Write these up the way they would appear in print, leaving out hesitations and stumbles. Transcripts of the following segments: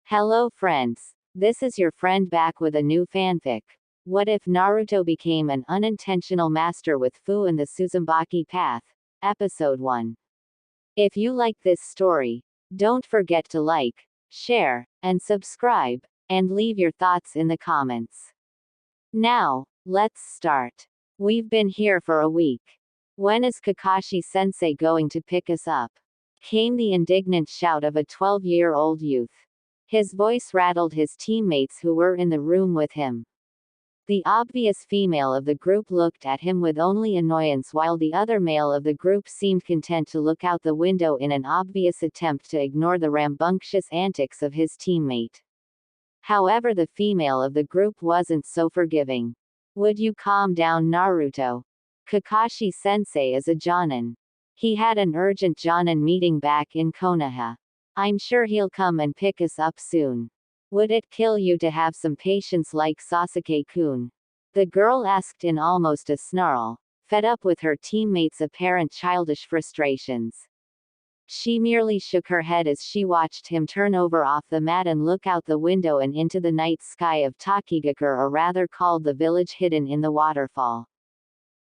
Hello friends. This is your friend back with a new fanfic. What if Naruto became an unintentional master with Fu and the Suzumebachi Path? Episode 1. If you like this story, don't forget to like, share, and subscribe, and leave your thoughts in the comments. Now, let's start. We've been here for a week. When is Kakashi-sensei going to pick us up? Came the indignant shout of a 12-year-old youth. His voice rattled his teammates who were in the room with him. The obvious female of the group looked at him with only annoyance while the other male of the group seemed content to look out the window in an obvious attempt to ignore the rambunctious antics of his teammate. However, the female of the group wasn't so forgiving. Would you calm down, Naruto? Kakashi-sensei is a jonin. He had an urgent jonin meeting back in Konoha. I'm sure he'll come and pick us up soon. Would it kill you to have some patience like Sasuke-kun? The girl asked in almost a snarl, fed up with her teammates' apparent childish frustrations. She merely shook her head as she watched him turn over off the mat and look out the window and into the night sky of Takigakure, or rather called the village hidden in the waterfall.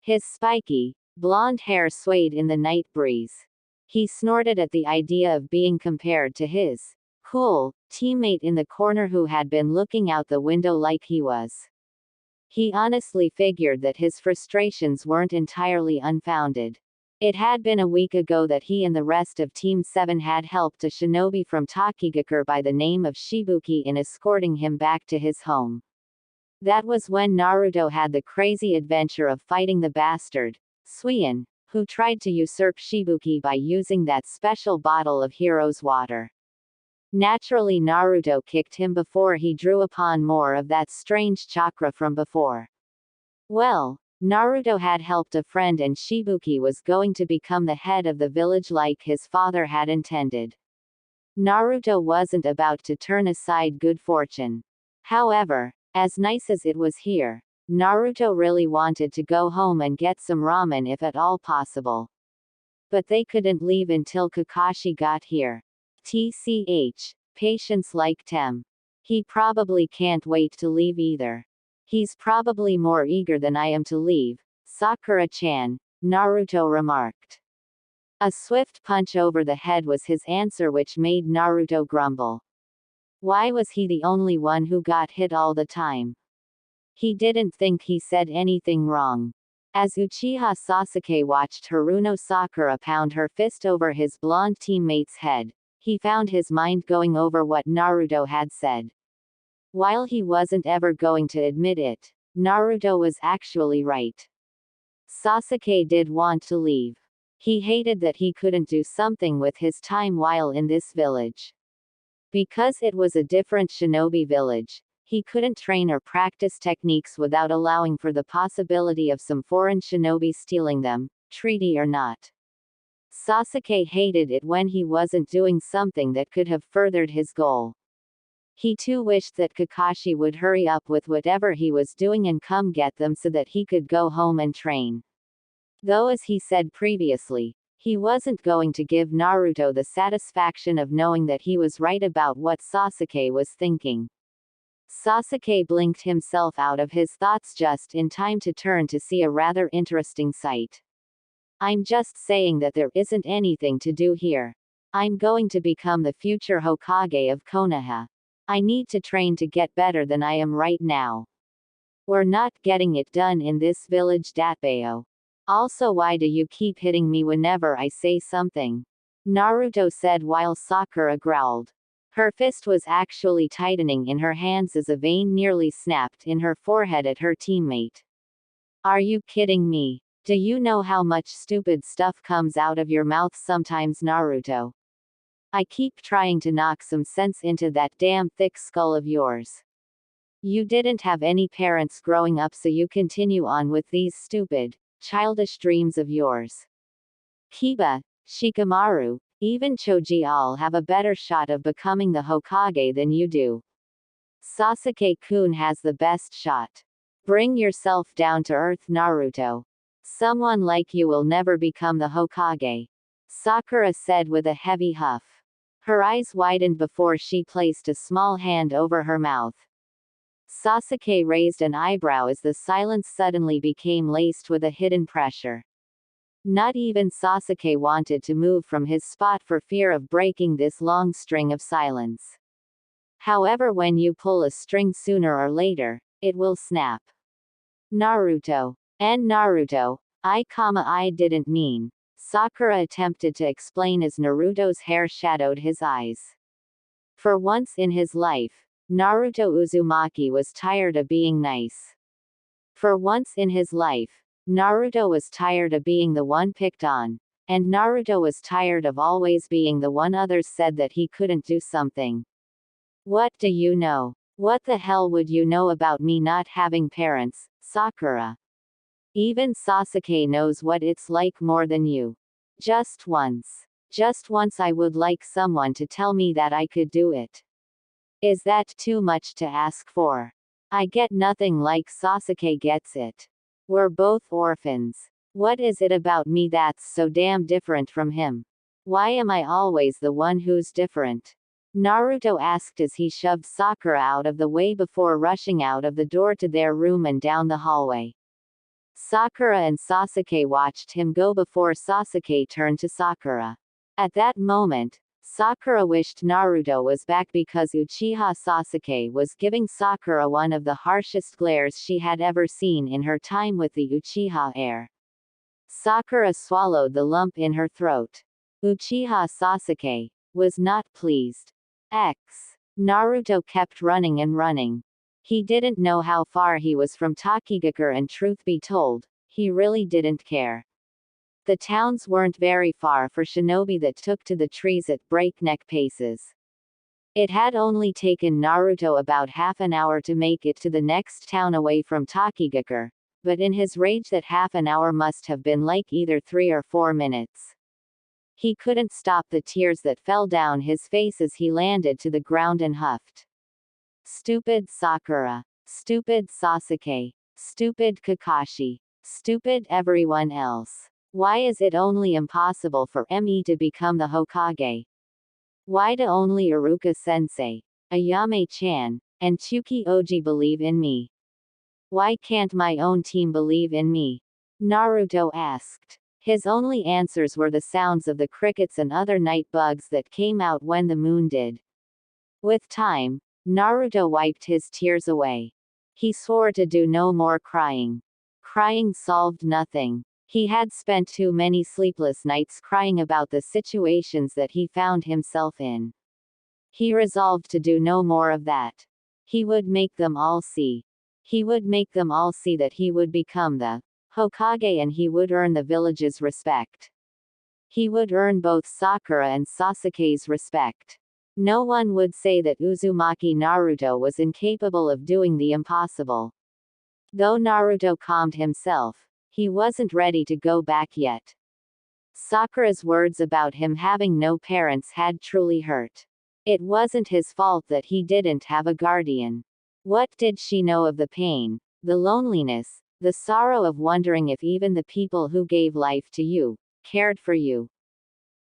His spiky, blonde hair swayed in the night breeze. He snorted at the idea of being compared to his cool teammate in the corner who had been looking out the window like he was. He honestly figured that his frustrations weren't entirely unfounded. It had been a week ago that he and the rest of Team 7 had helped a shinobi from Takigakure by the name of Shibuki in escorting him back to his home. That was when Naruto had the crazy adventure of fighting the bastard, Suion, who tried to usurp Shibuki by using that special bottle of hero's water. Naturally, Naruto kicked him before he drew upon more of that strange chakra from before. Well, Naruto had helped a friend and Shibuki was going to become the head of the village like his father had intended. Naruto wasn't about to turn aside good fortune. However, as nice as it was here, Naruto really wanted to go home and get some ramen if at all possible. But they couldn't leave until Kakashi got here. TCH, patience like Tem. He probably can't wait to leave either. He's probably more eager than I am to leave, Sakura-chan, Naruto remarked. A swift punch over the head was his answer, which made Naruto grumble. Why was he the only one who got hit all the time? He didn't think he said anything wrong. As Uchiha Sasuke watched Haruno Sakura pound her fist over his blonde teammate's head, he found his mind going over what Naruto had said. While he wasn't ever going to admit it, Naruto was actually right. Sasuke did want to leave. He hated that he couldn't do something with his time while in this village. Because it was a different shinobi village, he couldn't train or practice techniques without allowing for the possibility of some foreign shinobi stealing them, treaty or not. Sasuke hated it when he wasn't doing something that could have furthered his goal. He too wished that Kakashi would hurry up with whatever he was doing and come get them so that he could go home and train. Though, as he said previously, he wasn't going to give Naruto the satisfaction of knowing that he was right about what Sasuke was thinking. Sasuke blinked himself out of his thoughts just in time to turn to see a rather interesting sight. I'm just saying that there isn't anything to do here. I'm going to become the future Hokage of Konoha. I need to train to get better than I am right now. We're not getting it done in this village, Datbeo. Also, why do you keep hitting me whenever I say something? Naruto said while Sakura growled. Her fist was actually tightening in her hands as a vein nearly snapped in her forehead at her teammate. Are you kidding me? Do you know how much stupid stuff comes out of your mouth sometimes, Naruto? I keep trying to knock some sense into that damn thick skull of yours. You didn't have any parents growing up, so you continue on with these stupid, childish dreams of yours. Kiba, Shikamaru, even Choji all have a better shot of becoming the Hokage than you do. Sasuke-kun has the best shot. Bring yourself down to earth, Naruto. Someone like you will never become the Hokage. Sakura said with a heavy huff. Her eyes widened before she placed a small hand over her mouth. Sasuke raised an eyebrow as the silence suddenly became laced with a hidden pressure. Not even Sasuke wanted to move from his spot for fear of breaking this long string of silence. However, when you pull a string sooner or later, it will snap. Naruto. And Naruto, I didn't mean. Sakura attempted to explain as Naruto's hair shadowed his eyes. For once in his life, Naruto Uzumaki was tired of being nice. For once in his life, Naruto was tired of being the one picked on, and Naruto was tired of always being the one others said that he couldn't do something. What do you know? What the hell would you know about me not having parents, Sakura? Even Sasuke knows what it's like more than you. Just once I would like someone to tell me that I could do it. Is that too much to ask for? I get nothing like Sasuke gets it. We're both orphans. What is it about me that's so damn different from him? Why am I always the one who's different? Naruto asked as he shoved Sakura out of the way before rushing out of the door to their room and down the hallway. Sakura and Sasuke watched him go before Sasuke turned to Sakura. At that moment, Sakura wished Naruto was back because Uchiha Sasuke was giving Sakura one of the harshest glares she had ever seen in her time with the Uchiha heir. Sakura swallowed the lump in her throat. Uchiha Sasuke was not pleased. Naruto kept running and running. He didn't know how far he was from Takigakure, and truth be told, he really didn't care. The towns weren't very far for Shinobi that took to the trees at breakneck paces. It had only taken Naruto about half an hour to make it to the next town away from Takigakure, but in his rage that half an hour must have been like either 3 or 4 minutes. He couldn't stop the tears that fell down his face as he landed to the ground and huffed. Stupid Sakura. Stupid Sasuke. Stupid Kakashi. Stupid everyone else. Why is it only impossible for Me to become the Hokage? Why do only Iruka-sensei, Ayame-chan, and Tsuki-oji believe in me? Why can't my own team believe in me? Naruto asked. His only answers were the sounds of the crickets and other night bugs that came out when the moon did. With time, Naruto wiped his tears away. He swore to do no more crying. Crying solved nothing. He had spent too many sleepless nights crying about the situations that he found himself in. He resolved to do no more of that. He would make them all see. He would make them all see that he would become the Hokage, and he would earn the village's respect. He would earn both Sakura and Sasuke's respect. No one would say that Uzumaki Naruto was incapable of doing the impossible. Though Naruto calmed himself, he wasn't ready to go back yet. Sakura's words about him having no parents had truly hurt. It wasn't his fault that he didn't have a guardian. What did she know of the pain, the loneliness, the sorrow of wondering if even the people who gave life to you cared for you?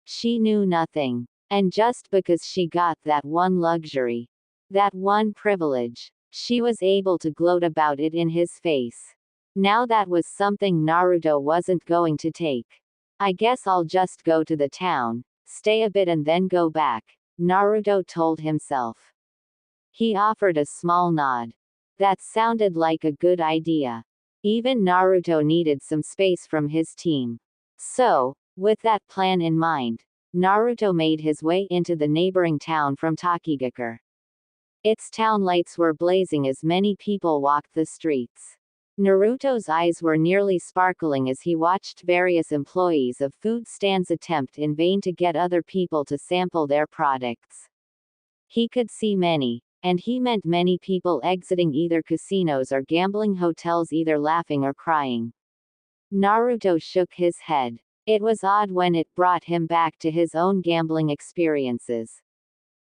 She knew nothing. And just because she got that one luxury, that one privilege, she was able to gloat about it in his face. Now that was something Naruto wasn't going to take. I guess I'll just go to the town, stay a bit and then go back, Naruto told himself. He offered a small nod. That sounded like a good idea. Even Naruto needed some space from his team. So, with that plan in mind, Naruto made his way into the neighboring town from Takigakure. Its town lights were blazing as many people walked the streets. Naruto's eyes were nearly sparkling as he watched various employees of food stands attempt in vain to get other people to sample their products. He could see many, and he meant many people exiting either casinos or gambling hotels, either laughing or crying. Naruto shook his head. It was odd when it brought him back to his own gambling experiences.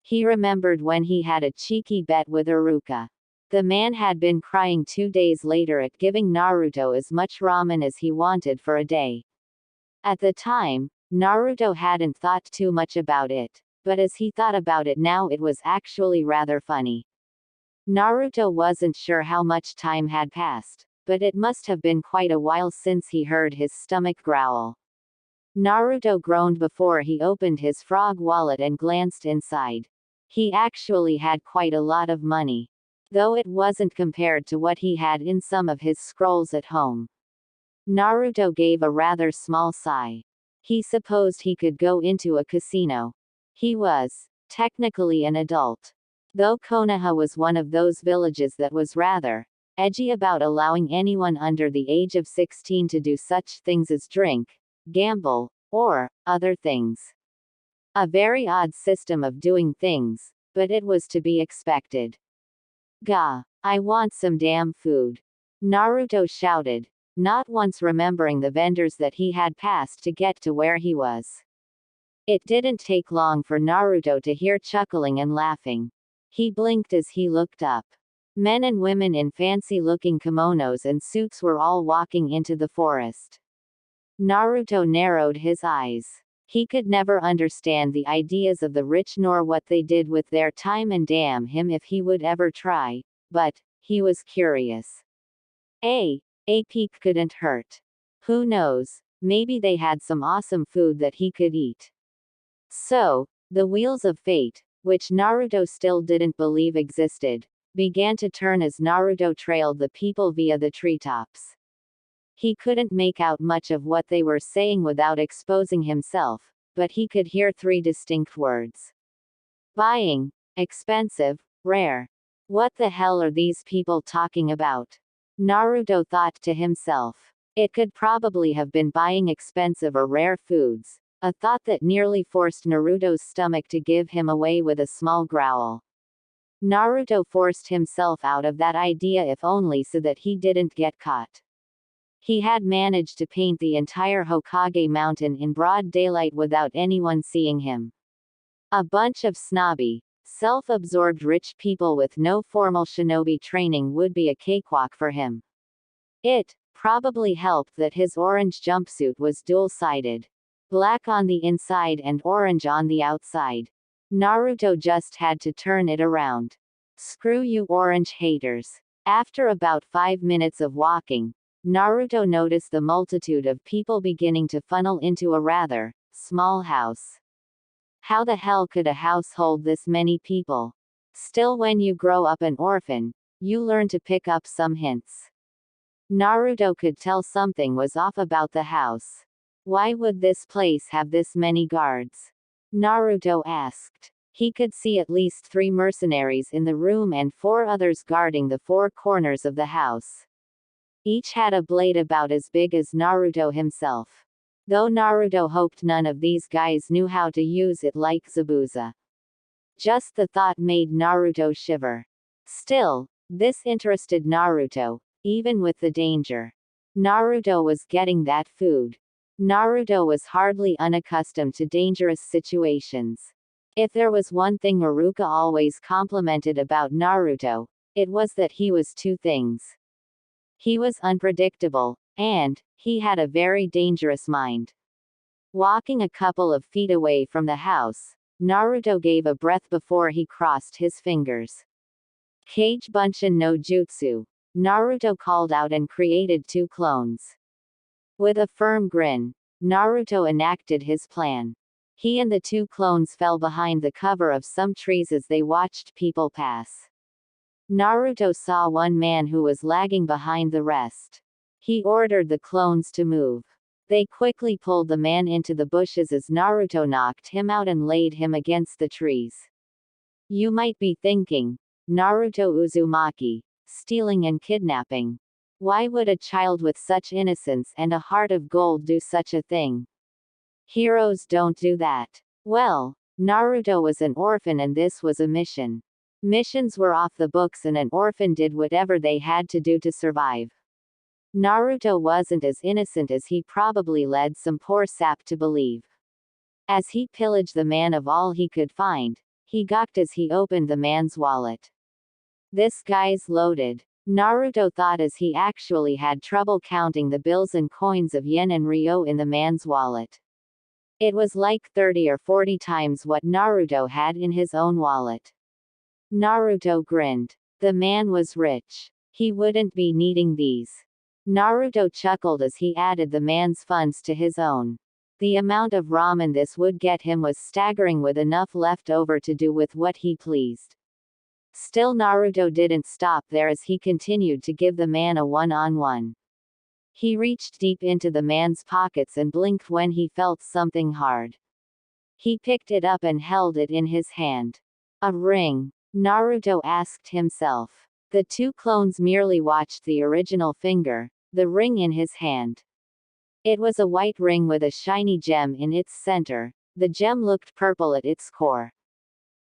He remembered when he had a cheeky bet with Iruka. The man had been crying 2 days later at giving Naruto as much ramen as he wanted for a day. At the time, Naruto hadn't thought too much about it. but as he thought about it now it was actually rather funny. Naruto wasn't sure how much time had passed, but it must have been quite a while since he heard his stomach growl. Naruto groaned before he opened his frog wallet and glanced inside. He actually had quite a lot of money, though it wasn't compared to what he had in some of his scrolls at home. Naruto gave a rather small sigh. He supposed he could go into a casino. He was technically an adult, though Konoha was one of those villages that was rather edgy about allowing anyone under the age of 16 to do such things as drink, gamble, or other things. A very odd system of doing things, but it was to be expected. Gah, I want some damn food, Naruto shouted, not once remembering the vendors that he had passed to get to where he was. It didn't take long for Naruto to hear chuckling and laughing. He blinked as he looked up. Men and women in fancy-looking kimonos and suits were all walking into the forest. Naruto narrowed his eyes. He could never understand the ideas of the rich nor what they did with their time, and damn him if he would ever try, but he was curious. A peek couldn't hurt. Who knows, maybe they had some awesome food that he could eat. So, the wheels of fate, which Naruto still didn't believe existed, began to turn as Naruto trailed the people via the treetops. He couldn't make out much of what they were saying without exposing himself, but he could hear three distinct words. Buying, expensive, rare. What the hell are these people talking about? Naruto thought to himself. It could probably have been buying expensive or rare foods, a thought that nearly forced Naruto's stomach to give him away with a small growl. Naruto forced himself out of that idea if only so that he didn't get caught. He had managed to paint the entire Hokage mountain in broad daylight without anyone seeing him. A bunch of snobby, self-absorbed rich people with no formal shinobi training would be a cakewalk for him. It probably helped that his orange jumpsuit was dual-sided. Black on the inside and orange on the outside. Naruto just had to turn it around. Screw you orange haters. After about 5 minutes of walking, Naruto noticed the multitude of people beginning to funnel into a rather small house. How the hell could a house hold this many people? Still, when you grow up an orphan, you learn to pick up some hints. Naruto could tell something was off about the house. Why would this place have this many guards? Naruto asked. He could see at least 3 mercenaries in the room and 4 others guarding the 4 corners of the house. Each had a blade about as big as Naruto himself. Though Naruto hoped none of these guys knew how to use it like Zabuza. Just the thought made Naruto shiver. Still, this interested Naruto, even with the danger. Naruto was getting that food. Naruto was hardly unaccustomed to dangerous situations. If there was one thing Iruka always complimented about Naruto, it was that he was 2 things. He was unpredictable, and he had a very dangerous mind. Walking a couple of feet away from the house, Naruto gave a breath before he crossed his fingers. Kage Bunshin no Jutsu, Naruto called out and created 2 clones. With a firm grin, Naruto enacted his plan. He and the 2 clones fell behind the cover of some trees as they watched people pass. Naruto saw one man who was lagging behind the rest. He ordered the clones to move. They quickly pulled the man into the bushes as Naruto knocked him out and laid him against the trees. You might be thinking, Naruto Uzumaki, stealing and kidnapping. Why would a child with such innocence and a heart of gold do such a thing? Heroes don't do that. Well, Naruto was an orphan and this was a mission. Missions were off the books and an orphan did whatever they had to do to survive. Naruto wasn't as innocent as he probably led some poor sap to believe. As he pillaged the man of all he could find, he gawked as he opened the man's wallet. This guy's loaded, Naruto thought as he actually had trouble counting the bills and coins of yen and ryo in the man's wallet. It was like 30 or 40 times what Naruto had in his own wallet. Naruto grinned. The man was rich. He wouldn't be needing these. Naruto chuckled as he added the man's funds to his own. The amount of ramen this would get him was staggering, with enough left over to do with what he pleased. Still, Naruto didn't stop there as he continued to give the man a one-on-one. He reached deep into the man's pockets and blinked when he felt something hard. He picked it up and held it in his hand. A ring? Naruto asked himself. The two clones merely watched the original finger, the ring in his hand. It was a white ring with a shiny gem in its center. The gem looked purple at its core.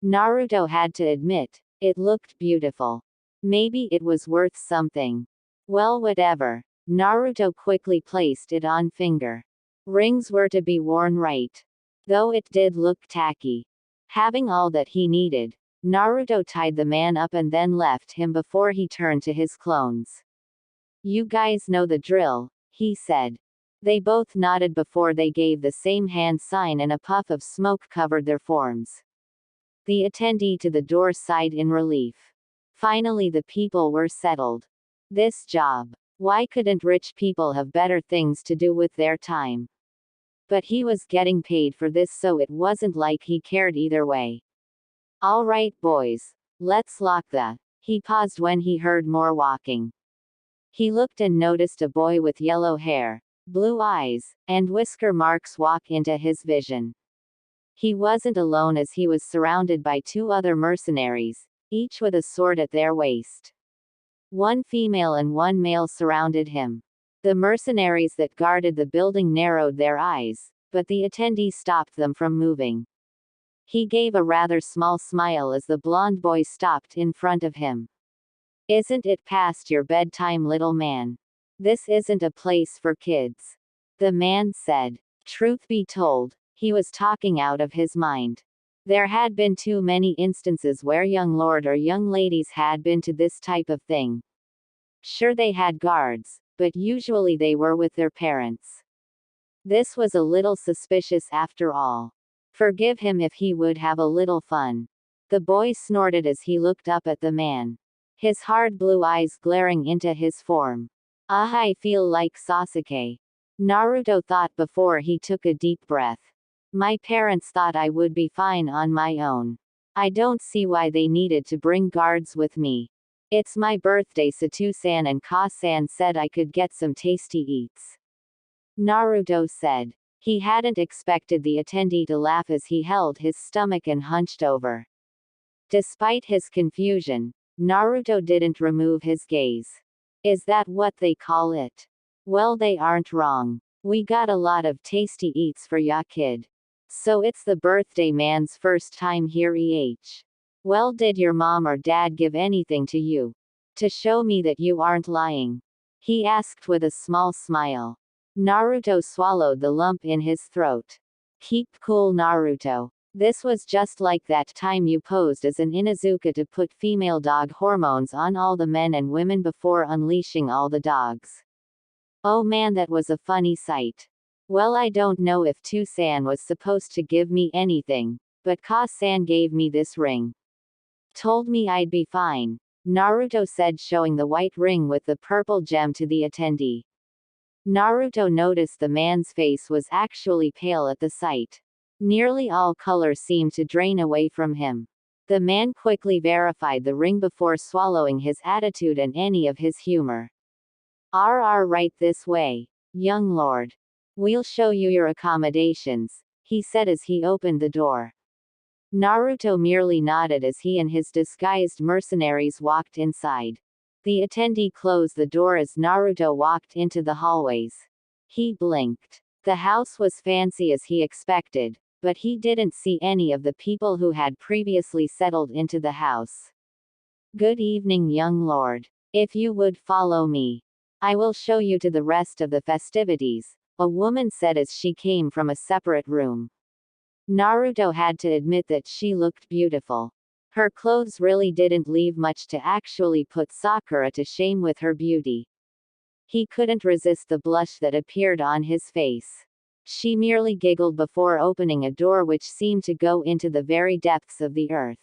Naruto had to admit, it looked beautiful. Maybe it was worth something. Well, whatever. Naruto quickly placed it on finger. Rings were to be worn right. Though it did look tacky. Having all that he needed, Naruto tied the man up and then left him before he turned to his clones. "You guys know the drill," he said. They both nodded before they gave the same hand sign, and a puff of smoke covered their forms. The attendee to the door sighed in relief. Finally, the people were settled. This job. Why couldn't rich people have better things to do with their time? But he was getting paid for this, so it wasn't like he cared either way. "All right, boys. Let's lock the..." He paused when he heard more walking. He looked and noticed a boy with yellow hair, blue eyes, and whisker marks walk into his vision. He wasn't alone, as he was surrounded by two other mercenaries, each with a sword at their waist. One female and one male surrounded him. The mercenaries that guarded the building narrowed their eyes, but the attendee stopped them from moving. He gave a rather small smile as the blonde boy stopped in front of him. "Isn't it past your bedtime, little man? This isn't a place for kids," the man said. Truth be told, he was talking out of his mind. There had been too many instances where young lord or young ladies had been to this type of thing. Sure, they had guards, but usually they were with their parents. This was a little suspicious after all. Forgive him if he would have a little fun. The boy snorted as he looked up at the man. His hard blue eyes glaring into his form. "Ah, I feel like Sasuke," Naruto thought before he took a deep breath. "My parents thought I would be fine on my own. I don't see why they needed to bring guards with me. It's my birthday. Satu-san and Ka-san said I could get some tasty eats," Naruto said. He hadn't expected the attendee to laugh as he held his stomach and hunched over. Despite his confusion, Naruto didn't remove his gaze. "Is that what they call it? Well, they aren't wrong. We got a lot of tasty eats for ya, kid. So it's the birthday man's first time here, Well, did your mom or dad give anything to you to show me that you aren't lying?" he asked with a small smile. Naruto swallowed the lump in his throat. "Keep cool, Naruto. This was just like that time you posed as an Inuzuka to put female dog hormones on all the men and women before unleashing all the dogs. Oh man, that was a funny sight. Well, I don't know if Tu-san was supposed to give me anything, but Ka-san gave me this ring. Told me I'd be fine," Naruto said, showing the white ring with the purple gem to the attendee. Naruto noticed the man's face was actually pale at the sight. Nearly all color seemed to drain away from him. The man quickly verified the ring before swallowing his attitude and any of his humor. "RR, right this way, young lord. We'll show you your accommodations," he said as he opened the door. Naruto merely nodded as he and his disguised mercenaries walked inside. The attendee closed the door as Naruto walked into the hallways. He blinked. The house was fancy as he expected, but he didn't see any of the people who had previously settled into the house. "Good evening, young lord. If you would follow me, I will show you to the rest of the festivities," a woman said as she came from a separate room. Naruto had to admit that she looked beautiful. Her clothes really didn't leave much to actually put Sakura to shame with her beauty. He couldn't resist the blush that appeared on his face. She merely giggled before opening a door which seemed to go into the very depths of the earth.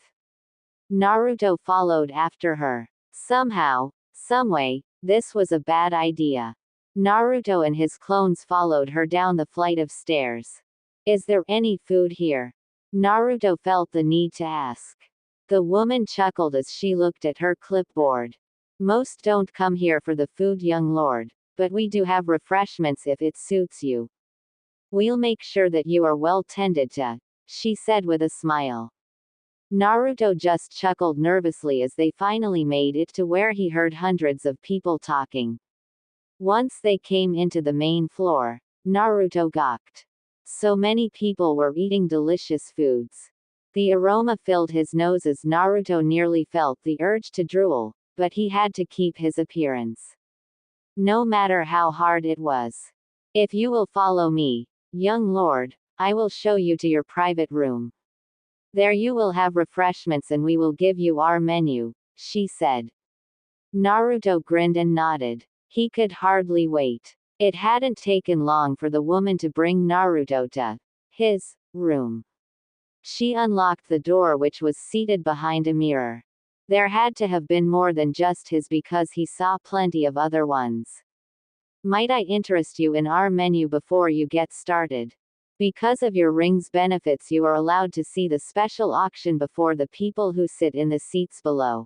Naruto followed after her. Somehow, someway, this was a bad idea. Naruto and his clones followed her down the flight of stairs. Is there any food here? Naruto felt the need to ask. The woman chuckled as she looked at her clipboard. Most don't come here for the food, young lord, but we do have refreshments if it suits you. We'll make sure that you are well tended to, she said with a smile. Naruto just chuckled nervously as they finally made it to where he heard hundreds of people talking. Once they came into the main floor, Naruto gawked. So many people were eating delicious foods. The aroma filled his nose as Naruto nearly felt the urge to drool, but he had to keep his appearance. No matter how hard it was. If you will follow me, young lord, I will show you to your private room. There you will have refreshments and we will give you our menu, she said. Naruto grinned and nodded. He could hardly wait. It hadn't taken long for the woman to bring Naruto to his room. She unlocked the door, which was seated behind a mirror. There had to have been more than just his because he saw plenty of other ones. Might I interest you in our menu before you get started? Because of your ring's benefits, you are allowed to see the special auction before the people who sit in the seats below.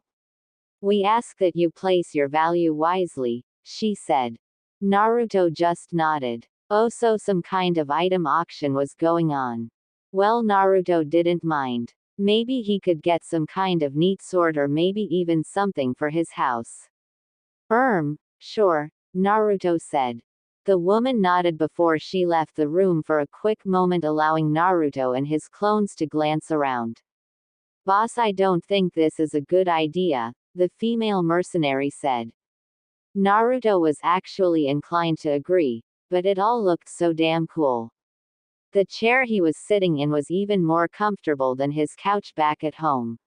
We ask that you place your value wisely, she said. Naruto just nodded. Oh, so some kind of item auction was going on. Well, Naruto didn't mind. Maybe he could get some kind of neat sword or maybe even something for his house. Sure, Naruto said. The woman nodded before she left the room for a quick moment, allowing Naruto and his clones to glance around. Boss, I don't think this is a good idea, the female mercenary said. Naruto was actually inclined to agree, but it all looked so damn cool. The chair he was sitting in was even more comfortable than his couch back at home.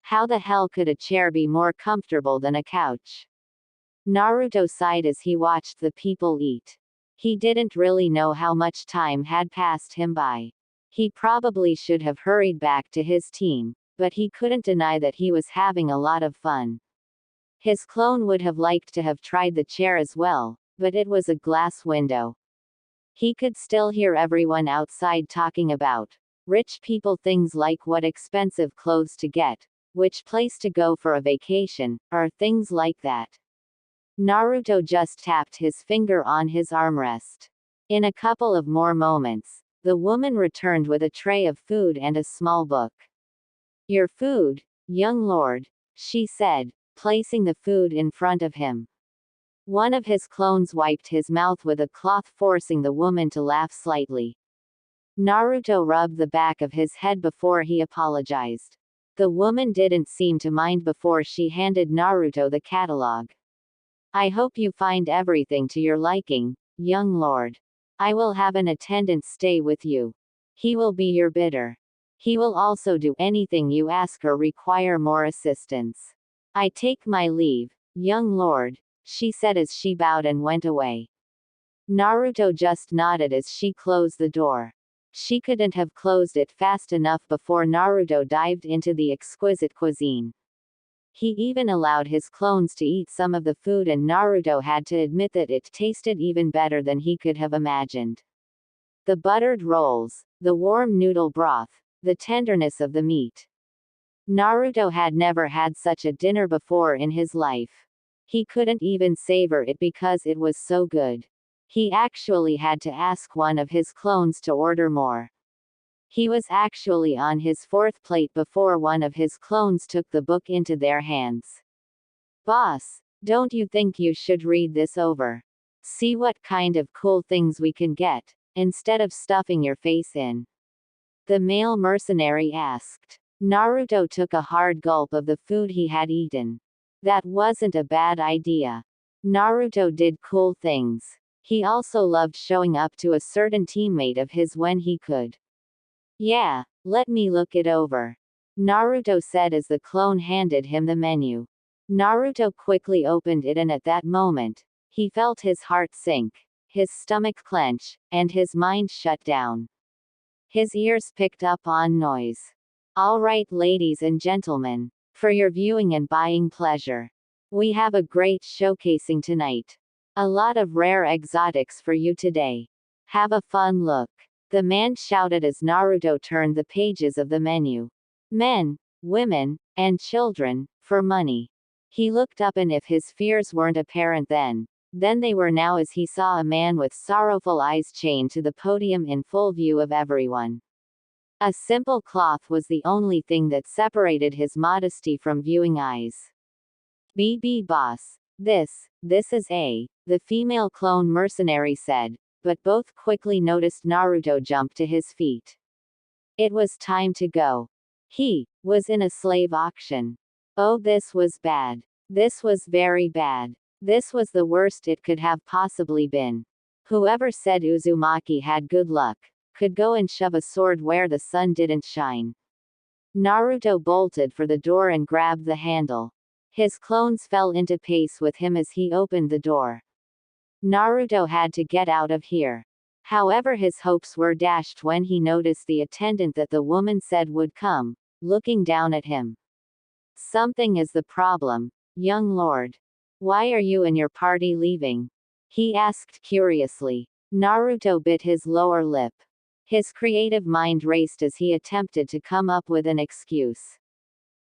How the hell could a chair be more comfortable than a couch? Naruto sighed as he watched the people eat. He didn't really know how much time had passed him by. He probably should have hurried back to his team, but he couldn't deny that he was having a lot of fun. His clone would have liked to have tried the chair as well, but it was a glass window. He could still hear everyone outside talking about rich people, things like what expensive clothes to get, which place to go for a vacation, or things like that. Naruto just tapped his finger on his armrest. In a couple of more moments, the woman returned with a tray of food and a small book. Your food, young lord, she said, placing the food in front of him. One of his clones wiped his mouth with a cloth, forcing the woman to laugh slightly. Naruto rubbed the back of his head before he apologized. The woman didn't seem to mind before she handed Naruto the catalog. I hope you find everything to your liking, young lord. I will have an attendant stay with you. He will be your bidder. He will also do anything you ask or require more assistance. I take my leave, young lord, she said as she bowed and went away. Naruto just nodded as she closed the door. She couldn't have closed it fast enough before Naruto dived into the exquisite cuisine. He even allowed his clones to eat some of the food, and Naruto had to admit that it tasted even better than he could have imagined. The buttered rolls, the warm noodle broth, the tenderness of the meat. Naruto had never had such a dinner before in his life. He couldn't even savor it because it was so good. He actually had to ask one of his clones to order more. He was actually on his fourth plate before one of his clones took the book into their hands. Boss, don't you think you should read this over? See what kind of cool things we can get, instead of stuffing your face in? The male mercenary asked. Naruto took a hard gulp of the food he had eaten. That wasn't a bad idea. Naruto did cool things. He also loved showing up to a certain teammate of his when he could. Yeah, let me look it over, Naruto said as the clone handed him the menu. Naruto quickly opened it, and at that moment, he felt his heart sink. his stomach clench, and his mind shut down. His ears picked up on noise. All right, ladies and gentlemen, for your viewing and buying pleasure, we have a great showcasing tonight. A lot of rare exotics for you today. Have a fun look. The man shouted as Naruto turned the pages of the menu. Men, women, and children, for money. He looked up, and if his fears weren't apparent then they were now, as he saw a man with sorrowful eyes chained to the podium in full view of everyone. A simple cloth was the only thing that separated his modesty from viewing eyes. "BB boss, this is the female clone mercenary said, but both quickly noticed Naruto jump to his feet. It was time to go. He was in a slave auction. Oh, this was bad. This was very bad. This was the worst it could have possibly been. Whoever said Uzumaki had good luck could go and shove a sword where the sun didn't shine." Naruto bolted for the door and grabbed the handle. His clones fell into pace with him as he opened the door. Naruto had to get out of here. However, his hopes were dashed when he noticed the attendant that the woman said would come, looking down at him. "Something is the problem, young lord. Why are you and your party leaving?" he asked curiously. Naruto bit his lower lip. His creative mind raced as he attempted to come up with an excuse.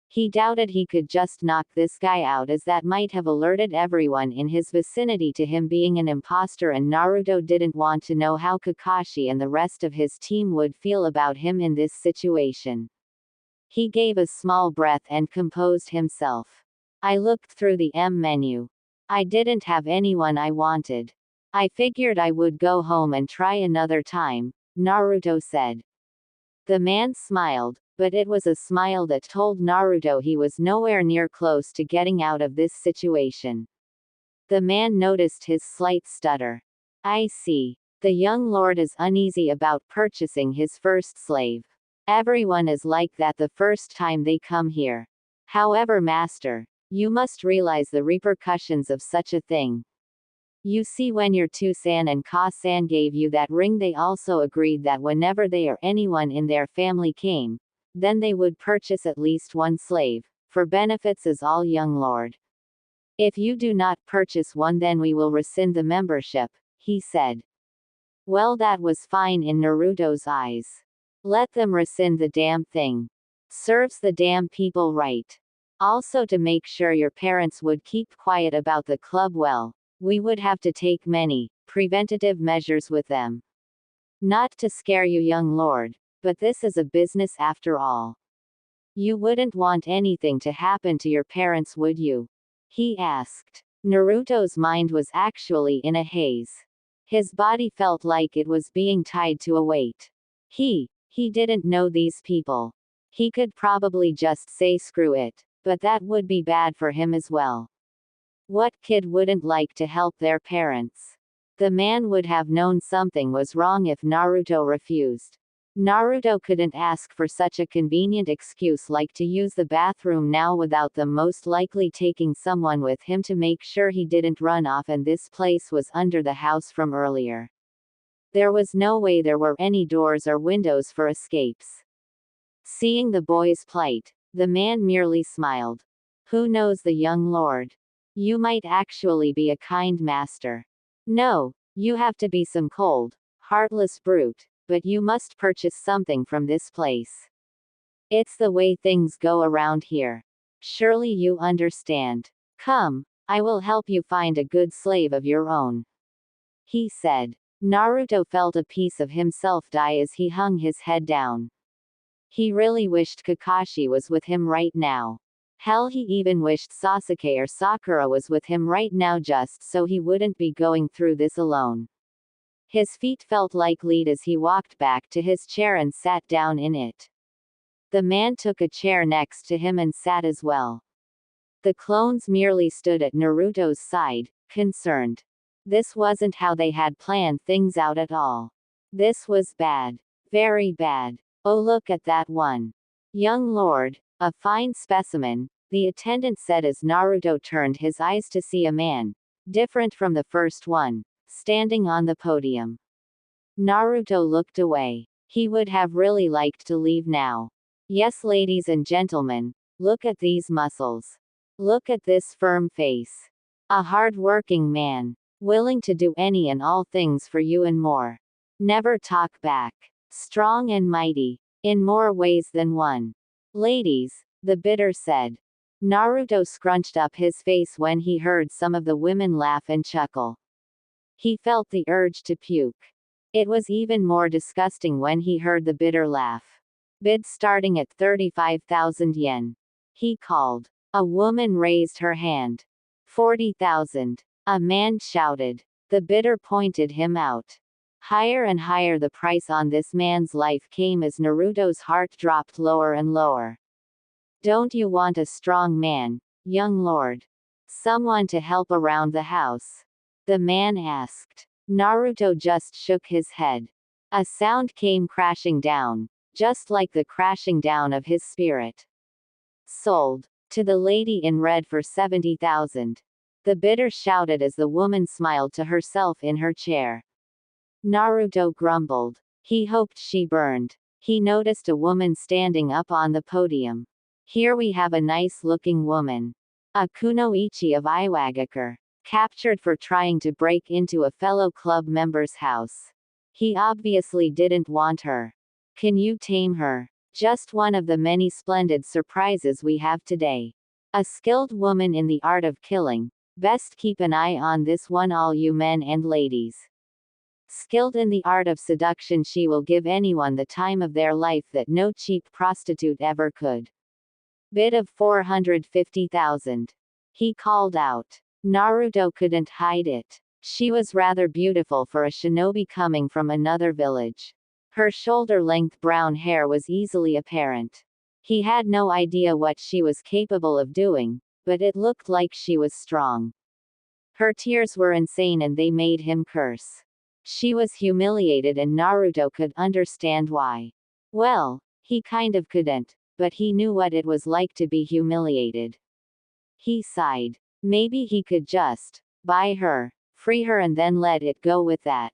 He doubted he could just knock this guy out, as that might have alerted everyone in his vicinity to him being an imposter, and Naruto didn't want to know how Kakashi and the rest of his team would feel about him in this situation. He gave a small breath and composed himself. "I looked through the menu. I didn't have anyone I wanted. I figured I would go home and try another time," Naruto said. The man smiled, but it was a smile that told Naruto he was nowhere near close to getting out of this situation. The man noticed his slight stutter. "I see. The young lord is uneasy about purchasing his first slave. Everyone is like that the first time they come here. However, master, you must realize the repercussions of such a thing. You see, when your Tu-san and Ka-san gave you that ring, they also agreed that whenever they or anyone in their family came, then they would purchase at least one slave, for benefits as all young lord. If you do not purchase one, then we will rescind the membership," he said. Well, that was fine in Naruto's eyes. Let them rescind the damn thing. Serves the damn people right. Also, to make sure your parents would keep quiet about the club, well, we would have to take many preventative measures with them. Not to scare you, young lord, but this is a business after all. You wouldn't want anything to happen to your parents, would you? He asked. Naruto's mind was actually in a haze. His body felt like it was being tied to a weight. He didn't know these people. He could probably just say screw it, but that would be bad for him as well. What kid wouldn't like to help their parents? The man would have known something was wrong if Naruto refused. Naruto couldn't ask for such a convenient excuse like to use the bathroom now without them most likely taking someone with him to make sure he didn't run off, and this place was under the house from earlier. There was no way there were any doors or windows for escapes. Seeing the boy's plight, the man merely smiled. Who knows, the young lord? You might actually be a kind master. No, you have to be some cold, heartless brute, but you must purchase something from this place. It's the way things go around here. Surely you understand. Come, I will help you find a good slave of your own," he said. Naruto felt a piece of himself die as he hung his head down. He really wished Kakashi was with him right now. Hell, he even wished Sasuke or Sakura was with him right now, just so he wouldn't be going through this alone. His feet felt like lead as he walked back to his chair and sat down in it. The man took a chair next to him and sat as well. The clones merely stood at Naruto's side, concerned. This wasn't how they had planned things out at all. This was bad. Very bad. Oh, look at that one. Young lord, a fine specimen, the attendant said as Naruto turned his eyes to see a man, different from the first one, standing on the podium. Naruto looked away. He would have really liked to leave now. Yes, ladies and gentlemen, look at these muscles. Look at this firm face. A hard-working man, willing to do any and all things for you and more. Never talk back. Strong and mighty, in more ways than one. Ladies, the bidder said. Naruto scrunched up his face when he heard some of the women laugh and chuckle. He felt the urge to puke. It was even more disgusting when he heard the bidder laugh. Bid starting at 35,000 yen. He called. A woman raised her hand. 40,000. A man shouted. The bidder pointed him out. Higher and higher the price on this man's life came as Naruto's heart dropped lower and lower. Don't you want a strong man, young lord? Someone to help around the house? The man asked. Naruto just shook his head. A sound came crashing down, just like the crashing down of his spirit. Sold. To the lady in red for 70,000. The bidder shouted as the woman smiled to herself in her chair. Naruto grumbled. He hoped she burned. He noticed a woman standing up on the podium. Here we have a nice-looking woman. A kunoichi of Iwagakure. Captured for trying to break into a fellow club member's house. He obviously didn't want her. Can you tame her? Just one of the many splendid surprises we have today. A skilled woman in the art of killing. Best keep an eye on this one, all you men and ladies. Skilled in the art of seduction, she will give anyone the time of their life that no cheap prostitute ever could. Bid of 450,000. He called out. Naruto couldn't hide it. She was rather beautiful for a shinobi coming from another village. Her shoulder-length brown hair was easily apparent. He had no idea what she was capable of doing, but it looked like she was strong. Her tears were insane and they made him curse. She was humiliated and Naruto could understand why. Well, he kind of couldn't, but he knew what it was like to be humiliated. He sighed. Maybe he could just buy her, free her and then let it go with that.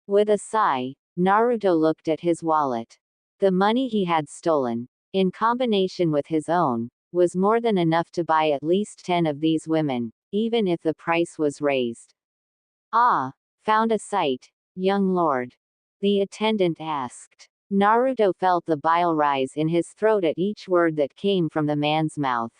With a sigh, Naruto looked at his wallet. The money he had stolen, in combination with his own, was more than enough to buy at least 10 of these women, even if the price was raised. Ah, found a sight, young lord? The attendant asked. Naruto felt the bile rise in his throat at each word that came from the man's mouth.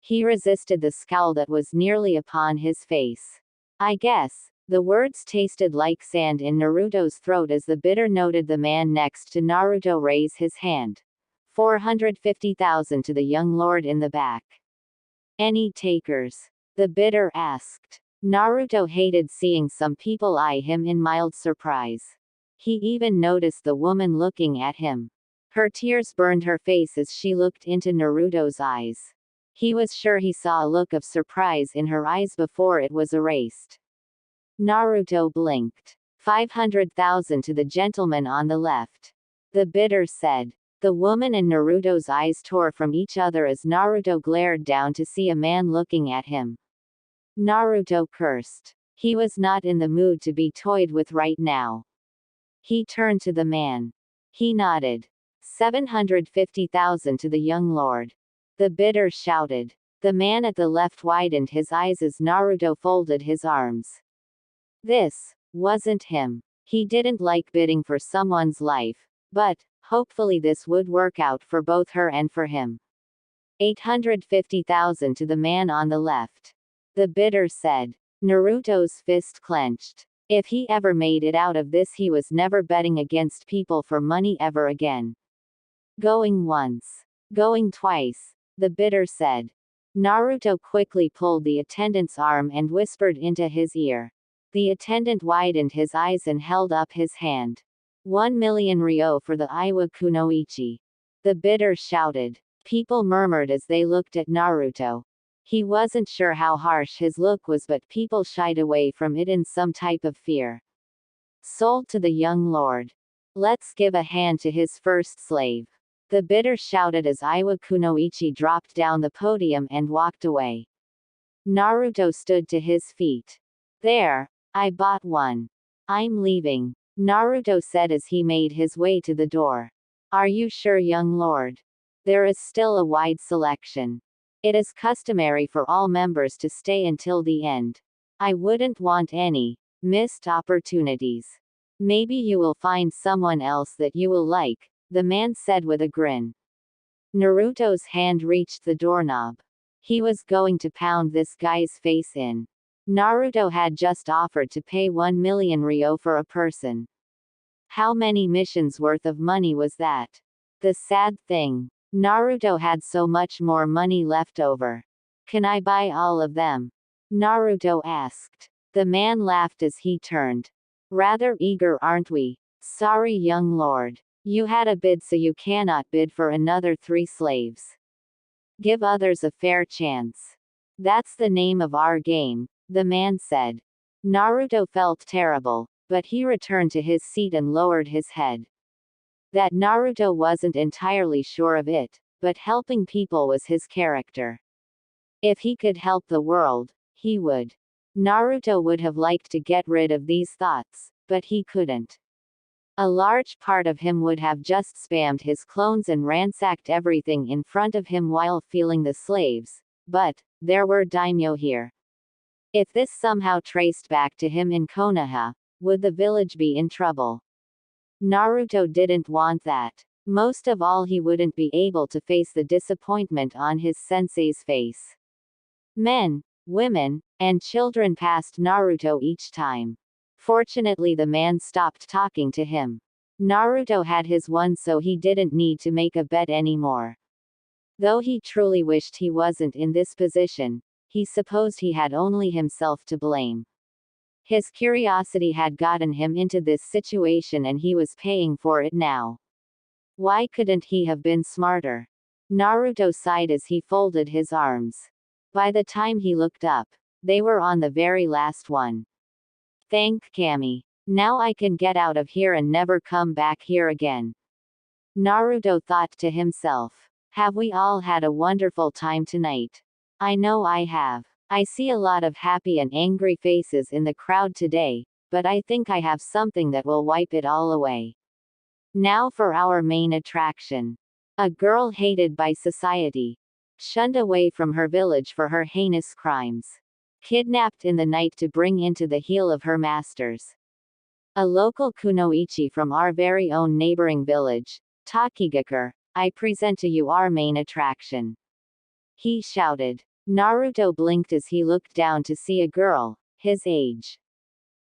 He resisted the scowl that was nearly upon his face. I guess. The words tasted like sand in Naruto's throat as the bidder noted the man next to Naruto raise his hand. 450,000 to the young lord in the back. Any takers? The bidder asked. Naruto hated seeing some people eye him in mild surprise. He even noticed the woman looking at him. Her tears burned her face as she looked into Naruto's eyes. He was sure he saw a look of surprise in her eyes before it was erased. Naruto blinked. 500,000 to the gentleman on the left. The bidder said. The woman and Naruto's eyes tore from each other as Naruto glared down to see a man looking at him. Naruto cursed. He was not in the mood to be toyed with right now. He turned to the man. He nodded. 750,000 to the young lord. The bidder shouted. The man at the left widened his eyes as Naruto folded his arms. This wasn't him. He didn't like bidding for someone's life, but hopefully this would work out for both her and for him. 850,000 to the man on the left. The bidder said. Naruto's fist clenched. If he ever made it out of this, he was never betting against people for money ever again. Going once. Going twice. The bidder said. Naruto quickly pulled the attendant's arm and whispered into his ear. The attendant widened his eyes and held up his hand. 1 million ryo for the Iwa Kunoichi. The bidder shouted. People murmured as they looked at Naruto. He wasn't sure how harsh his look was, but people shied away from it in some type of fear. Sold to the young lord. Let's give a hand to his first slave. The bidder shouted as Iwa Kunoichi dropped down the podium and walked away. Naruto stood to his feet. There, I bought one. I'm leaving, Naruto said as he made his way to the door. Are you sure, young lord? There is still a wide selection. It is customary for all members to stay until the end. I wouldn't want any missed opportunities. Maybe you will find someone else that you will like, the man said with a grin. Naruto's hand reached the doorknob. He was going to pound this guy's face in. Naruto had just offered to pay 1 million ryo for a person. How many missions worth of money was that? The sad thing, Naruto had so much more money left over. Can I buy all of them? Naruto asked. The man laughed as he turned. Rather eager, aren't we? Sorry, young lord. You had a bid, so you cannot bid for another 3 slaves. Give others a fair chance. That's the name of our game, the man said. Naruto felt terrible, but he returned to his seat and lowered his head. That Naruto wasn't entirely sure of it, but helping people was his character. If he could help the world, he would. Naruto would have liked to get rid of these thoughts, but he couldn't. A large part of him would have just spammed his clones and ransacked everything in front of him while feeling the slaves, but there were daimyo here. If this somehow traced back to him in Konoha, would the village be in trouble? Naruto didn't want that. Most of all, he wouldn't be able to face the disappointment on his sensei's face. Men, women, and children passed Naruto each time. Fortunately, the man stopped talking to him. Naruto had his one, so he didn't need to make a bet anymore. Though he truly wished he wasn't in this position, he supposed he had only himself to blame. His curiosity had gotten him into this situation and he was paying for it now. Why couldn't he have been smarter? Naruto sighed as he folded his arms. By the time he looked up, they were on the very last one. Thank Kami. Now I can get out of here and never come back here again. Naruto thought to himself. Have we all had a wonderful time tonight? I know I have. I see a lot of happy and angry faces in the crowd today, but I think I have something that will wipe it all away. Now for our main attraction. A girl hated by society. Shunned away from her village for her heinous crimes. Kidnapped in the night to bring into the heel of her masters. A local kunoichi from our very own neighboring village, Takigakure, I present to you our main attraction. He shouted. Naruto blinked as he looked down to see a girl, his age.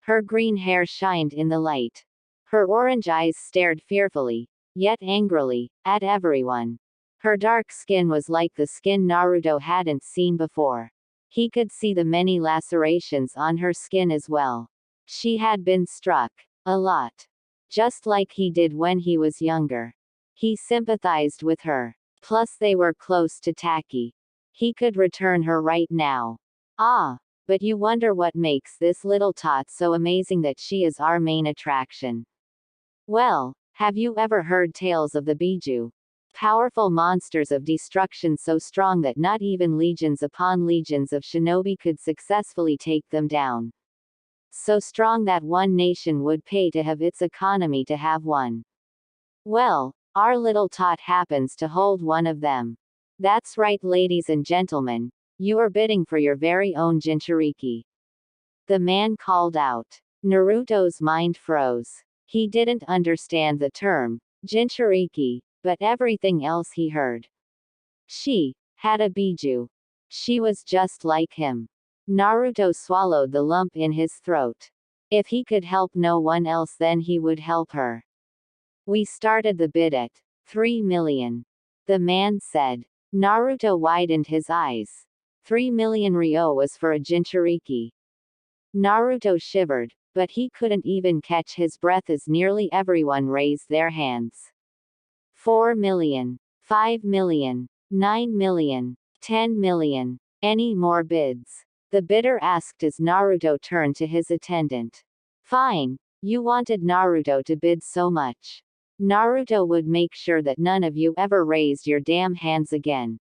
Her green hair shined in the light. Her orange eyes stared fearfully, yet angrily, at everyone. Her dark skin was like the skin Naruto hadn't seen before. He could see the many lacerations on her skin as well. She had been struck. A lot. Just like he did when he was younger. He sympathized with her. Plus they were close to Taki. He could return her right now. Ah, but you wonder what makes this little tot so amazing that she is our main attraction. Well, have you ever heard tales of the Biju? Powerful monsters of destruction so strong that not even legions upon legions of shinobi could successfully take them down. So strong that one nation would pay to have its economy to have one. Well, our little tot happens to hold one of them. That's right, ladies and gentlemen, you are bidding for your very own Jinchuriki. The man called out. Naruto's mind froze. He didn't understand the term, Jinchuriki, but everything else he heard. She had a Biju. She was just like him. Naruto swallowed the lump in his throat. If he could help no one else, then he would help her. We started the bid at 3 million. The man said. Naruto widened his eyes. 3 million ryo was for a Jinchuriki. Naruto shivered, but he couldn't even catch his breath as nearly everyone raised their hands. 4 million, 5 million, 9 million, 10 million. Any more bids? The bidder asked as Naruto turned to his attendant. Fine, you wanted Naruto to bid so much. Naruto would make sure that none of you ever raised your damn hands again.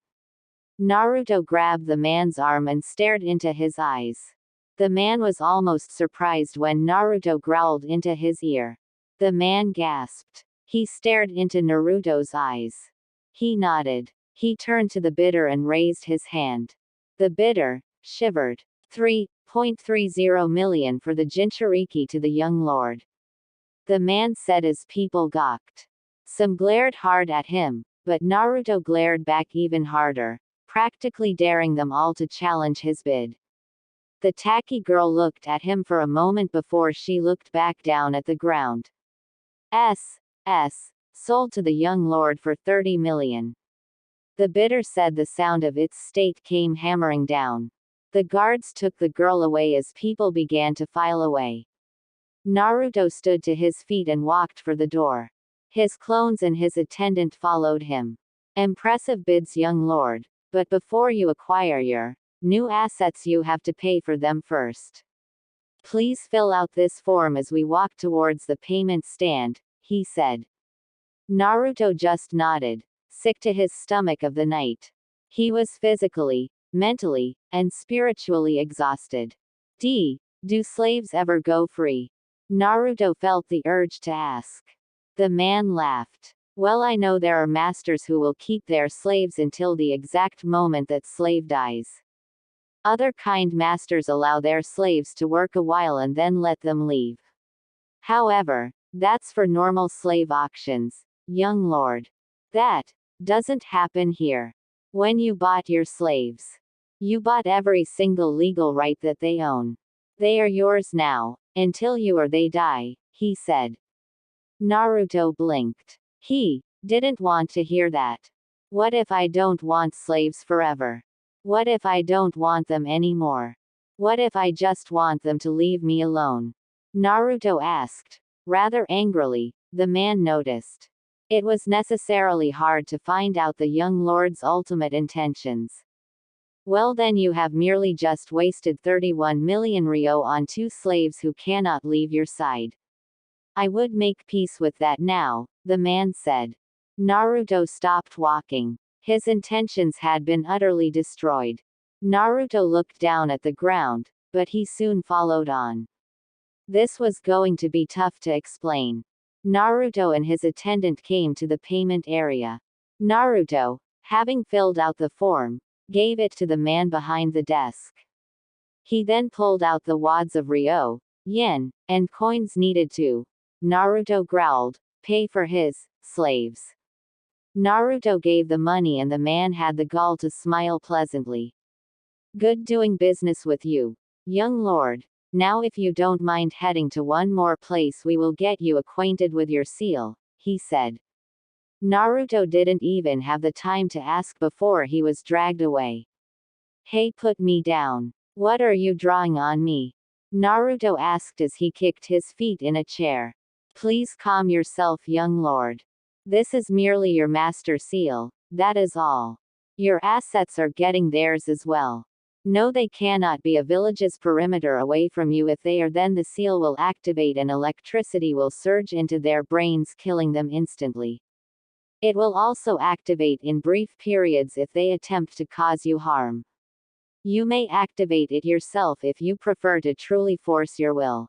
Naruto grabbed the man's arm and stared into his eyes. The man was almost surprised when Naruto growled into his ear. The man gasped. He stared into Naruto's eyes. He nodded. He turned to the bidder and raised his hand. The bidder shivered. 3.30 million for the Jinchuriki to the young lord. The man said as people gawked. Some glared hard at him, but Naruto glared back even harder, practically daring them all to challenge his bid. The tacky girl looked at him for a moment before she looked back down at the ground. Sold to the young lord for 30 million. The bidder said the sound of its state came hammering down. The guards took the girl away as people began to file away. Naruto stood to his feet and walked for the door. His clones and his attendant followed him. Impressive bids, young lord, but before you acquire your new assets you have to pay for them first. Please fill out this form as we walk towards the payment stand, he said. Naruto just nodded, sick to his stomach of the night. He was physically, mentally, and spiritually exhausted. Do slaves ever go free? Naruto felt the urge to ask. The man laughed. Well, I know there are masters who will keep their slaves until the exact moment that slave dies. Other kind masters allow their slaves to work a while and then let them leave. However, that's for normal slave auctions, young lord. That doesn't happen here. When you bought your slaves, you bought every single legal right that they own. They are yours now, until you or they die, he said. Naruto blinked. He didn't want to hear that. What if I don't want slaves forever? What if I don't want them anymore? What if I just want them to leave me alone? Naruto asked. Rather angrily, the man noticed. It was necessarily hard to find out the young lord's ultimate intentions. Well, then you have merely just wasted 31 million ryo on 2 slaves who cannot leave your side. I would make peace with that now, the man said. Naruto stopped walking. His intentions had been utterly destroyed. Naruto looked down at the ground, but he soon followed on. This was going to be tough to explain. Naruto and his attendant came to the payment area. Naruto, having filled out the form, gave it to the man behind the desk. He then pulled out the wads of ryo, yen, and coins needed to, Naruto growled, pay for his slaves. Naruto gave the money and the man had the gall to smile pleasantly. Good doing business with you, young lord. Now if you don't mind heading to one more place we will get you acquainted with your seal, he said. Naruto didn't even have the time to ask before he was dragged away. Hey, put me down. What are you drawing on me? Naruto asked as he kicked his feet in a chair. Please calm yourself, young lord. This is merely your master seal, that is all. Your assets are getting theirs as well. No, they cannot be a village's perimeter away from you. If they are, then the seal will activate and electricity will surge into their brains, killing them instantly. It will also activate in brief periods if they attempt to cause you harm. You may activate it yourself if you prefer to truly force your will.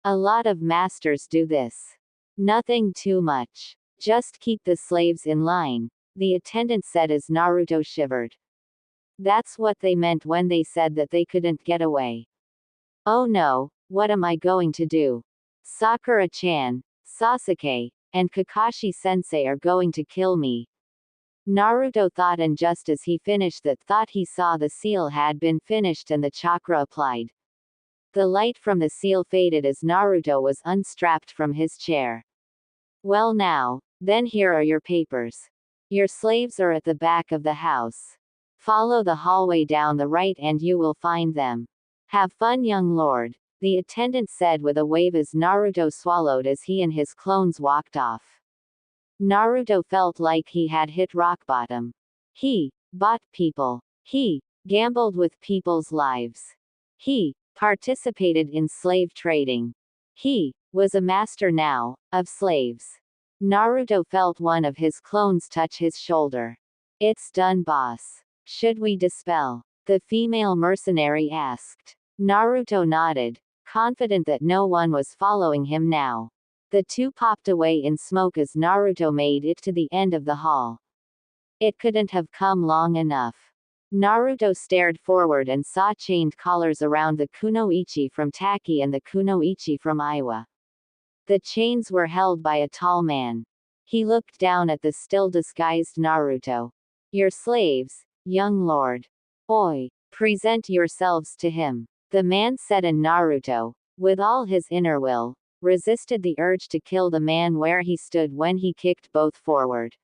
A lot of masters do this. Nothing too much. Just keep the slaves in line, the attendant said as Naruto shivered. That's what they meant when they said that they couldn't get away. Oh no, what am I going to do? Sakura-chan, Sasuke, and Kakashi-sensei are going to kill me. Naruto thought, and just as he finished that thought he saw the seal had been finished and the chakra applied. The light from the seal faded as Naruto was unstrapped from his chair. Well now, then here are your papers. Your slaves are at the back of the house. Follow the hallway down the right and you will find them. Have fun, young lord, the attendant said with a wave as Naruto swallowed as he and his clones walked off. Naruto felt like he had hit rock bottom. He bought people. He gambled with people's lives. He participated in slave trading. He was a master now, of slaves. Naruto felt one of his clones touch his shoulder. It's done, boss. Should we dispel? The female mercenary asked. Naruto nodded, confident that no one was following him now. The two popped away in smoke as Naruto made it to the end of the hall. It couldn't have come long enough. Naruto stared forward and saw chained collars around the kunoichi from Taki and the kunoichi from Iwa. The chains were held by a tall man. He looked down at the still disguised Naruto. Your slaves, young lord. Oi, present yourselves to him. The man said, and Naruto, with all his inner will, resisted the urge to kill the man where he stood when he kicked both forward.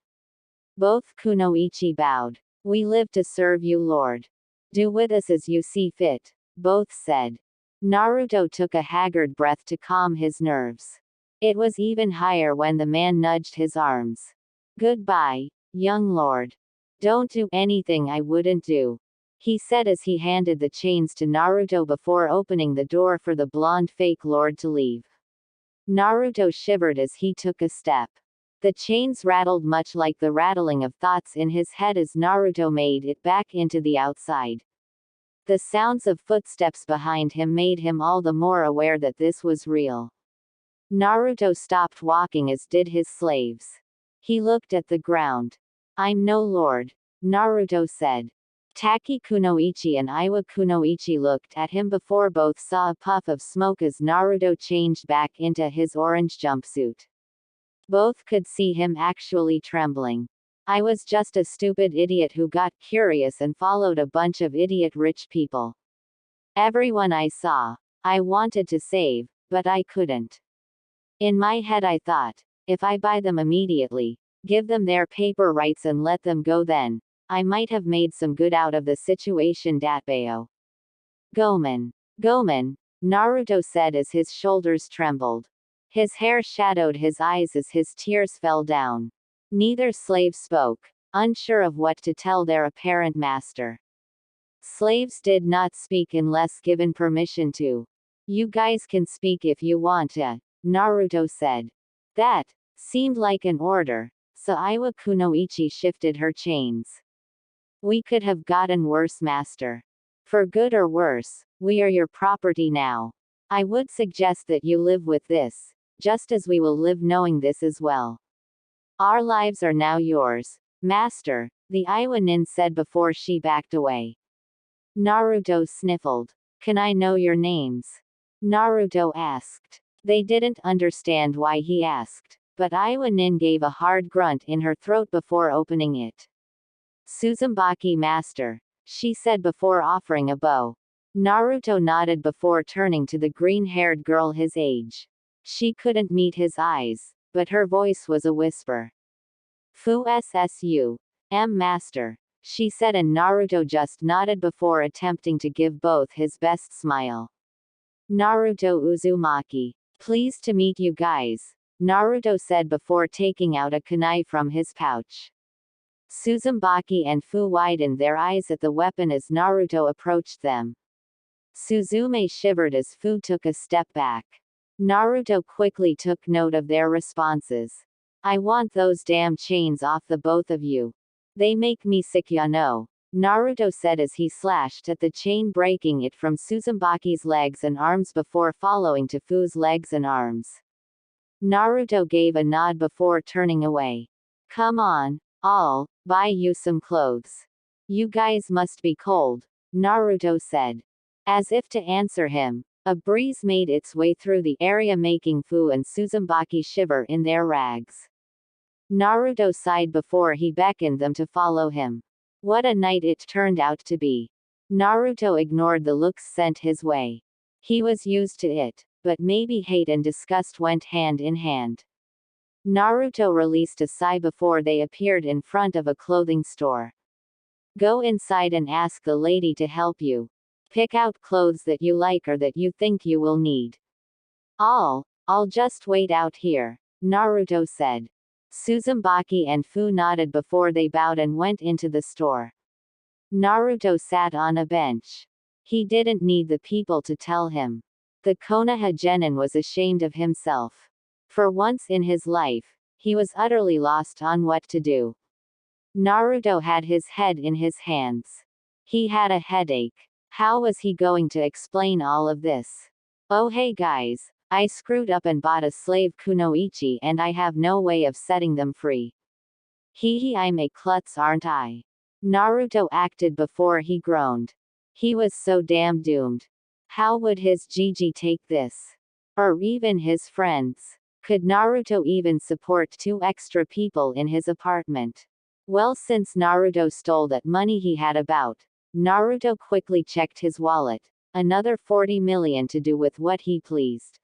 Both kunoichi bowed. We live to serve you, Lord. Do with us as you see fit, both said. Naruto took a haggard breath to calm his nerves. It was even higher when the man nudged his arms. Goodbye, young lord. Don't do anything I wouldn't do, he said as he handed the chains to Naruto before opening the door for the blonde fake lord to leave. Naruto shivered as he took a step. The chains rattled much like the rattling of thoughts in his head as Naruto made it back into the outside. The sounds of footsteps behind him made him all the more aware that this was real. Naruto stopped walking, as did his slaves. He looked at the ground. I'm no lord, Naruto said. Taki kunoichi and Iwa kunoichi looked at him before both saw a puff of smoke as Naruto changed back into his orange jumpsuit. Both could see him actually trembling. I was just a stupid idiot who got curious and followed a bunch of idiot rich people. Everyone I saw, I wanted to save, but I couldn't. In my head I thought, if I buy them immediately, give them their paper rights and let them go, then I might have made some good out of the situation. Datbeo. Gomen. Gomen, Naruto said as his shoulders trembled. His hair shadowed his eyes as his tears fell down. Neither slave spoke, unsure of what to tell their apparent master. Slaves did not speak unless given permission to. You guys can speak if you want to, Naruto said. That seemed like an order, so Iwa kunoichi shifted her chains. We could have gotten worse, master. For good or worse, we are your property now. I would suggest that you live with this, just as we will live knowing this as well. Our lives are now yours, master, the Iwa nin said before she backed away. Naruto sniffled. Can I know your names? Naruto asked. They didn't understand why he asked, but Iwa nin gave a hard grunt in her throat before opening it. Suzumebachi master, she said before offering a bow. Naruto nodded before turning to the green-haired girl his age. She couldn't meet his eyes, but her voice was a whisper. Fu ssu, master, she said, and Naruto just nodded before attempting to give both his best smile. Naruto Uzumaki. Pleased to meet you guys, Naruto said before taking out a kunai from his pouch. Suzumebachi and Fu widened their eyes at the weapon as Naruto approached them. Suzume shivered as Fu took a step back. Naruto quickly took note of their responses. I want those damn chains off the both of you. They make me sick, ya know, Naruto said as he slashed at the chain, breaking it from Suzumebachi's legs and arms before following to Fu's legs and arms. Naruto gave a nod before turning away. Come on, I'll buy you some clothes. You guys must be cold, Naruto said. As if to answer him, a breeze made its way through the area, making Fu and Suzumebachi shiver in their rags. Naruto sighed before he beckoned them to follow him. What a night it turned out to be. Naruto ignored the looks sent his way. He was used to it, but maybe hate and disgust went hand in hand. Naruto released a sigh before they appeared in front of a clothing store. Go inside and ask the lady to help you. Pick out clothes that you like or that you think you will need. I'll just wait out here, Naruto said. Suzumebachi and Fu nodded before they bowed and went into the store. Naruto sat on a bench. He didn't need the people to tell him. The Konoha genin was ashamed of himself. For once in his life, he was utterly lost on what to do. Naruto had his head in his hands. He had a headache. How was he going to explain all of this? Oh hey guys, I screwed up and bought a slave kunoichi and I have no way of setting them free. Hee I'm a klutz aren't I? Naruto acted before he groaned. He was so damn doomed. How would his Gigi take this? Or even his friends? Could Naruto even support 2 extra people in his apartment? Well, since Naruto stole that money he had about, Naruto quickly checked his wallet. Another 40 million to do with what he pleased.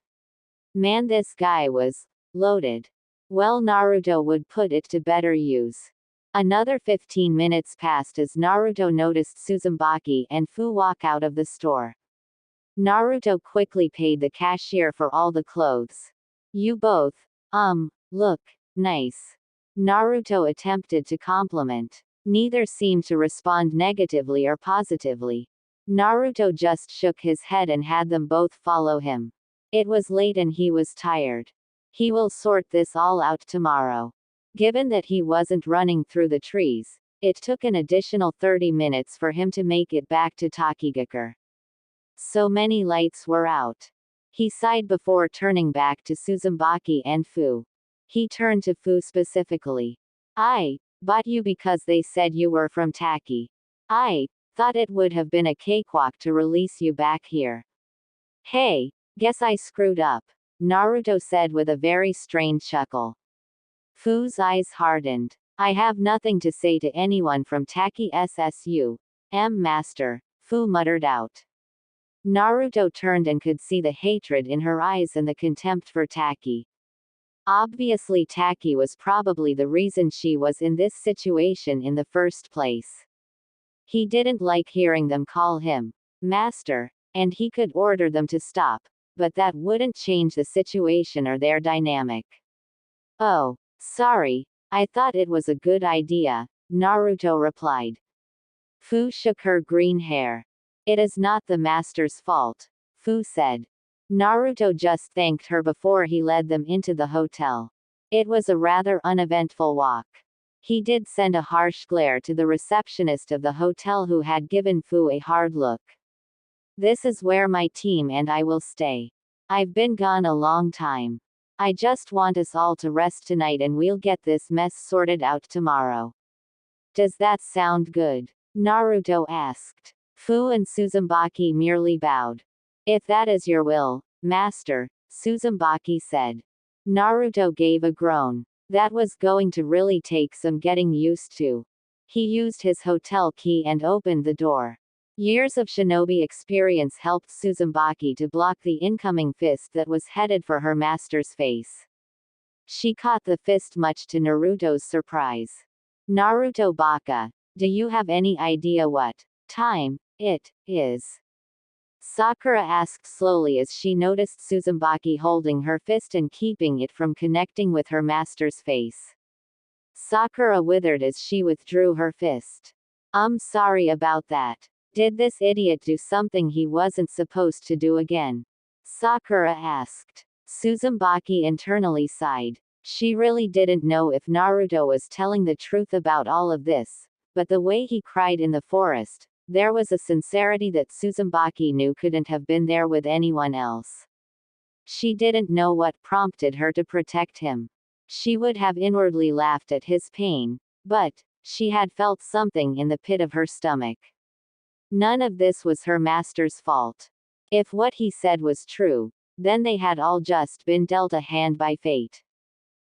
Man, this guy was loaded. Well, Naruto would put it to better use. Another 15 minutes passed as Naruto noticed Suzumebachi and Fu walk out of the store. Naruto quickly paid the cashier for all the clothes. You both, look nice. Naruto attempted to compliment. Neither seemed to respond negatively or positively. Naruto just shook his head and had them both follow him. It was late and he was tired. He will sort this all out tomorrow. Given that he wasn't running through the trees, it took an additional 30 minutes for him to make it back to Takigakure. So many lights were out. He sighed before turning back to Suzumebachi and Fu. He turned to Fu specifically. I bought you because they said you were from Taki. I thought it would have been a cakewalk to release you back here. Hey, guess I screwed up, Naruto said with a very strained chuckle. Fu's eyes hardened. I have nothing to say to anyone from Taki SSU. Master, Fu muttered out. Naruto turned and could see the hatred in her eyes and the contempt for Taki. Obviously, Taki was probably the reason she was in this situation in the first place. He didn't like hearing them call him Master, and he could order them to stop, but that wouldn't change the situation or their dynamic. Oh, sorry, I thought it was a good idea, Naruto replied. Fu shook her green hair. It is not the master's fault, Fu said. Naruto just thanked her before he led them into the hotel. It was a rather uneventful walk. He did send a harsh glare to the receptionist of the hotel who had given Fu a hard look. This is where my team and I will stay. I've been gone a long time. I just want us all to rest tonight and we'll get this mess sorted out tomorrow. Does that sound good? Naruto asked. Fu and Suzumebachi merely bowed. If that is your will, Master, Suzumebachi said. Naruto gave a groan. That was going to really take some getting used to. He used his hotel key and opened the door. Years of shinobi experience helped Suzumebachi to block the incoming fist that was headed for her master's face. She caught the fist much to Naruto's surprise. Naruto Baka, do you have any idea what time it is? Sakura asked slowly as she noticed Suzumebachi holding her fist and keeping it from connecting with her master's face. Sakura withered as she withdrew her fist. Sorry about that. Did this idiot do something he wasn't supposed to do again? Sakura asked. Suzumebachi internally sighed. She really didn't know if Naruto was telling the truth about all of this, but the way he cried in the forest, there was a sincerity that Suzumebachi knew couldn't have been there with anyone else. She didn't know what prompted her to protect him. She would have inwardly laughed at his pain, but she had felt something in the pit of her stomach. None of this was her master's fault. If what he said was true, then they had all just been dealt a hand by fate.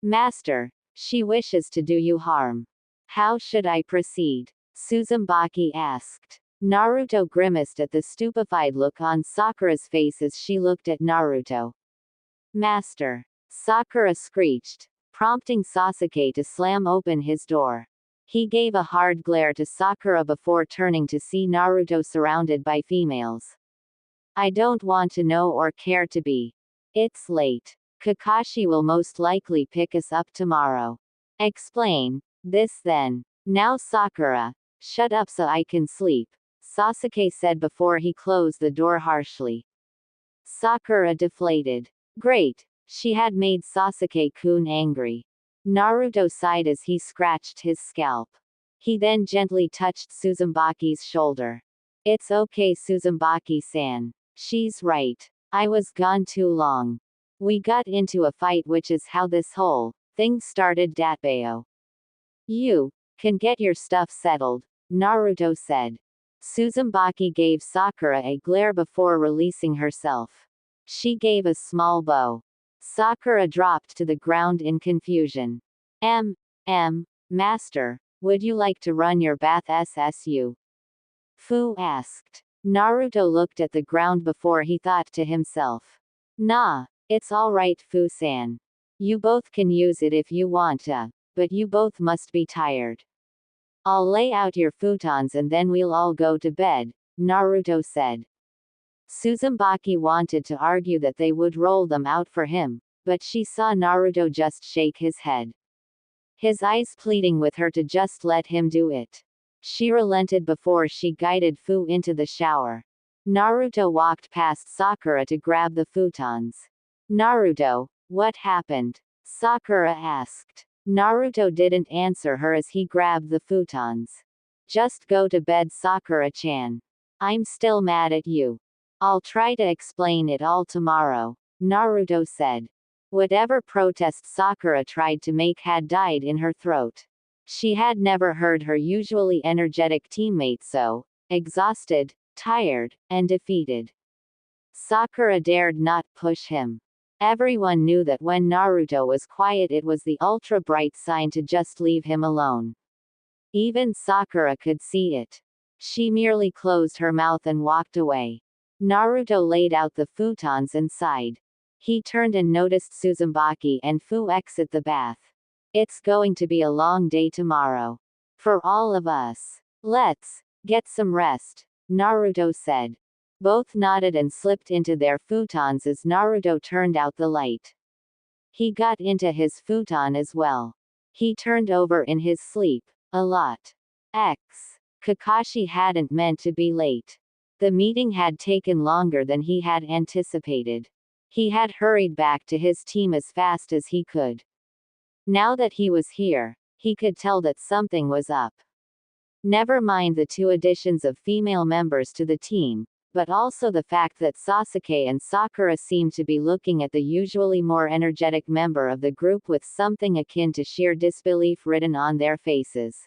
Master, she wishes to do you harm. How should I proceed? Suzumebachi asked. Naruto grimaced at the stupefied look on Sakura's face as she looked at Naruto. Master. Sakura screeched, prompting Sasuke to slam open his door. He gave a hard glare to Sakura before turning to see Naruto surrounded by females. I don't want to know or care to be. It's late. Kakashi will most likely pick us up tomorrow. Explain this then. Now Sakura, shut up so I can sleep, Sasuke said before he closed the door harshly. Sakura deflated. Great, she had made Sasuke-kun angry. Naruto sighed as he scratched his scalp. He then gently touched Suzumebachi's shoulder. It's okay, Suzumebachi-san. She's right. I was gone too long. We got into a fight, which is how this whole thing started. Datbayo. You can get your stuff settled, Naruto said. Suzumebachi gave Sakura a glare before releasing herself. She gave a small bow. Sakura dropped to the ground in confusion. Master, would you like to run your bath SSU? Fu asked. Naruto looked at the ground before he thought to himself. Nah, it's alright, Fu-san. You both can use it if you want to, but you both must be tired. I'll lay out your futons and then we'll all go to bed, Naruto said. Suzumebachi wanted to argue that they would roll them out for him, but she saw Naruto just shake his head. His eyes pleading with her to just let him do it. She relented before she guided Fu into the shower. Naruto walked past Sakura to grab the futons. Naruto, what happened? Sakura asked. Naruto didn't answer her as he grabbed the futons. Just go to bed, Sakura-chan. I'm still mad at you. I'll try to explain it all tomorrow, Naruto said. Whatever protest Sakura tried to make had died in her throat. She had never heard her usually energetic teammate so exhausted, tired, and defeated. Sakura dared not push him. Everyone knew that when Naruto was quiet, it was the ultra-bright sign to just leave him alone. Even Sakura could see it. She merely closed her mouth and walked away. Naruto laid out the futons and sighed. He turned and noticed Suzumebachi and Fu exit the bath. It's going to be a long day tomorrow. For all of us. Let's get some rest, Naruto said. Both nodded and slipped into their futons as Naruto turned out the light. He got into his futon as well. He turned over in his sleep. A lot. Kakashi hadn't meant to be late. The meeting had taken longer than he had anticipated. He had hurried back to his team as fast as he could. Now that he was here, he could tell that something was up. Never mind the 2 additions of female members to the team, but also the fact that Sasuke and Sakura seemed to be looking at the usually more energetic member of the group with something akin to sheer disbelief written on their faces.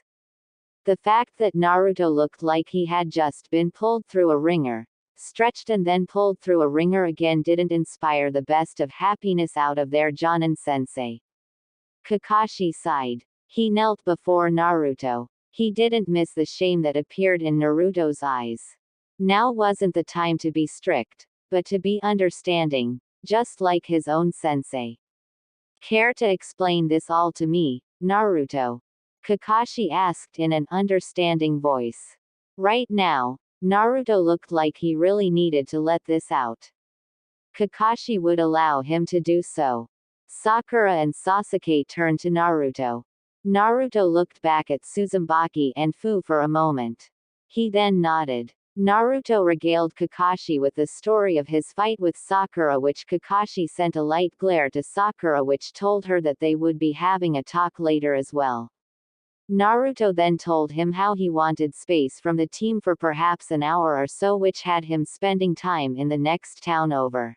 The fact that Naruto looked like he had just been pulled through a ringer, stretched and then pulled through a ringer again didn't inspire the best of happiness out of their Jonin-sensei. Kakashi sighed. He knelt before Naruto. He didn't miss the shame that appeared in Naruto's eyes. Now wasn't the time to be strict, but to be understanding, just like his own sensei. Care to explain this all to me, Naruto? Kakashi asked in an understanding voice. Right now, Naruto looked like he really needed to let this out. Kakashi would allow him to do so. Sakura and Sasuke turned to Naruto. Naruto looked back at Suzumebachi and Fu for a moment. He then nodded. Naruto regaled Kakashi with the story of his fight with Sakura, which Kakashi sent a light glare to Sakura, which told her that they would be having a talk later as well. Naruto then told him how he wanted space from the team for perhaps an hour or so, which had him spending time in the next town over.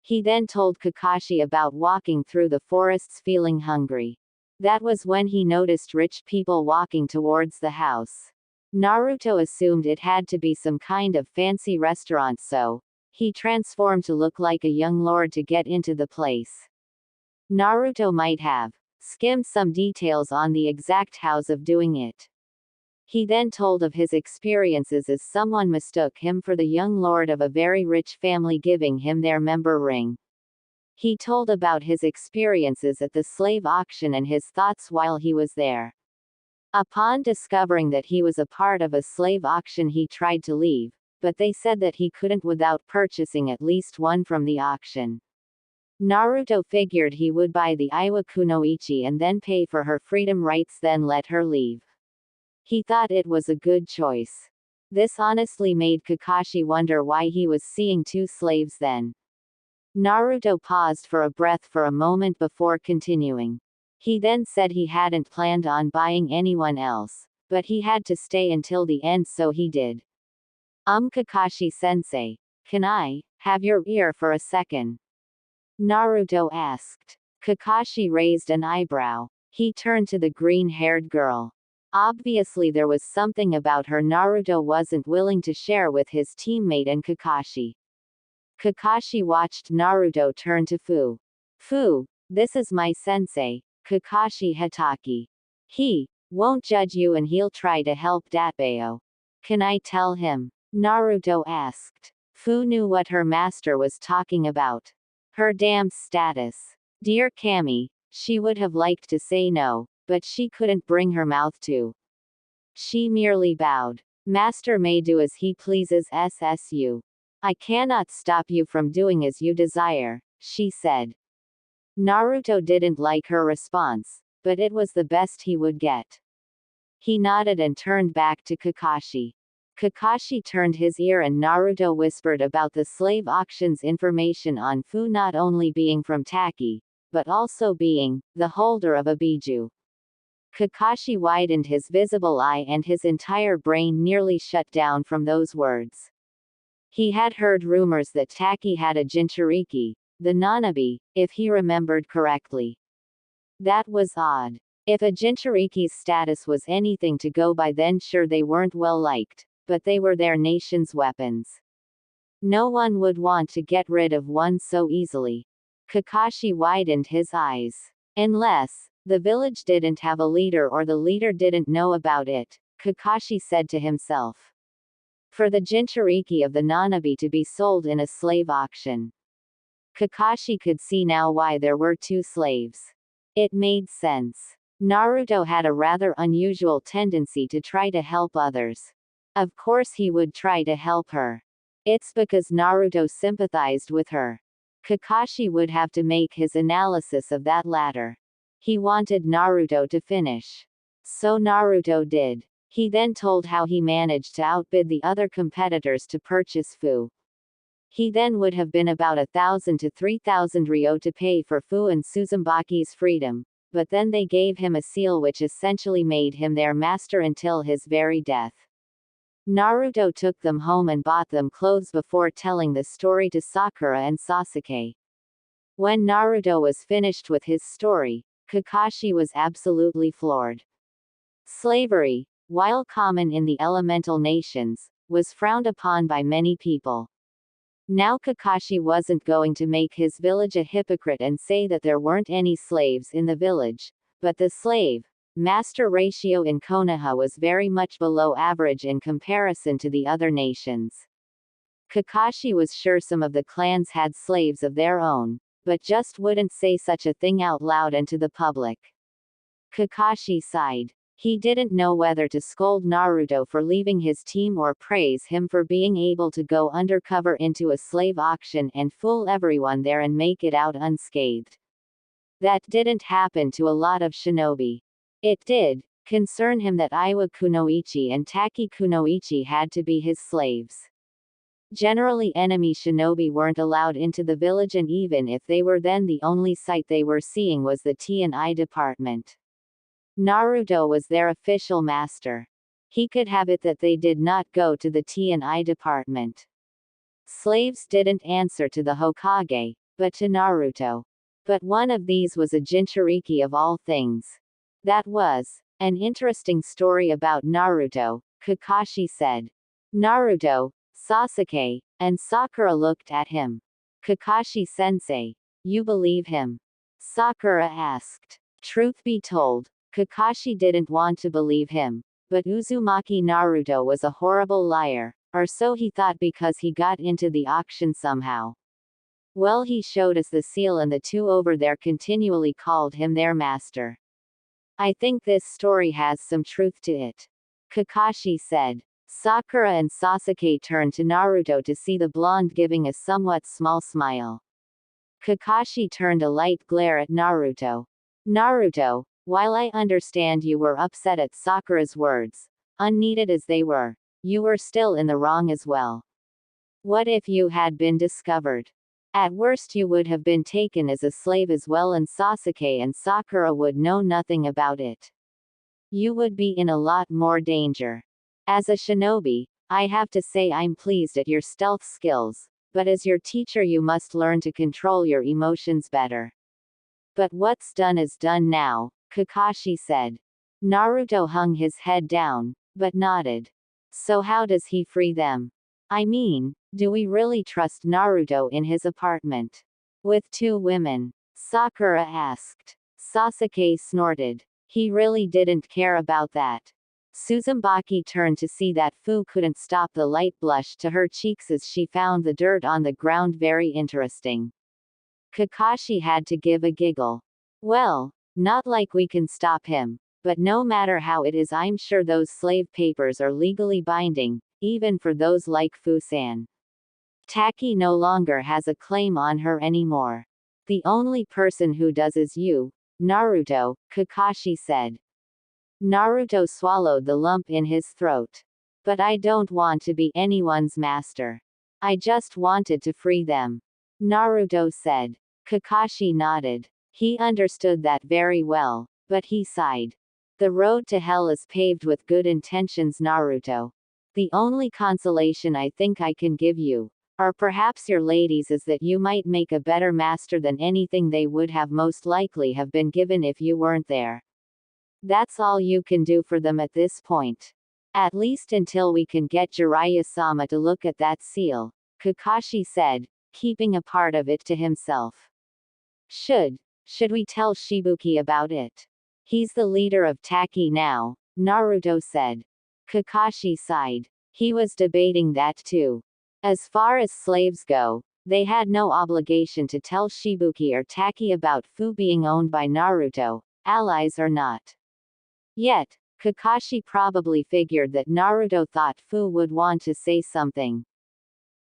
He then told Kakashi about walking through the forests feeling hungry. That was when he noticed rich people walking towards the house. Naruto assumed it had to be some kind of fancy restaurant, so he transformed to look like a young lord to get into the place. Naruto might have skimmed some details on the exact hows of doing it. He then told of his experiences as someone mistook him for the young lord of a very rich family, giving him their member ring. He told about his experiences at the slave auction and his thoughts while he was there. Upon discovering that he was a part of a slave auction, he tried to leave, but they said that he couldn't without purchasing at least one from the auction. Naruto figured he would buy the Iwakunoichi and then pay for her freedom rights, then let her leave. He thought it was a good choice. This honestly made Kakashi wonder why he was seeing 2 slaves then. Naruto paused for a breath for a moment before continuing. He then said he hadn't planned on buying anyone else, but he had to stay until the end, so he did. Kakashi-sensei, can I have your ear for a second? Naruto asked. Kakashi raised an eyebrow. He turned to the green-haired girl. Obviously there was something about her Naruto wasn't willing to share with his teammate and Kakashi. Kakashi watched Naruto turn to Fu. Fu, this is my sensei, Kakashi Hatake. He won't judge you and he'll try to help Datbeo. Can I tell him? Naruto asked. Fu knew what her master was talking about. Her damn status. Dear Kami, she would have liked to say no, but she couldn't bring her mouth to. She merely bowed. Master may do as he pleases SSU. I cannot stop you from doing as you desire, she said. Naruto didn't like her response, but it was the best he would get. He nodded and turned back to Kakashi. Kakashi turned his ear and Naruto whispered about the slave auctions information on Fu not only being from Taki, but also being the holder of a biju. Kakashi widened his visible eye and his entire brain nearly shut down from those words. He had heard rumors that Taki had a Jinchuriki, the Nanabi, if he remembered correctly. That was odd. If a Jinchuriki's status was anything to go by, then sure they weren't well liked, but they were their nation's weapons. No one would want to get rid of one so easily. Kakashi widened his eyes. Unless the village didn't have a leader or the leader didn't know about it, Kakashi said to himself. For the Jinchuriki of the Nanabi to be sold in a slave auction. Kakashi could see now why there were two slaves. It made sense. Naruto had a rather unusual tendency to try to help others. Of course he would try to help her. It's because Naruto sympathized with her. Kakashi would have to make his analysis of that latter. He wanted Naruto to finish. So Naruto did. He then told how he managed to outbid the other competitors to purchase Fu. He then would have been about 1,000 to 3,000 ryo to pay for Fu and Suzumebachi's freedom, but then they gave him a seal which essentially made him their master until his very death. Naruto took them home and bought them clothes before telling the story to Sakura and Sasuke. When Naruto was finished with his story, Kakashi was absolutely floored. Slavery, while common in the elemental nations, was frowned upon by many people. Now Kakashi wasn't going to make his village a hypocrite and say that there weren't any slaves in the village, but the slave-master ratio in Konoha was very much below average in comparison to the other nations. Kakashi was sure some of the clans had slaves of their own, but just wouldn't say such a thing out loud and to the public. Kakashi sighed. He didn't know whether to scold Naruto for leaving his team or praise him for being able to go undercover into a slave auction and fool everyone there and make it out unscathed. That didn't happen to a lot of shinobi. It did concern him that Iwa Kunoichi and Taki Kunoichi had to be his slaves. Generally enemy shinobi weren't allowed into the village, and even if they were, then the only sight they were seeing was the T&I department. Naruto was their official master. He could have it that they did not go to the T&I department. Slaves didn't answer to the Hokage, but to Naruto. But one of these was a Jinchuriki of all things. That was an interesting story about Naruto, Kakashi said. Naruto, Sasuke, and Sakura looked at him. Kakashi-sensei, you believe him? Sakura asked. Truth be told, Kakashi didn't want to believe him, but Uzumaki Naruto was a horrible liar, or so he thought, because he got into the auction somehow. Well, he showed us the seal and the two over there continually called him their master. I think this story has some truth to it, Kakashi said. Sakura and Sasuke turned to Naruto to see the blonde giving a somewhat small smile. Kakashi turned a light glare at Naruto. Naruto, while I understand you were upset at Sakura's words, unneeded as they were, you were still in the wrong as well. What if you had been discovered? At worst you would have been taken as a slave as well, and Sasuke and Sakura would know nothing about it. You would be in a lot more danger. As a shinobi, I have to say I'm pleased at your stealth skills, but as your teacher you must learn to control your emotions better. But what's done is done now, Kakashi said. Naruto hung his head down, but nodded. So how does he free them? I mean, do we really trust Naruto in his apartment? With two women? Sakura asked. Sasuke snorted. He really didn't care about that. Suzumebachi turned to see that Fu couldn't stop the light blush to her cheeks as she found the dirt on the ground very interesting. Kakashi had to give a giggle. Well, not like we can stop him, but no matter how it is I'm sure those slave papers are legally binding, even for those like Fu-san. Taki no longer has a claim on her anymore. The only person who does is you, Naruto, Kakashi said. Naruto swallowed the lump in his throat. But I don't want to be anyone's master. I just wanted to free them. Naruto said. Kakashi nodded. He understood that very well, but he sighed. The road to hell is paved with good intentions, Naruto. The only consolation I think I can give you, or perhaps your ladies, is that you might make a better master than anything they would have most likely have been given if you weren't there. That's all you can do for them at this point. At least until we can get Jiraiya-sama to look at that seal, Kakashi said, keeping a part of it to himself. Should we tell Shibuki about it? He's the leader of Taki now, Naruto said. Kakashi sighed. He was debating that too. As far as slaves go, they had no obligation to tell Shibuki or Taki about Fu being owned by Naruto, allies or not. Yet, Kakashi probably figured that Naruto thought Fu would want to say something.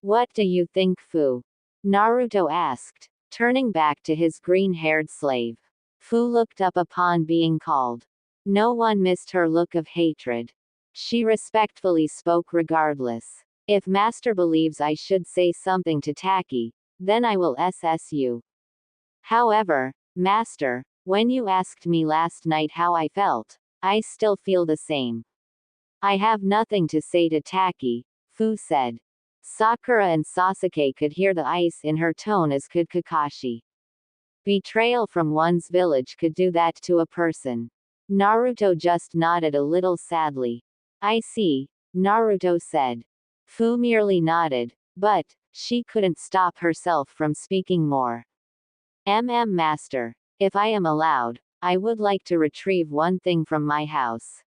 What do you think, Fu? Naruto asked, turning back to his green-haired slave. Fu looked up upon being called. No one missed her look of hatred. She respectfully spoke regardless. If Master believes I should say something to Taki, then I will SSU. However, Master, when you asked me last night how I felt, I still feel the same. I have nothing to say to Taki, Fu said. Sakura and Sasuke could hear the ice in her tone as could Kakashi. Betrayal from one's village could do that to a person. Naruto just nodded a little sadly. I see, Naruto said. Fu merely nodded, but she couldn't stop herself from speaking more. Master, if I am allowed, I would like to retrieve one thing from my house.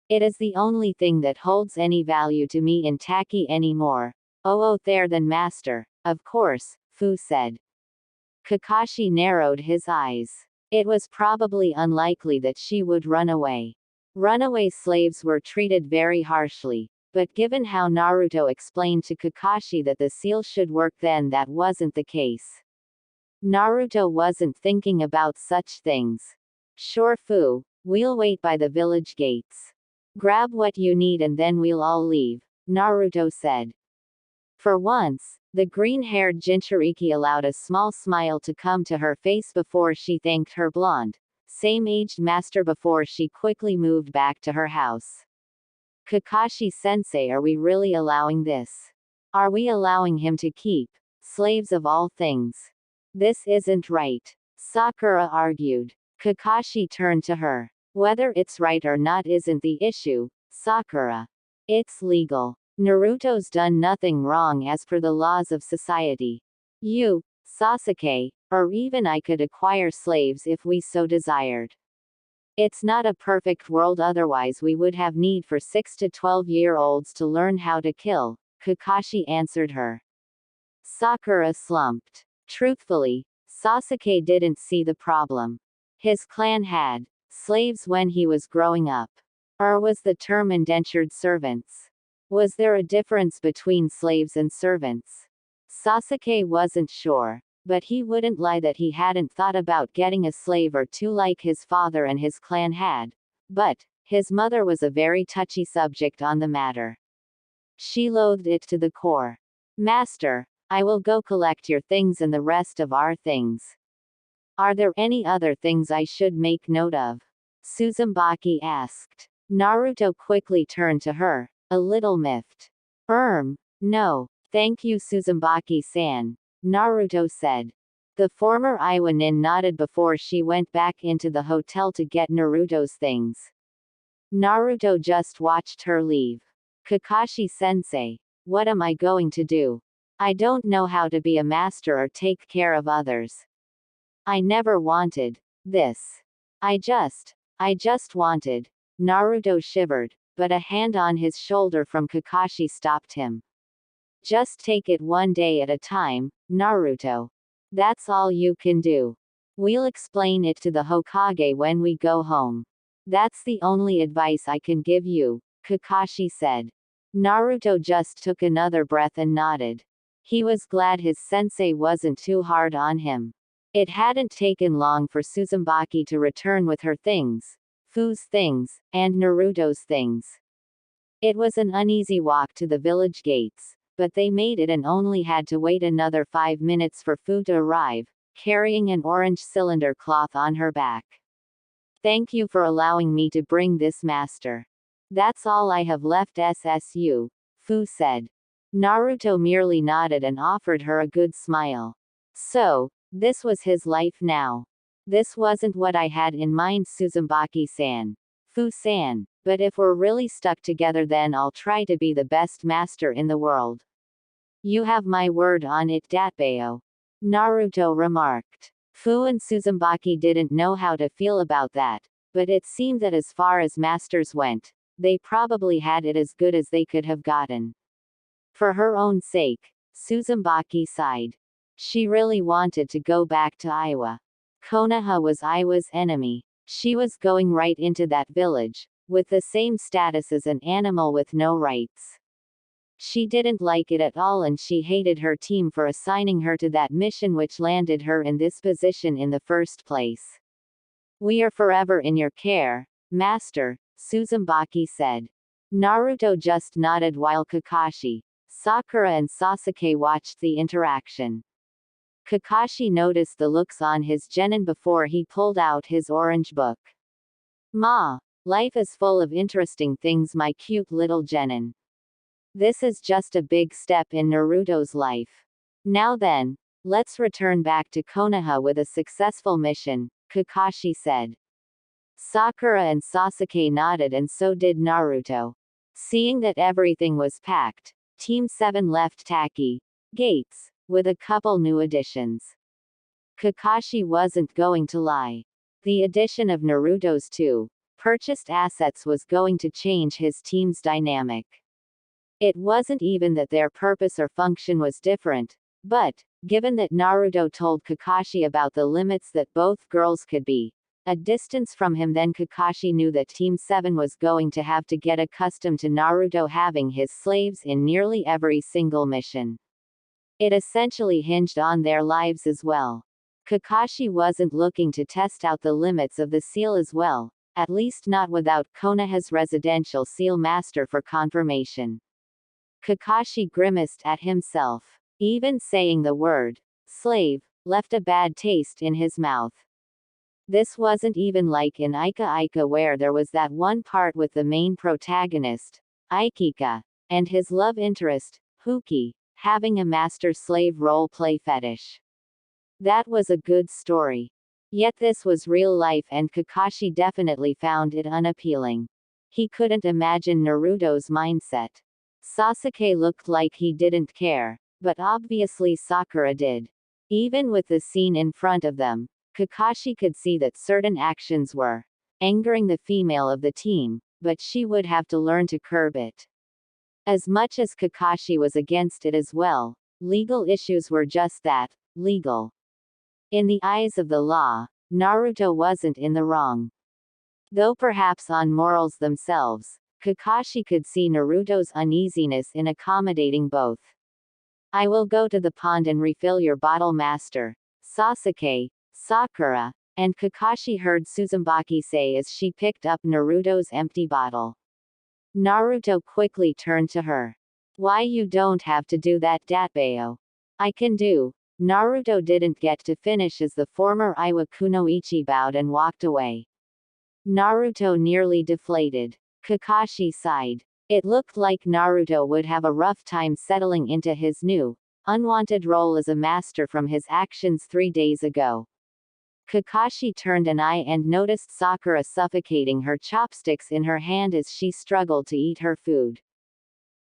It is the only thing that holds any value to me in Taki anymore. Oh, there then, Master, of course, Fu said. Kakashi narrowed his eyes. It was probably unlikely that she would run away. Runaway slaves were treated very harshly, but given how Naruto explained to Kakashi that the seal should work, then that wasn't the case. Naruto wasn't thinking about such things. Sure, Fu, we'll wait by the village gates. Grab what you need and then we'll all leave, Naruto said. For once, the green-haired Jinchuriki allowed a small smile to come to her face before she thanked her blonde, same-aged master before she quickly moved back to her house. Kakashi-sensei, are we really allowing this? Are we allowing him to keep slaves of all things? This isn't right, Sakura argued. Kakashi turned to her. Whether it's right or not isn't the issue, Sakura. It's legal. Naruto's done nothing wrong as per the laws of society. You, Sasuke, or even I could acquire slaves if we so desired. It's not a perfect world, otherwise we would have need for 6 to 12-year-olds to learn how to kill, Kakashi answered her. Sakura slumped. Truthfully, Sasuke didn't see the problem. His clan had slaves when he was growing up. Or was the term indentured servants? Was there a difference between slaves and servants? Sasuke wasn't sure, but he wouldn't lie that he hadn't thought about getting a slave or two like his father and his clan had. But his mother was a very touchy subject on the matter. She loathed it to the core. Master, I will go collect your things and the rest of our things. Are there any other things I should make note of? Suzumebachi asked. Naruto quickly turned to her, a little miffed. No. Thank you Suzumebachi-san, Naruto said. The former Iwa nin nodded before she went back into the hotel to get Naruto's things. Naruto just watched her leave. Kakashi-sensei, what am I going to do? I don't know how to be a master or take care of others. I never wanted this. I just wanted. Naruto shivered, but a hand on his shoulder from Kakashi stopped him. Just take it one day at a time, Naruto. That's all you can do. We'll explain it to the Hokage when we go home. That's the only advice I can give you, Kakashi said. Naruto just took another breath and nodded. He was glad his sensei wasn't too hard on him. It hadn't taken long for Suzumebachi to return with her things, Fu's things, and Naruto's things. It was an uneasy walk to the village gates, but they made it and only had to wait another 5 minutes for Fu to arrive, carrying an orange cylinder cloth on her back. Thank you for allowing me to bring this master. That's all I have left SSU, Fu said. Naruto merely nodded and offered her a good smile. So, this was his life now. This wasn't what I had in mind Suzumebachi-san. Fu-san, but if we're really stuck together then I'll try to be the best master in the world. You have my word on it Datbeo. Naruto remarked. Fu and Suzumebachi didn't know how to feel about that, but it seemed that as far as masters went, they probably had it as good as they could have gotten. For her own sake, Suzumebachi sighed. She really wanted to go back to Iowa. Konoha was Iowa's enemy. She was going right into that village, with the same status as an animal with no rights. She didn't like it at all and she hated her team for assigning her to that mission which landed her in this position in the first place. We are forever in your care, Master, Suzumebachi said. Naruto just nodded while Kakashi, Sakura and Sasuke watched the interaction. Kakashi noticed the looks on his genin before he pulled out his orange book. Ma, life is full of interesting things my cute little genin. This is just a big step in Naruto's life. Now then, let's return back to Konoha with a successful mission, Kakashi said. Sakura and Sasuke nodded and so did Naruto. Seeing that everything was packed, Team 7 left Taki gates, with a couple new additions. Kakashi wasn't going to lie. The addition of Naruto's 2 purchased assets was going to change his team's dynamic. It wasn't even that their purpose or function was different, but, given that Naruto told Kakashi about the limits that both girls could be, a distance from him, then Kakashi knew that Team 7 was going to have to get accustomed to Naruto having his slaves in nearly every single mission. It essentially hinged on their lives as well. Kakashi wasn't looking to test out the limits of the seal as well, at least not without Konoha's residential seal master for confirmation. Kakashi grimaced at himself. Even saying the word, slave, left a bad taste in his mouth. This wasn't even like in Ika Ika where there was that one part with the main protagonist, Aikika, and his love interest, Huki, having a master-slave role-play fetish. That was a good story. Yet this was real life and Kakashi definitely found it unappealing. He couldn't imagine Naruto's mindset. Sasuke looked like he didn't care, but obviously Sakura did. Even with the scene in front of them, Kakashi could see that certain actions were angering the female of the team, but she would have to learn to curb it. As much as Kakashi was against it as well, legal issues were just that, legal. In the eyes of the law, Naruto wasn't in the wrong. Though perhaps on morals themselves, Kakashi could see Naruto's uneasiness in accommodating both. I will go to the pond and refill your bottle master, Sasuke, Sakura, and Kakashi heard Suzumebachi say as she picked up Naruto's empty bottle. Naruto quickly turned to her. Why you don't have to do that Datbeo? I can do. Naruto didn't get to finish as the former Iwa Kunoichi bowed and walked away. Naruto nearly deflated. Kakashi sighed. It looked like Naruto would have a rough time settling into his new, unwanted role as a master from his actions 3 days ago. Kakashi turned an eye and noticed Sakura suffocating her chopsticks in her hand as she struggled to eat her food.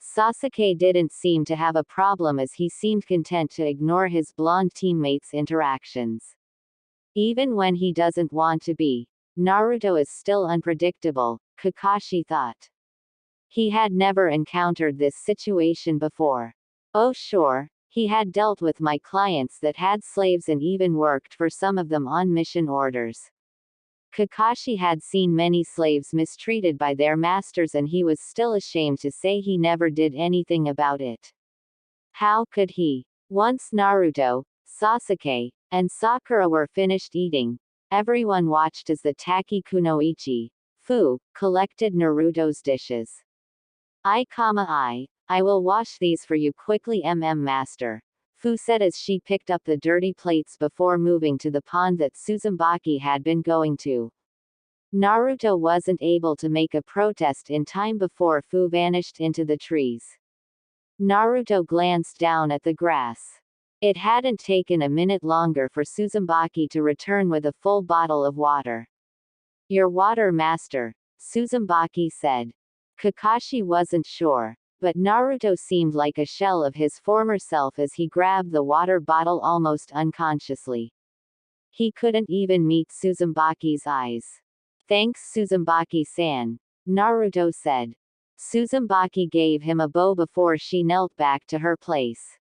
Sasuke didn't seem to have a problem as he seemed content to ignore his blonde teammates' interactions. Even when he doesn't want to be, Naruto is still unpredictable, Kakashi thought. He had never encountered this situation before. Oh sure, he had dealt with my clients that had slaves and even worked for some of them on mission orders. Kakashi had seen many slaves mistreated by their masters and he was still ashamed to say he never did anything about it. How could he? Once Naruto, Sasuke, and Sakura were finished eating, everyone watched as the Taki Kunoichi, Fu, collected Naruto's dishes. I will wash these for you quickly, master, Fu said as she picked up the dirty plates before moving to the pond that Suzumebachi had been going to. Naruto wasn't able to make a protest in time before Fu vanished into the trees. Naruto glanced down at the grass. It hadn't taken a minute longer for Suzumebachi to return with a full bottle of water. Your water, master, Suzumebachi said. Kakashi wasn't sure, but Naruto seemed like a shell of his former self as he grabbed the water bottle almost unconsciously. He couldn't even meet Suzumebachi's eyes. Thanks, Suzumebachi-san, Naruto said. Suzumebachi gave him a bow before she knelt back to her place.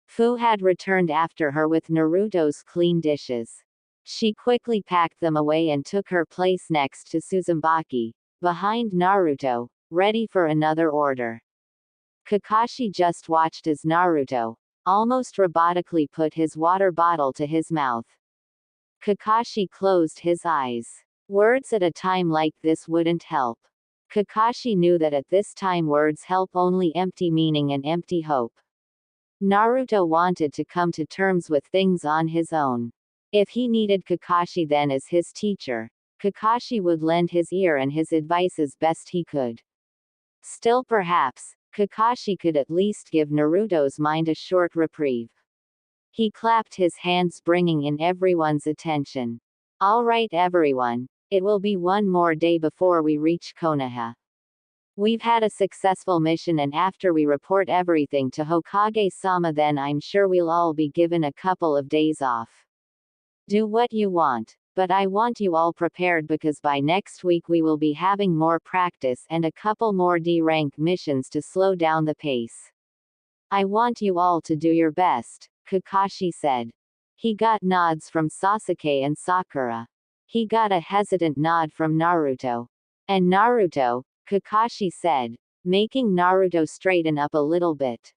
Fu had returned after her with Naruto's clean dishes. She quickly packed them away and took her place next to Suzumebachi, behind Naruto, ready for another order. Kakashi just watched as Naruto, almost robotically, put his water bottle to his mouth. Kakashi closed his eyes. Words at a time like this wouldn't help. Kakashi knew that at this time words help only empty meaning and empty hope. Naruto wanted to come to terms with things on his own. If he needed Kakashi then as his teacher, Kakashi would lend his ear and his advice as best he could. Still perhaps, Kakashi could at least give Naruto's mind a short reprieve. He clapped his hands, bringing in everyone's attention. All right everyone, it will be one more day before we reach Konoha. We've had a successful mission and after we report everything to Hokage-sama then I'm sure we'll all be given a couple of days off. Do what you want, but I want you all prepared because by next week we will be having more practice and a couple more D-rank missions to slow down the pace. I want you all to do your best, Kakashi said. He got nods from Sasuke and Sakura. He got a hesitant nod from Naruto. And Naruto, Kakashi said, making Naruto straighten up a little bit.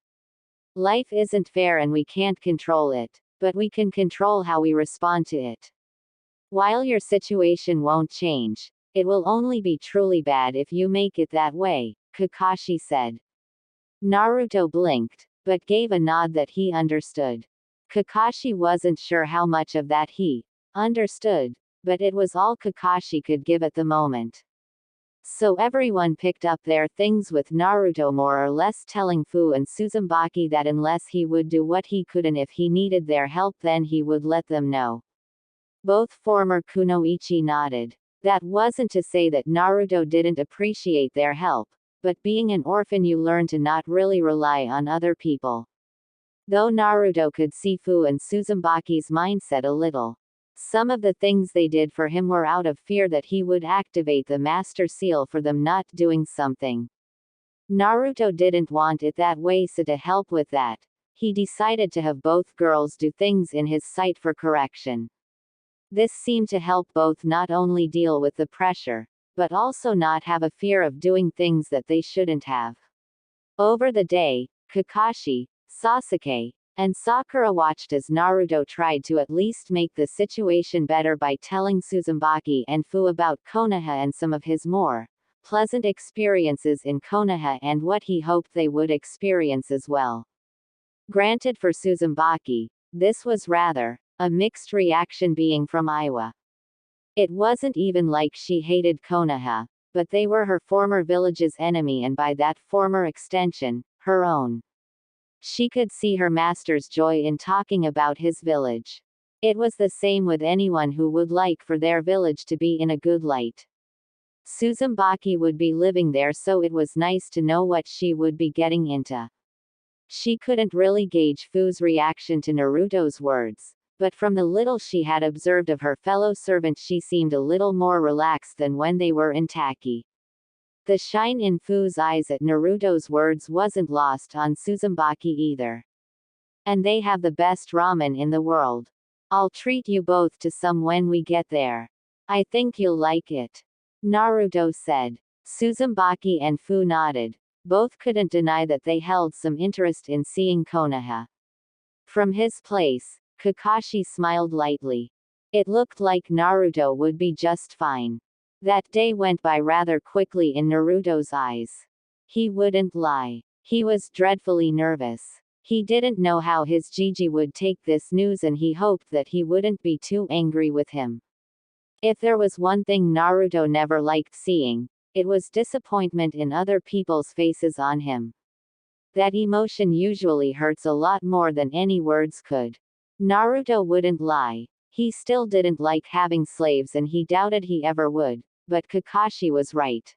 Life isn't fair and we can't control it, but we can control how we respond to it. While your situation won't change, it will only be truly bad if you make it that way, Kakashi said. Naruto blinked, but gave a nod that he understood. Kakashi wasn't sure how much of that he understood, but it was all Kakashi could give at the moment. So everyone picked up their things with Naruto more or less telling Fu and Suzumebachi that unless he would do what he could and if he needed their help then he would let them know. Both former Kunoichi nodded. That wasn't to say that Naruto didn't appreciate their help, but being an orphan you learn to not really rely on other people. Though Naruto could see Fu and Suzumebachi's mindset a little. Some of the things they did for him were out of fear that he would activate the Master Seal for them not doing something. Naruto didn't want it that way, so to help with that, he decided to have both girls do things in his sight for correction. This seemed to help both not only deal with the pressure, but also not have a fear of doing things that they shouldn't have. Over the day, Kakashi, Sasuke, and Sakura watched as Naruto tried to at least make the situation better by telling Suzumebachi and Fu about Konoha and some of his more pleasant experiences in Konoha and what he hoped they would experience as well. Granted, for Suzumebachi, this was rather a mixed reaction being from Iwa. It wasn't even like she hated Konoha, but they were her former village's enemy and by that former extension, her own. She could see her master's joy in talking about his village. It was the same with anyone who would like for their village to be in a good light. Suzumebachi would be living there, so it was nice to know what she would be getting into. She couldn't really gauge Fu's reaction to Naruto's words, but from the little she had observed of her fellow servant she seemed a little more relaxed than when they were in Taki. The shine in Fu's eyes at Naruto's words wasn't lost on Suzumebachi either. And they have the best ramen in the world. I'll treat you both to some when we get there. I think you'll like it, Naruto said. Suzumebachi and Fu nodded. Both couldn't deny that they held some interest in seeing Konoha. From his place, Kakashi smiled lightly. It looked like Naruto would be just fine. That day went by rather quickly in Naruto's eyes. He wouldn't lie. He was dreadfully nervous. He didn't know how his Gigi would take this news and he hoped that he wouldn't be too angry with him. If there was one thing Naruto never liked seeing, it was disappointment in other people's faces on him. That emotion usually hurts a lot more than any words could. Naruto wouldn't lie. He still didn't like having slaves and he doubted he ever would, but Kakashi was right.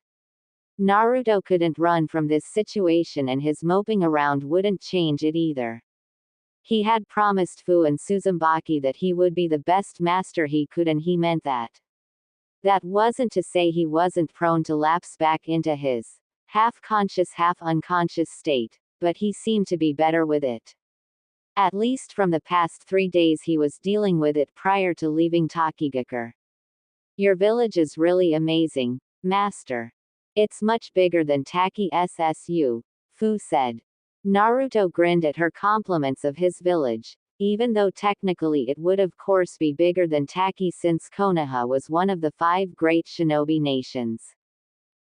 Naruto couldn't run from this situation and his moping around wouldn't change it either. He had promised Fu and Suzumebachi that he would be the best master he could and he meant that. That wasn't to say he wasn't prone to lapse back into his half-conscious half-unconscious state, but he seemed to be better with it. At least from the past 3 days he was dealing with it prior to leaving Takigakure. Your village is really amazing, master. It's much bigger than Taki SSU, Fu said. Naruto grinned at her compliments of his village, even though technically it would of course be bigger than Taki since Konoha was one of the 5 great shinobi nations.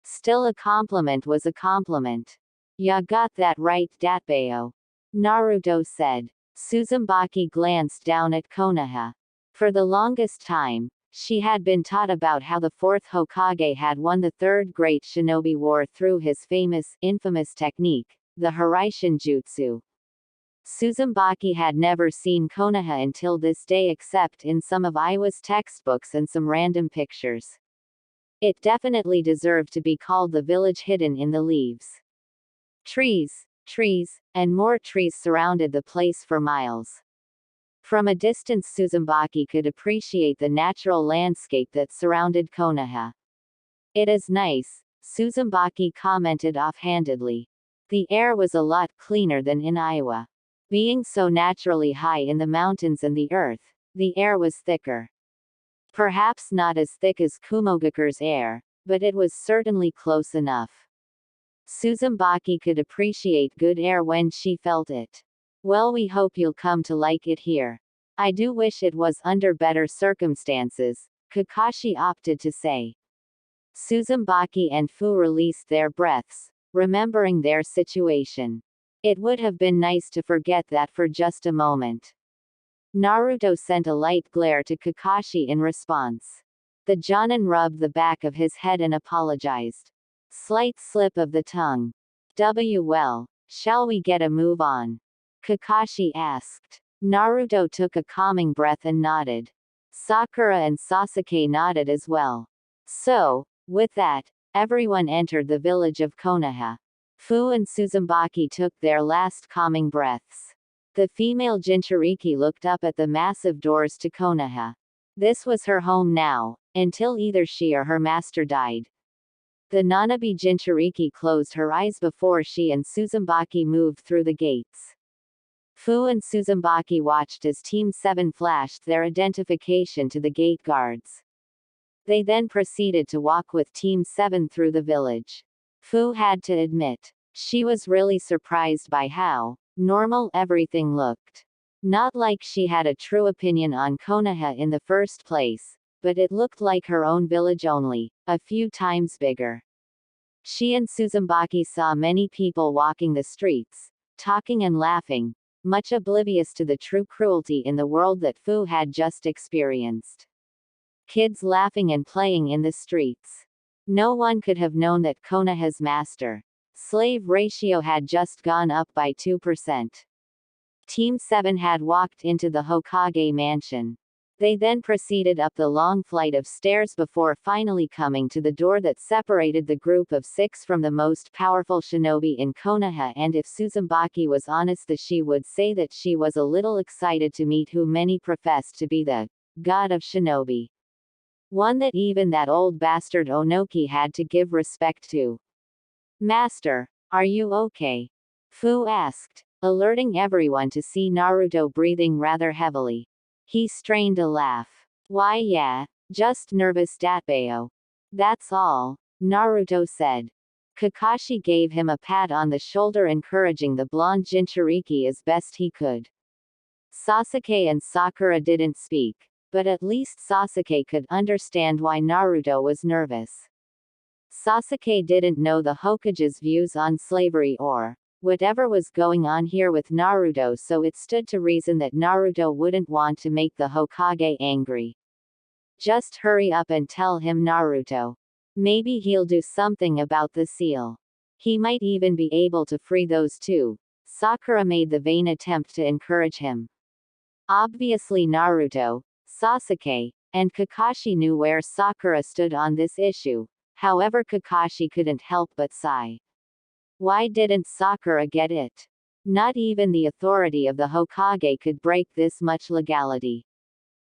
Still, a compliment was a compliment. Ya got that right, Datbeo, Naruto said. Suzumebachi glanced down at Konoha. For the longest time, she had been taught about how the 4th Hokage had won the 3rd Great Shinobi War through his infamous technique, the Hiraishin Jutsu. Suzumebachi had never seen Konoha until this day except in some of Iwa's textbooks and some random pictures. It definitely deserved to be called the village hidden in the leaves. Trees, and more trees surrounded the place for miles. From a distance Suzumebachi could appreciate the natural landscape that surrounded Konoha. It is nice, Suzumebachi commented offhandedly. The air was a lot cleaner than in Iowa. Being so naturally high in the mountains and the earth, the air was thicker. Perhaps not as thick as Kumogakure's air, but it was certainly close enough. Suzumebachi could appreciate good air when she felt it. Well, we hope you'll come to like it here. I do wish it was under better circumstances, Kakashi opted to say. Suzumebachi and Fu released their breaths, remembering their situation. It would have been nice to forget that for just a moment. Naruto sent a light glare to Kakashi in response. The Jonin rubbed the back of his head and apologized. Slight slip of the tongue. Well, shall we get a move on? Kakashi asked. Naruto took a calming breath and nodded. Sakura and Sasuke nodded as well. So, with that, everyone entered the village of Konoha. Fu and Suzumebachi took their last calming breaths. The female Jinchuriki looked up at the massive doors to Konoha. This was her home now, until either she or her master died. The Nanabi Jinchuriki closed her eyes before she and Suzumebachi moved through the gates. Fu and Suzumebachi watched as Team 7 flashed their identification to the gate guards. They then proceeded to walk with Team 7 through the village. Fu had to admit, she was really surprised by how normal everything looked. Not like she had a true opinion on Konoha in the first place, but it looked like her own village only, a few times bigger. She and Suzumebachi saw many people walking the streets, talking and laughing, much oblivious to the true cruelty in the world that Fu had just experienced. Kids laughing and playing in the streets. No one could have known that Konoha's master-slave ratio had just gone up by 2%. Team 7 had walked into the Hokage mansion. They then proceeded up the long flight of stairs before finally coming to the door that separated the group of 6 from the most powerful shinobi in Konoha, and if Suzumebachi was honest, she would say that she was a little excited to meet who many professed to be the god of shinobi. One that even that old bastard Onoki had to give respect to. "Master, are you okay?" Fu asked, alerting everyone to see Naruto breathing rather heavily. He strained a laugh. "Why yeah, just nervous datbayo. That's all," Naruto said. Kakashi gave him a pat on the shoulder, encouraging the blonde Jinchuriki as best he could. Sasuke and Sakura didn't speak, but at least Sasuke could understand why Naruto was nervous. Sasuke didn't know the Hokage's views on slavery or whatever was going on here with Naruto, so it stood to reason that Naruto wouldn't want to make the Hokage angry. "Just hurry up and tell him, Naruto. Maybe he'll do something about the seal. He might even be able to free those two." Sakura made the vain attempt to encourage him. Obviously Naruto, Sasuke, and Kakashi knew where Sakura stood on this issue. However, Kakashi couldn't help but sigh. Why didn't Sakura get it? Not even the authority of the Hokage could break this much legality.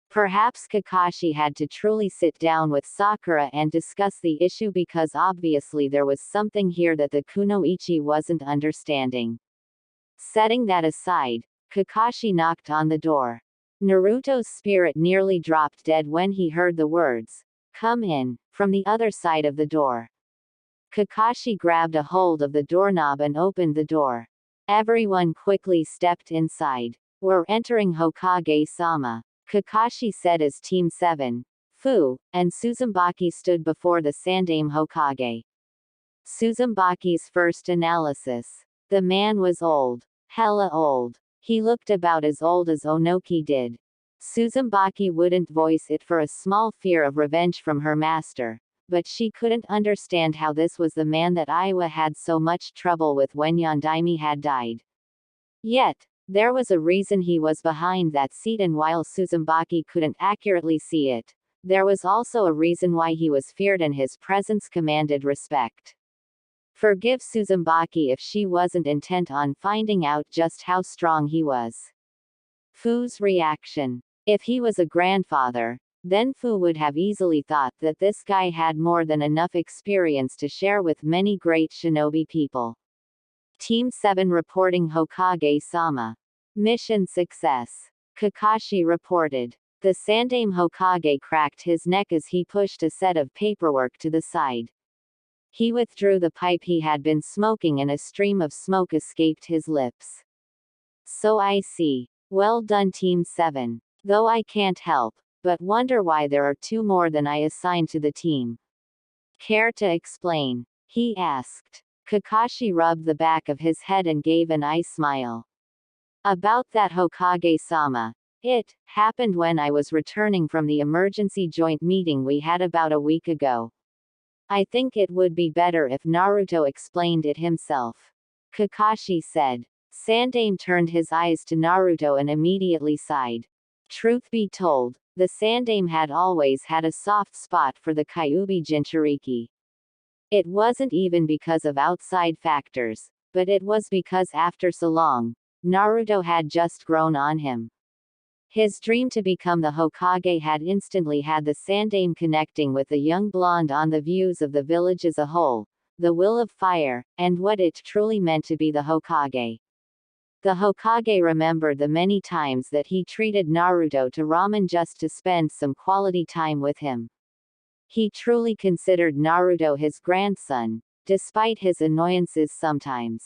Perhaps Kakashi had to truly sit down with Sakura and discuss the issue, because obviously there was something here that the Kunoichi wasn't understanding. Setting that aside, Kakashi knocked on the door. Naruto's spirit nearly dropped dead when he heard the words, "Come in," from the other side of the door. Kakashi grabbed a hold of the doorknob and opened the door. Everyone quickly stepped inside. "We're entering Hokage-sama," Kakashi said as Team 7, Fu, and Suzumebachi stood before the Sandaime Hokage. Suzumebachi's first analysis. The man was old. Hella old. He looked about as old as Onoki did. Suzumebachi wouldn't voice it for a small fear of revenge from her master, but she couldn't understand how this was the man that Iwa had so much trouble with when Yondaime had died. Yet, there was a reason he was behind that seat, and while Suzumebachi couldn't accurately see it, there was also a reason why he was feared and his presence commanded respect. Forgive Suzumebachi if she wasn't intent on finding out just how strong he was. Fu's reaction. If he was a grandfather, then Fu would have easily thought that this guy had more than enough experience to share with many great shinobi people. Team 7 reporting Hokage-sama. Mission success. Kakashi reported. The Sandaime Hokage cracked his neck as he pushed a set of paperwork to the side. He withdrew the pipe he had been smoking and a stream of smoke escaped his lips. "So I see. Well done, Team 7. Though I can't help but wonder why there are 2 more than I assigned to the team. Care to explain?" he asked. Kakashi rubbed the back of his head and gave an eye smile. "About that, Hokage-sama. It happened when I was returning from the emergency joint meeting we had about a week ago. I think it would be better if Naruto explained it himself," Kakashi said. Sandaime turned his eyes to Naruto and immediately sighed. Truth be told, the Sandaime had always had a soft spot for the Kyuubi Jinchuriki. It wasn't even because of outside factors, but it was because after so long, Naruto had just grown on him. His dream to become the Hokage had instantly had the Sandaime connecting with the young blonde on the views of the village as a whole, the will of fire, and what it truly meant to be the Hokage. The Hokage remembered the many times that he treated Naruto to ramen just to spend some quality time with him. He truly considered Naruto his grandson, despite his annoyances sometimes.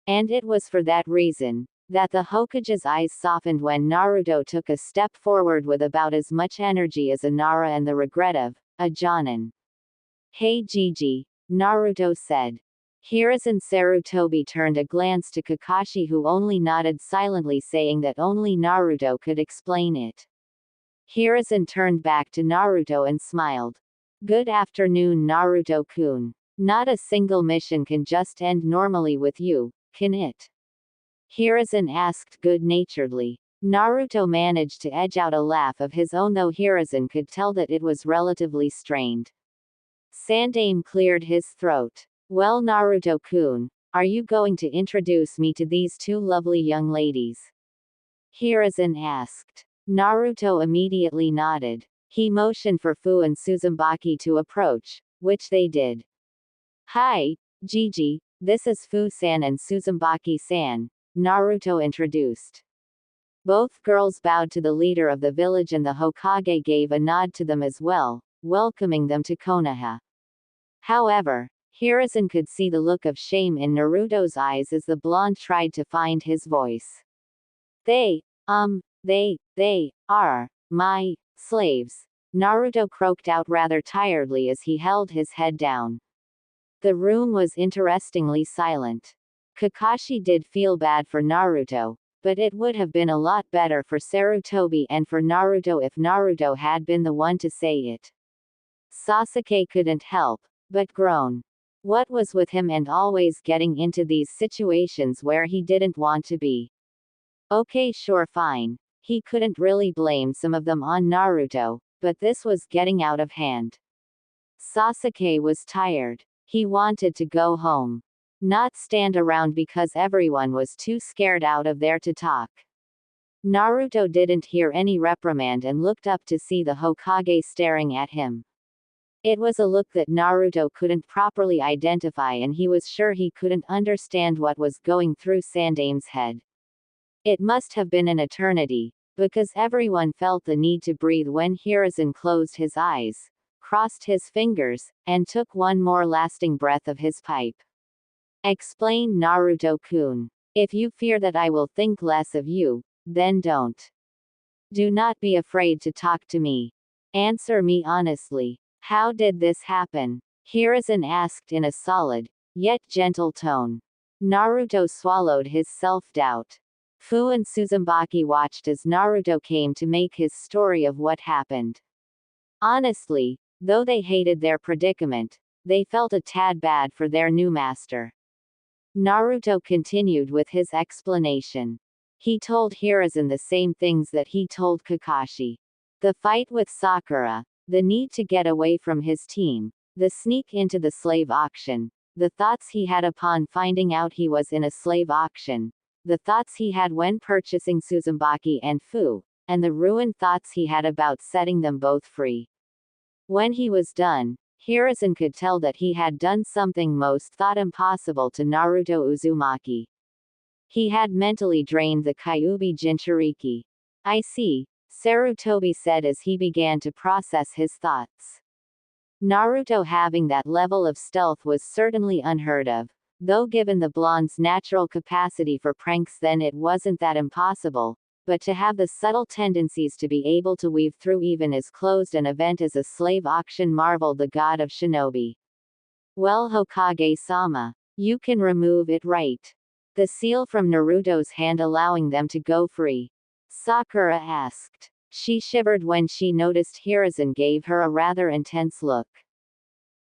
And it was for that reason that the Hokage's eyes softened when Naruto took a step forward with about as much energy as a Nara and the regret of a Jonin. "Hey Gigi," Naruto said. Hiruzen Sarutobi turned a glance to Kakashi, who only nodded silently, saying that only Naruto could explain it. Hiruzen turned back to Naruto and smiled. Good afternoon, Naruto-kun. Not a single mission can just end normally with you, can it? Hiruzen asked good-naturedly. Naruto managed to edge out a laugh of his own, though Hiruzen could tell that it was relatively strained. Sandaime cleared his throat. Well, Naruto-kun, are you going to introduce me to these two lovely young ladies? Hiruzen asked. Naruto immediately nodded. He motioned for Fu and Suzumebachi to approach, which they did. Hi, Gigi, this is Fu-san and Suzumebachi-san, Naruto introduced. Both girls bowed to the leader of the village and the Hokage gave a nod to them as well, welcoming them to Konoha. However, Hiruzen could see the look of shame in Naruto's eyes as the blonde tried to find his voice. They are my slaves, Naruto croaked out rather tiredly as he held his head down. The room was interestingly silent. Kakashi did feel bad for Naruto, but it would have been a lot better for Sarutobi and for Naruto if Naruto had been the one to say it. Sasuke couldn't help but groan. What was with him and always getting into these situations where he didn't want to be? Okay, sure, fine. He couldn't really blame some of them on Naruto, but this was getting out of hand. Sasuke was tired. He wanted to go home. Not stand around because everyone was too scared out of there to talk. Naruto didn't hear any reprimand and looked up to see the Hokage staring at him. It was a look that Naruto couldn't properly identify, and he was sure he couldn't understand what was going through Sandaime's head. It must have been an eternity, because everyone felt the need to breathe when Hiruzen closed his eyes, crossed his fingers, and took one more lasting breath of his pipe. Explained Naruto-kun. If you fear that I will think less of you, then don't. Do not be afraid to talk to me. Answer me honestly. How did this happen? Hiruzen asked in a solid, yet gentle tone. Naruto swallowed his self-doubt. Fu and Suzumebachi watched as Naruto came to make his story of what happened. Honestly, though they hated their predicament, they felt a tad bad for their new master. Naruto continued with his explanation. He told Hiruzen the same things that he told Kakashi. The fight with Sakura, the need to get away from his team, the sneak into the slave auction, the thoughts he had upon finding out he was in a slave auction, the thoughts he had when purchasing Suzumebachi and Fu, and the ruined thoughts he had about setting them both free. When he was done, Hiruzen could tell that he had done something most thought impossible to Naruto Uzumaki. He had mentally drained the Kyuubi Jinchuriki. I see, Sarutobi said as he began to process his thoughts. Naruto having that level of stealth was certainly unheard of, though given the blonde's natural capacity for pranks then it wasn't that impossible, but to have the subtle tendencies to be able to weave through even as closed an event as a slave auction, marveled the god of Shinobi. Well, Hokage-sama, you can remove it, right? The seal from Naruto's hand allowing them to go free. Sakura asked. She shivered when she noticed Hiruzen gave her a rather intense look.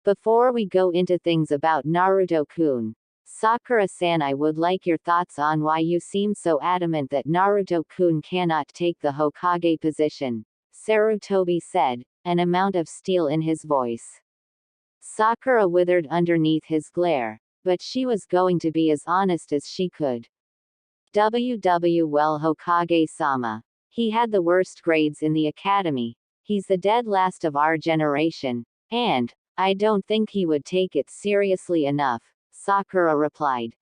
Before we go into things about Naruto-kun, Sakura-san, I would like your thoughts on why you seem so adamant that Naruto-kun cannot take the Hokage position, Sarutobi said, an amount of steel in his voice. Sakura withered underneath his glare, but she was going to be as honest as she could. Well, Hokage-sama. He had the worst grades in the academy. He's the dead last of our generation, and I don't think he would take it seriously enough, Sakura replied.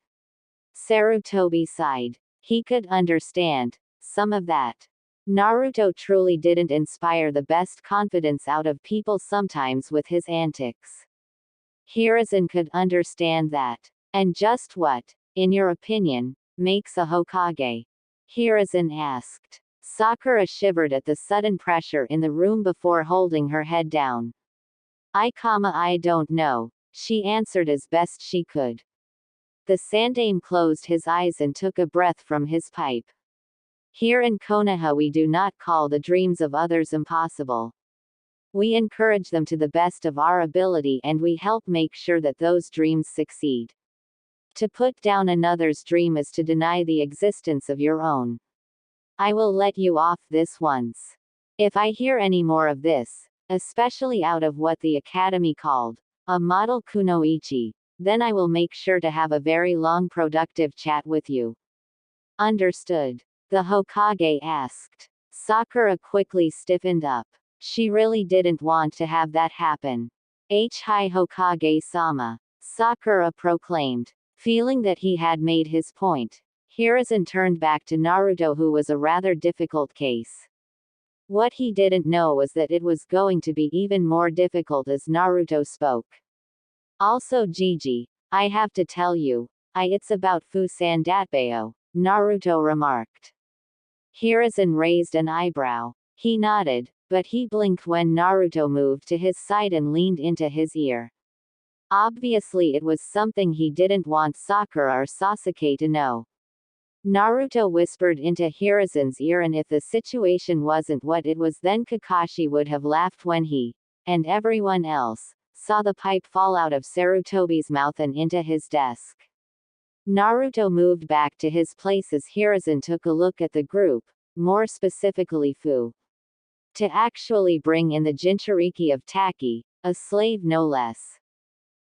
Sarutobi sighed. He could understand some of that. Naruto truly didn't inspire the best confidence out of people sometimes with his antics. Hiruzen could understand that. And just what, in your opinion, makes a Hokage? Hiruzen asked. Sakura shivered at the sudden pressure in the room before holding her head down. I don't know, she answered as best she could. The Sandaime closed his eyes and took a breath from his pipe. Here in Konoha we do not call the dreams of others impossible. We encourage them to the best of our ability and we help make sure that those dreams succeed. To put down another's dream is to deny the existence of your own. I will let you off this once. If I hear any more of this, especially out of what the Academy called a model kunoichi, then I will make sure to have a very long productive chat with you. Understood. The Hokage asked. Sakura quickly stiffened up. She really didn't want to have that happen. Hi Hokage-sama, Sakura proclaimed. Feeling that he had made his point, Hiruzen turned back to Naruto, who was a rather difficult case. What he didn't know was that it was going to be even more difficult as Naruto spoke. Also Gigi, I have to tell you, it's about Fusan Datbeo, Naruto remarked. Hiruzen raised an eyebrow. He nodded, but he blinked when Naruto moved to his side and leaned into his ear. Obviously it was something he didn't want Sakura or Sasuke to know. Naruto whispered into Hiruzen's ear, and if the situation wasn't what it was, then Kakashi would have laughed when he, and everyone else, saw the pipe fall out of Sarutobi's mouth and into his desk. Naruto moved back to his place as Hiruzen took a look at the group, more specifically Fu. To actually bring in the Jinchuriki of Taki, a slave no less.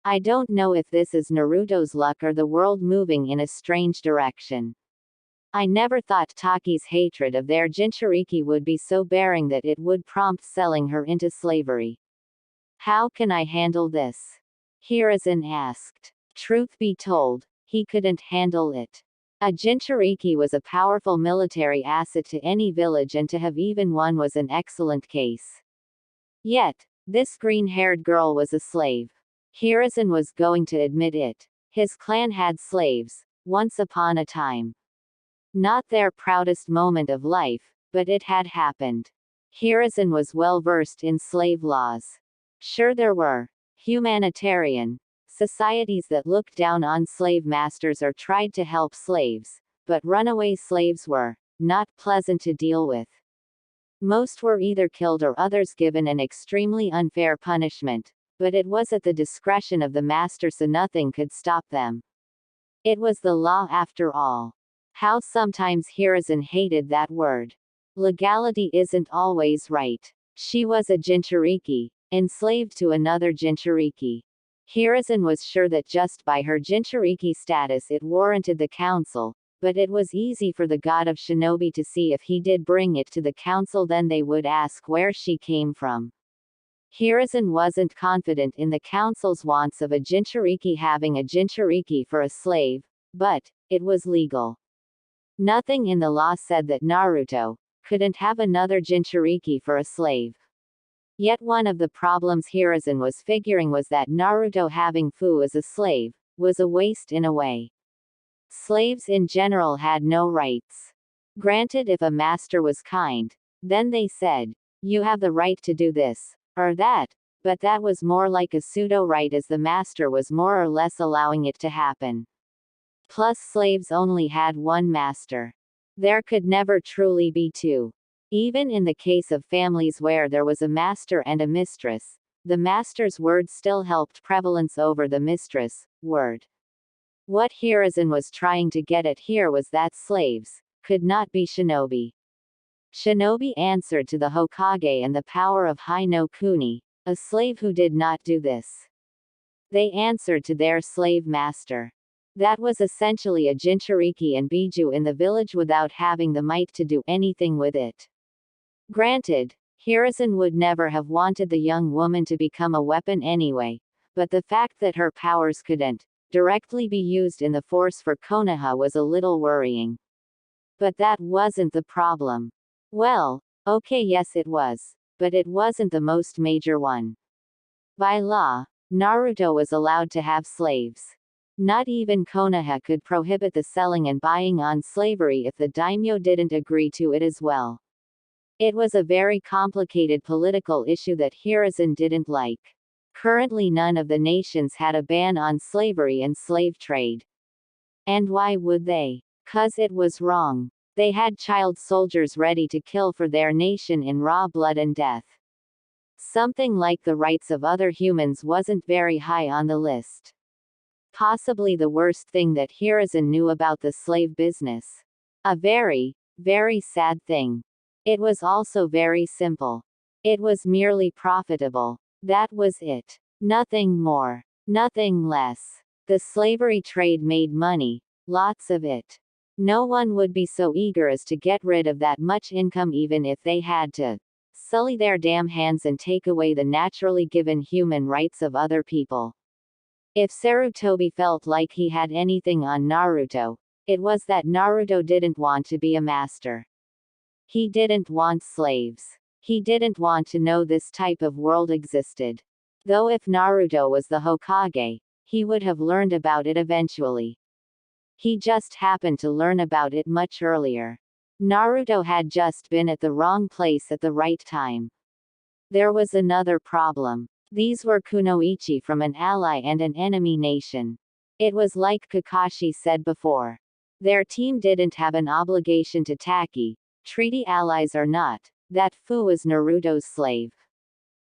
I don't know if this is Naruto's luck or the world moving in a strange direction. I never thought Taki's hatred of their Jinchuriki would be so bearing that it would prompt selling her into slavery. How can I handle this? Hiruzen asked. Truth be told, he couldn't handle it. A Jinchuriki was a powerful military asset to any village, and to have even one was an excellent case. Yet, this green-haired girl was a slave. Hiruzen was going to admit it. His clan had slaves, once upon a time. Not their proudest moment of life, but it had happened. Hiruzen was well versed in slave laws. Sure, there were humanitarian societies that looked down on slave masters or tried to help slaves, but runaway slaves were not pleasant to deal with. Most were either killed or others given an extremely unfair punishment, but it was at the discretion of the master, so nothing could stop them. It was the law after all. How sometimes Hiruzen hated that word. Legality isn't always right. She was a Jinchuriki, enslaved to another Jinchuriki. Hiruzen was sure that just by her Jinchuriki status it warranted the council, but it was easy for the god of Shinobi to see if he did bring it to the council, then they would ask where she came from. Hiruzen wasn't confident in the council's wants of a Jinchuriki having a Jinchuriki for a slave, but it was legal. Nothing in the law said that Naruto couldn't have another Jinchuriki for a slave. Yet one of the problems Hiruzen was figuring was that Naruto having Fu as a slave was a waste in a way. Slaves in general had no rights. Granted, if a master was kind, then they said, you have the right to do this, or that, but that was more like a pseudo-right, as the master was more or less allowing it to happen. Plus slaves only had one master. There could never truly be two. Even in the case of families where there was a master and a mistress, the master's word still helped prevalence over the mistress' word. What Hiruzen was trying to get at here was that slaves could not be shinobi. Shinobi answered to the Hokage and the power of Hai no Kuni, a slave who did not do this. They answered to their slave master. That was essentially a Jinchuriki and Biju in the village without having the might to do anything with it. Granted, Hiruzen would never have wanted the young woman to become a weapon anyway, but the fact that her powers couldn't directly be used in the force for Konoha was a little worrying. But that wasn't the problem. Well, okay, yes it was, but it wasn't the most major one. By law, Naruto was allowed to have slaves. Not even Konoha could prohibit the selling and buying on slavery if the daimyo didn't agree to it as well. It was a very complicated political issue that Hiruzen didn't like. Currently none of the nations had a ban on slavery and slave trade. And why would they? 'Cause it was wrong. They had child soldiers ready to kill for their nation in raw blood and death. Something like the rights of other humans wasn't very high on the list. Possibly the worst thing that Hiruzen knew about the slave business. A very, very sad thing. It was also very simple. It was merely profitable. That was it. Nothing more. Nothing less. The slavery trade made money. Lots of it. No one would be so eager as to get rid of that much income even if they had to sully their damn hands and take away the naturally given human rights of other people. If Sarutobi felt like he had anything on Naruto, it was that Naruto didn't want to be a master. He didn't want slaves. He didn't want to know this type of world existed. Though if Naruto was the Hokage, he would have learned about it eventually. He just happened to learn about it much earlier. Naruto had just been at the wrong place at the right time. There was another problem. These were kunoichi from an ally and an enemy nation. It was like Kakashi said before. Their team didn't have an obligation to Taki, treaty allies or not, that Fu was Naruto's slave.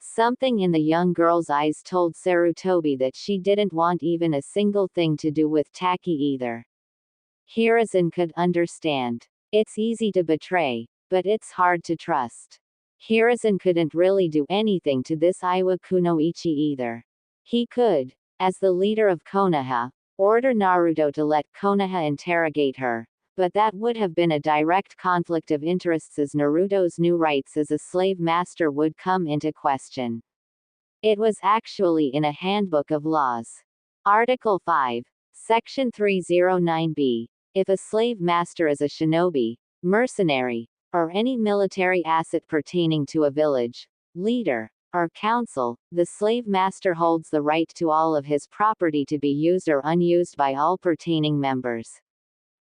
Something in the young girl's eyes told Sarutobi that she didn't want even a single thing to do with Taki either. Hiruzen could understand. It's easy to betray, but it's hard to trust. Hiruzen couldn't really do anything to this Iwa Kunoichi either. He could, as the leader of Konoha, order Naruto to let Konoha interrogate her, but that would have been a direct conflict of interests as Naruto's new rights as a slave master would come into question. It was actually in a handbook of laws. Article 5, Section 309b. If a slave master is a shinobi, mercenary, or any military asset pertaining to a village, leader, or council, the slave master holds the right to all of his property to be used or unused by all pertaining members.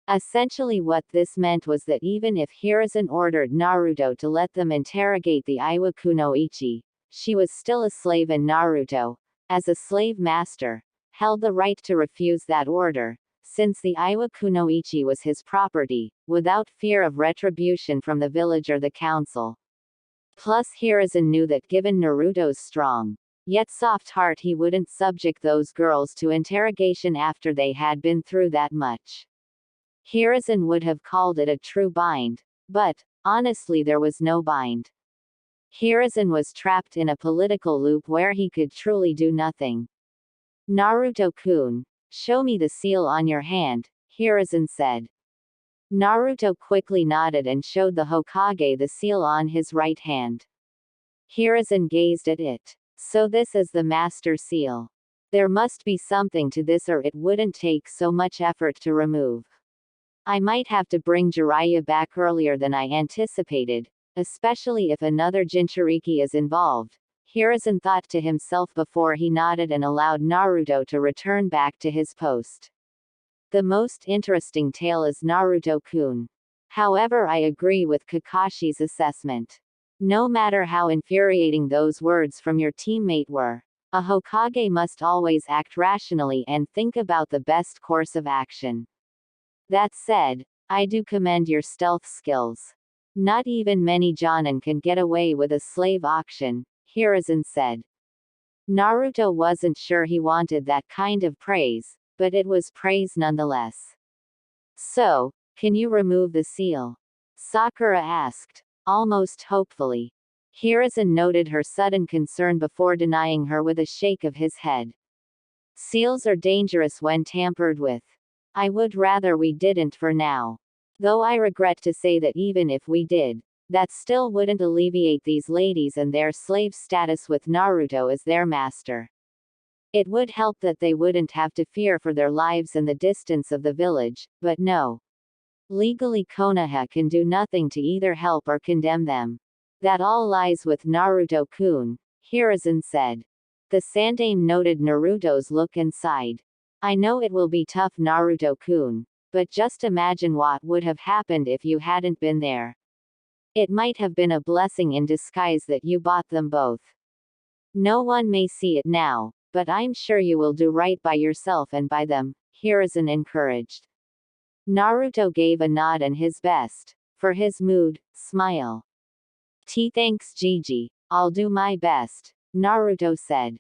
Essentially what this meant was that even if Hiruzen ordered Naruto to let them interrogate the Iwa Kunoichi, she was still a slave and Naruto, as a slave master, held the right to refuse that order, since the Iwa Kunoichi was his property, without fear of retribution from the village or the council. Plus Hiruzen knew that given Naruto's strong, yet soft heart he wouldn't subject those girls to interrogation after they had been through that much. Hiruzen would have called it a true bind, but, honestly there was no bind. Hiruzen was trapped in a political loop where he could truly do nothing. Naruto-kun, show me the seal on your hand, Hiruzen said. Naruto quickly nodded and showed the Hokage the seal on his right hand. Hiruzen gazed at it. So this is the master seal. There must be something to this or it wouldn't take so much effort to remove. I might have to bring Jiraiya back earlier than I anticipated, especially if another Jinchuriki is involved, Hiruzen thought to himself before he nodded and allowed Naruto to return back to his post. The most interesting tale is Naruto-kun. However, I agree with Kakashi's assessment. No matter how infuriating those words from your teammate were, a Hokage must always act rationally and think about the best course of action. That said, I do commend your stealth skills. Not even many Jonin can get away with a slave auction, Hiruzen said. Naruto wasn't sure he wanted that kind of praise, but it was praise nonetheless. So, can you remove the seal? Sakura asked, almost hopefully. Hiruzen noted her sudden concern before denying her with a shake of his head. Seals are dangerous when tampered with. I would rather we didn't for now. Though I regret to say that even if we did, that still wouldn't alleviate these ladies and their slave status with Naruto as their master. It would help that they wouldn't have to fear for their lives in the distance of the village, but no. Legally Konoha can do nothing to either help or condemn them. That all lies with Naruto-kun, Hiruzen said. The Sandaime noted Naruto's look and sighed. I know it will be tough, Naruto-kun, but just imagine what would have happened if you hadn't been there. It might have been a blessing in disguise that you bought them both. No one may see it now, but I'm sure you will do right by yourself and by them, Hiruzen encouraged. Naruto gave a nod and his best, for his mood, smile. Thanks Gigi. I'll do my best, Naruto said.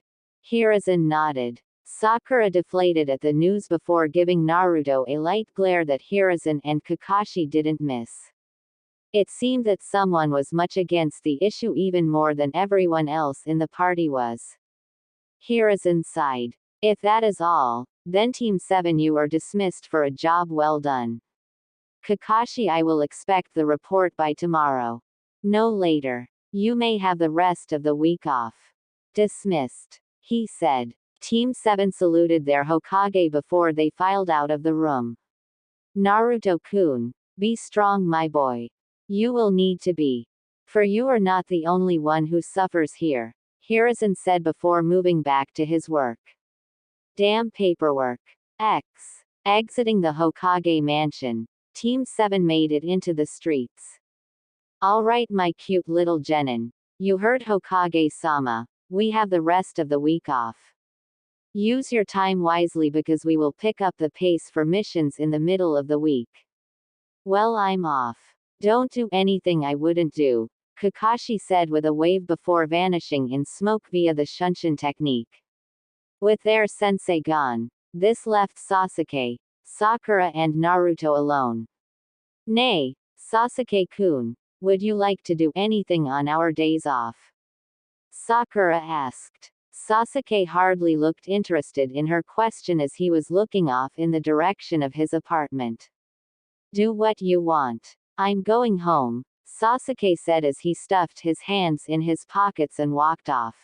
Hiruzen nodded. Sakura deflated at the news before giving Naruto a light glare that Hiruzen and Kakashi didn't miss. It seemed that someone was much against the issue even more than everyone else in the party was. Hiruzen sighed. If that is all, then Team 7 you are dismissed for a job well done. Kakashi, I will expect the report by tomorrow. No later. You may have the rest of the week off. Dismissed, he said. Team 7 saluted their Hokage before they filed out of the room. Naruto-kun, be strong my boy. You will need to be. For you are not the only one who suffers here, Hiruzen said before moving back to his work. Damn paperwork. Exiting the Hokage mansion, Team 7 made it into the streets. Alright my cute little genin. You heard Hokage-sama, we have the rest of the week off. Use your time wisely because we will pick up the pace for missions in the middle of the week. Well, I'm off. Don't do anything I wouldn't do, Kakashi said with a wave before vanishing in smoke via the Shunshin technique. With their sensei gone, this left Sasuke, Sakura and Naruto alone. Nay, Sasuke-kun, would you like to do anything on our days off? Sakura asked. Sasuke hardly looked interested in her question as he was looking off in the direction of his apartment. Do what you want. I'm going home, Sasuke said as he stuffed his hands in his pockets and walked off.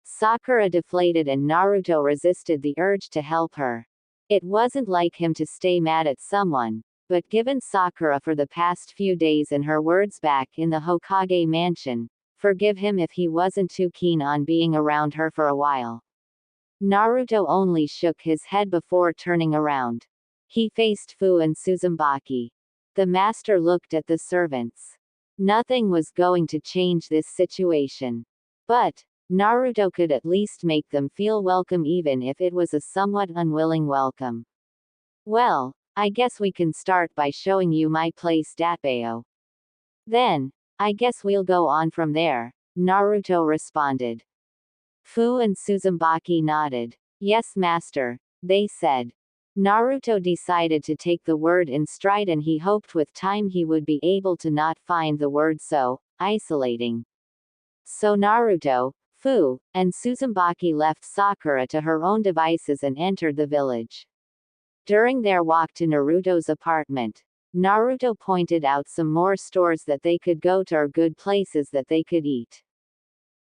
Sakura deflated and Naruto resisted the urge to help her. It wasn't like him to stay mad at someone, but given Sakura for the past few days and her words back in the Hokage mansion, forgive him if he wasn't too keen on being around her for a while. Naruto only shook his head before turning around. He faced Fu and Suzumebachi. The master looked at the servants. Nothing was going to change this situation. But Naruto could at least make them feel welcome even if it was a somewhat unwilling welcome. Well, I guess we can start by showing you my place Datbao. Then, I guess we'll go on from there, Naruto responded. Fu and Suzumebachi nodded. Yes master, they said. Naruto decided to take the word in stride and he hoped with time he would be able to not find the word so isolating. So Naruto, Fu, and Suzumebachi left Sakura to her own devices and entered the village. During their walk to Naruto's apartment, Naruto pointed out some more stores that they could go to or good places that they could eat.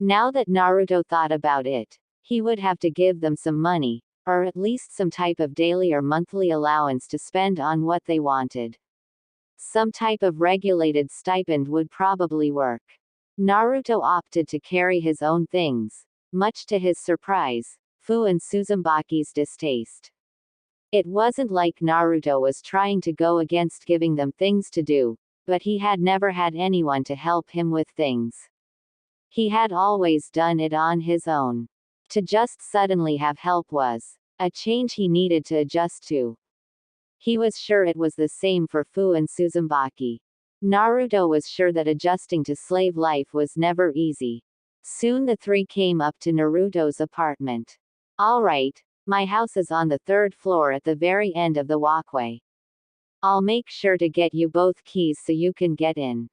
Now that Naruto thought about it, he would have to give them some money, or at least some type of daily or monthly allowance to spend on what they wanted. Some type of regulated stipend would probably work. Naruto opted to carry his own things, much to his surprise, Fu and Suzumebachi's distaste. It wasn't like Naruto was trying to go against giving them things to do, but he had never had anyone to help him with things. He had always done it on his own. To just suddenly have help was a change he needed to adjust to. He was sure it was the same for Fu and Suzumebachi. Naruto was sure that adjusting to slave life was never easy. Soon the three came up to Naruto's apartment. Alright, my house is on the 3rd floor at the very end of the walkway. I'll make sure to get you both keys so you can get in.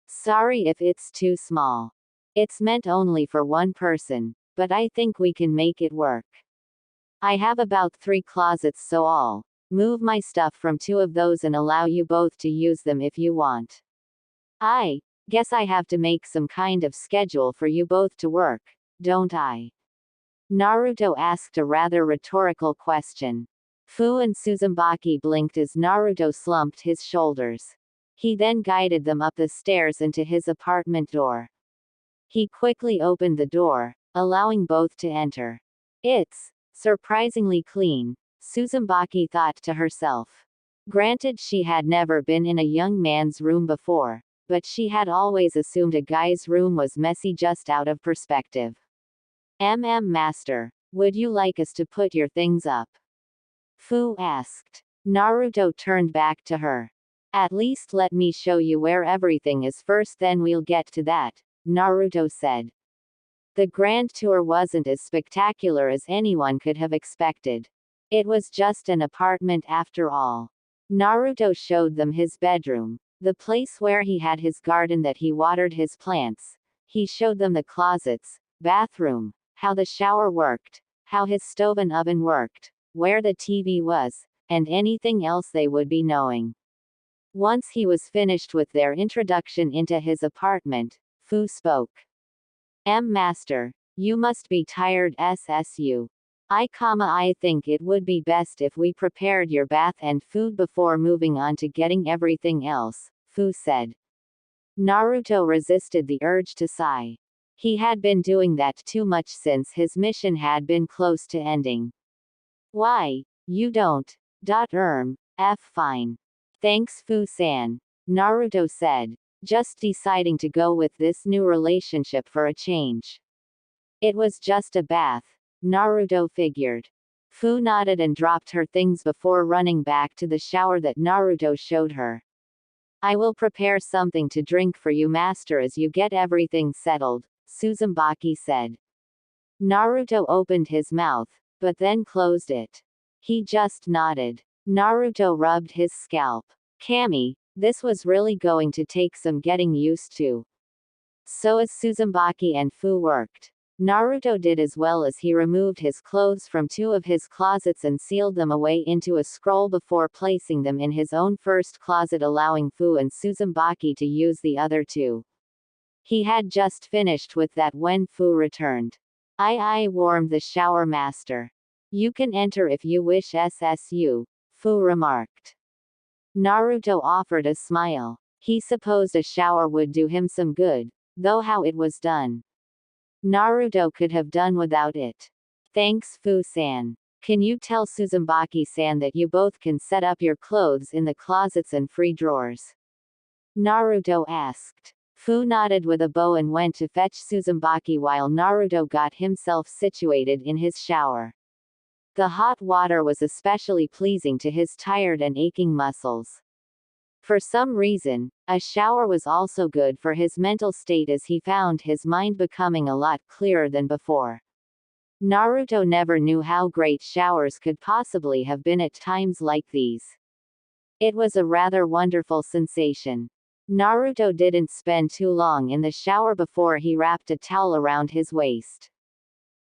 Sorry if it's too small. It's meant only for one person, but I think we can make it work. I have about 3 closets so I'll move my stuff from 2 of those and allow you both to use them if you want. I guess I have to make some kind of schedule for you both to work, don't I? Naruto asked a rather rhetorical question. Fu and Suzumebachi blinked as Naruto slumped his shoulders. He then guided them up the stairs into his apartment door. He quickly opened the door, allowing both to enter. It's surprisingly clean, Suzumebachi thought to herself. Granted she had never been in a young man's room before, but she had always assumed a guy's room was messy just out of perspective. Master, would you like us to put your things up? Fu asked. Naruto turned back to her. At least let me show you where everything is first then we'll get to that, Naruto said. The grand tour wasn't as spectacular as anyone could have expected. It was just an apartment after all. Naruto showed them his bedroom, the place where he had his garden that he watered his plants. He showed them the closets, bathroom, how the shower worked, how his stove and oven worked, where the TV was, and anything else they would be knowing. Once he was finished with their introduction into his apartment, Fu spoke. Master, you must be tired SSU. I think it would be best if we prepared your bath and food before moving on to getting everything else, Fu said. Naruto resisted the urge to sigh. He had been doing that too much since his mission had been close to ending. Why, you don't. Fine. Thanks Fu-san, Naruto said, just deciding to go with this new relationship for a change. It was just a bath, Naruto figured. Fu nodded and dropped her things before running back to the shower that Naruto showed her. I will prepare something to drink for you master as you get everything settled, Suzumebachi said. Naruto opened his mouth, but then closed it. He just nodded. Naruto rubbed his scalp. Kami, this was really going to take some getting used to. So as Suzumebachi and Fu worked, Naruto did as well as he removed his clothes from two of his closets and sealed them away into a scroll before placing them in his own first closet, allowing Fu and Suzumebachi to use the other two. He had just finished with that when Fu returned. I warmed the shower master. You can enter if you wish SSU, Fu remarked. Naruto offered a smile. He supposed a shower would do him some good, though how it was done, Naruto could have done without it. Thanks Fu-san. Can you tell Suzumebachi-san that you both can set up your clothes in the closets and free drawers? Naruto asked. Fu nodded with a bow and went to fetch Suzumebachi while Naruto got himself situated in his shower. The hot water was especially pleasing to his tired and aching muscles. For some reason, a shower was also good for his mental state as he found his mind becoming a lot clearer than before. Naruto never knew how great showers could possibly have been at times like these. It was a rather wonderful sensation. Naruto didn't spend too long in the shower before he wrapped a towel around his waist.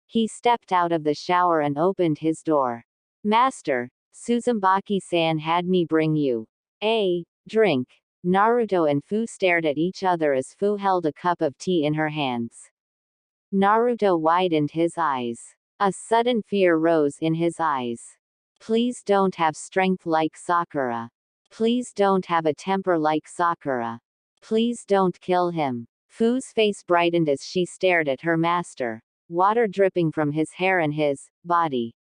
He stepped out of the shower and opened his door. Master, Suzumebachi-san had me bring you a drink. Naruto and Fu stared at each other as Fu held a cup of tea in her hands. Naruto widened his eyes. A sudden fear rose in his eyes. Please don't have strength like Sakura. Please don't have a temper like Sakura. Please don't kill him. Fu's face brightened as she stared at her master, water dripping from his hair and his body.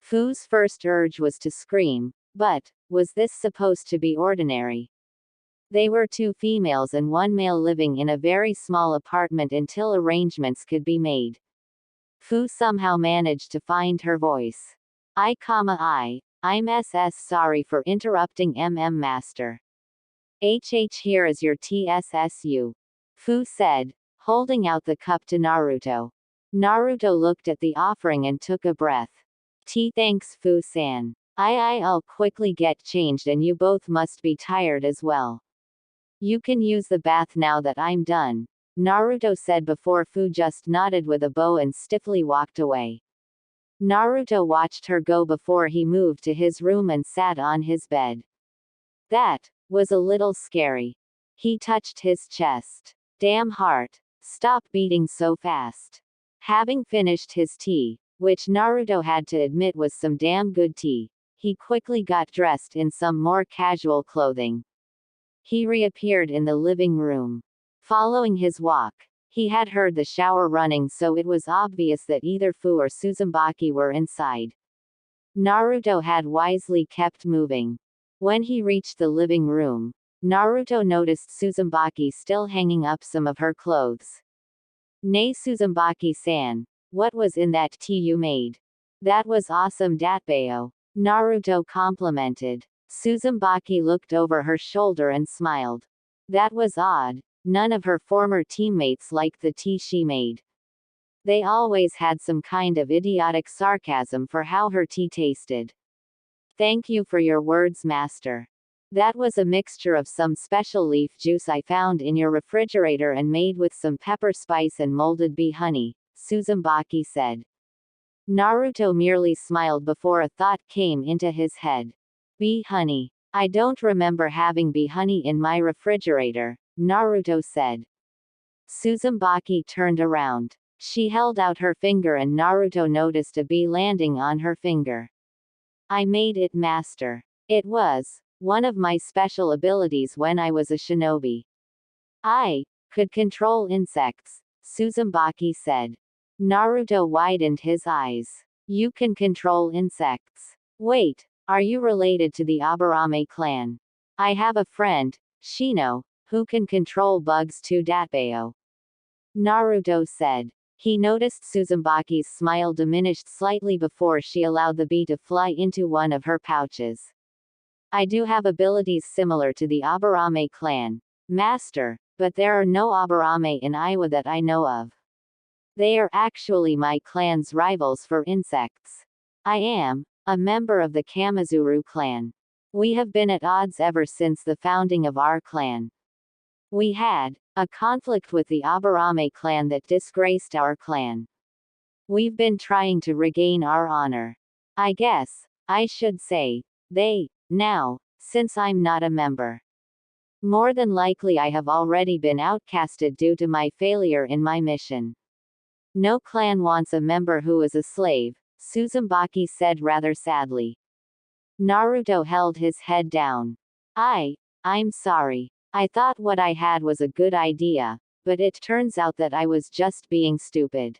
Fu's first urge was to scream, but was this supposed to be ordinary? They were two females and one male living in a very small apartment until arrangements could be made. Fu somehow managed to find her voice. I'm sorry for interrupting master. Here is your TSSU. Fu said, holding out the cup to Naruto. Naruto looked at the offering and took a breath. Thanks Fu-san. I'll quickly get changed and you both must be tired as well. You can use the bath now that I'm done, Naruto said before Fu just nodded with a bow and stiffly walked away. Naruto watched her go before he moved to his room and sat on his bed. That was a little scary. He touched his chest. Damn heart, stop beating so fast. Having finished his tea, which Naruto had to admit was some damn good tea, he quickly got dressed in some more casual clothing. He reappeared in the living room. Following his walk, he had heard the shower running, so it was obvious that either Fu or Suzumebachi were inside. Naruto had wisely kept moving. When he reached the living room, Naruto noticed Suzumebachi still hanging up some of her clothes. Nay Suzumebachi-san, what was in that tea you made? That was awesome datbayo, Naruto complimented. Suzumebachi looked over her shoulder and smiled. That was odd, none of her former teammates liked the tea she made. They always had some kind of idiotic sarcasm for how her tea tasted. Thank you for your words, master. That was a mixture of some special leaf juice I found in your refrigerator and made with some pepper spice and molded bee honey, Suzumebachi said. Naruto merely smiled before a thought came into his head. Bee honey. I don't remember having bee honey in my refrigerator, Naruto said. Suzumebachi turned around. She held out her finger and Naruto noticed a bee landing on her finger. I made it, master. It was one of my special abilities when I was a shinobi. I could control insects, Suzumebachi said. Naruto widened his eyes. You can control insects. Wait, are you related to the Aburame clan? I have a friend, Shino, who can control bugs too, Datbeo. Naruto said. He noticed Suzumebachi's smile diminished slightly before she allowed the bee to fly into one of her pouches. I do have abilities similar to the Aburame clan, master, but there are no Aburame in Iowa that I know of. They are actually my clan's rivals for insects. I am a member of the Kamizuru clan. We have been at odds ever since the founding of our clan. We had a conflict with the Aburame clan that disgraced our clan. We've been trying to regain our honor. I guess I should say, now, since I'm not a member. More than likely I have already been outcasted due to my failure in my mission. No clan wants a member who is a slave, Suzumebachi said rather sadly. Naruto held his head down. I'm sorry. I thought what I had was a good idea, but it turns out that I was just being stupid.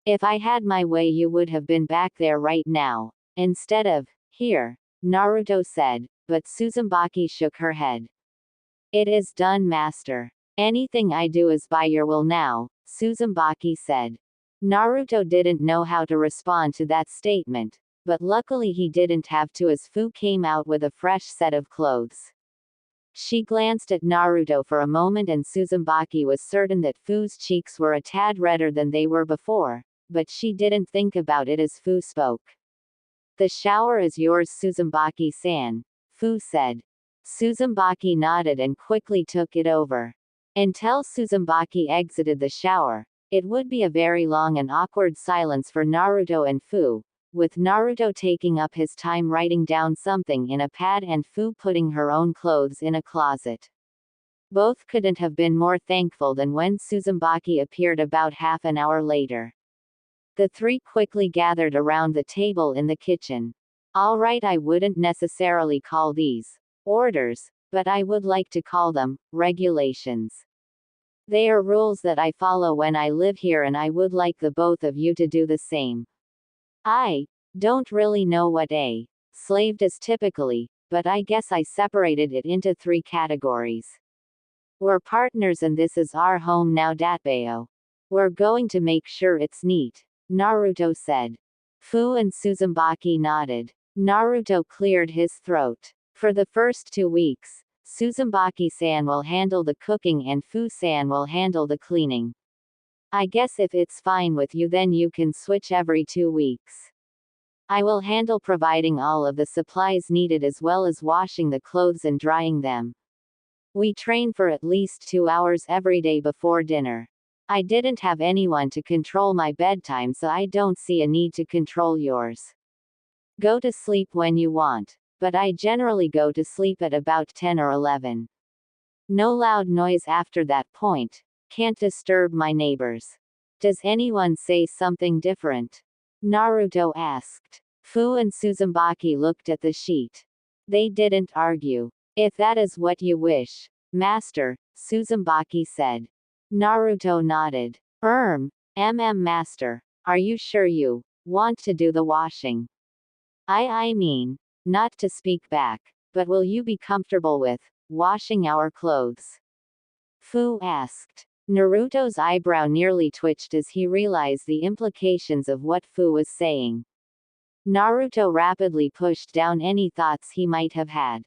If I had my way you would have been back there right now, instead of here, Naruto said, but Suzumebachi shook her head. It is done, master. Anything I do is by your will now, Suzumebachi said. Naruto didn't know how to respond to that statement, but luckily he didn't have to as Fu came out with a fresh set of clothes. She glanced at Naruto for a moment and Suzumebachi was certain that Fu's cheeks were a tad redder than they were before, but she didn't think about it as Fu spoke. The shower is yours, Suzumebachi-san, Fu said. Suzumebachi nodded and quickly took it over. Until Suzumebachi exited the shower, it would be a very long and awkward silence for Naruto and Fu, with Naruto taking up his time writing down something in a pad and Fu putting her own clothes in a closet. Both couldn't have been more thankful than when Suzumebachi appeared about half an hour later. The three quickly gathered around the table in the kitchen. All right, I wouldn't necessarily call these orders, but I would like to call them regulations. They are rules that I follow when I live here and I would like the both of you to do the same. I don't really know what a slave is typically, but I guess I separated it into 3 categories. We're partners and this is our home now, Datbeo. We're going to make sure it's neat, Naruto said. Fu and Suzumebachi nodded. Naruto cleared his throat. For the first 2 weeks, Suzumebachi-san will handle the cooking and Fu-san will handle the cleaning. I guess if it's fine with you then you can switch every 2 weeks. I will handle providing all of the supplies needed as well as washing the clothes and drying them. We train for at least 2 hours every day before dinner. I didn't have anyone to control my bedtime so I don't see a need to control yours. Go to sleep when you want, but I generally go to sleep at about 10 or 11. No loud noise after that point. Can't disturb my neighbors. Does anyone say something different? Naruto asked. Fu and Suzumebachi looked at the sheet. They didn't argue. If that is what you wish, master, Suzumebachi said. Naruto nodded. Master, are you sure you want to do the washing? I mean, not to speak back, but will you be comfortable with washing our clothes? Fu asked. Naruto's eyebrow nearly twitched as he realized the implications of what Fu was saying. Naruto rapidly pushed down any thoughts he might have had.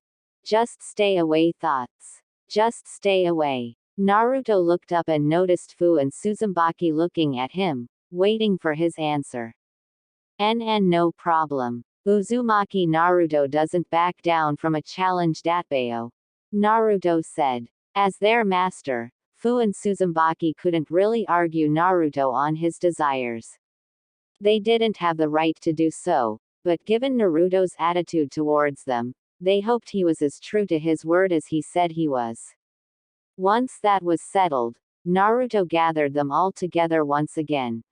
Just stay away thoughts. Just stay away. Naruto looked up and noticed Fu and Suzumebachi looking at him, waiting for his answer. No problem. Uzumaki Naruto doesn't back down from a challenge Datbao. Naruto said. As their master, Fu and Suzumebachi couldn't really argue Naruto on his desires. They didn't have the right to do so, but given Naruto's attitude towards them, they hoped he was as true to his word as he said he was. Once that was settled, Naruto gathered them all together once again.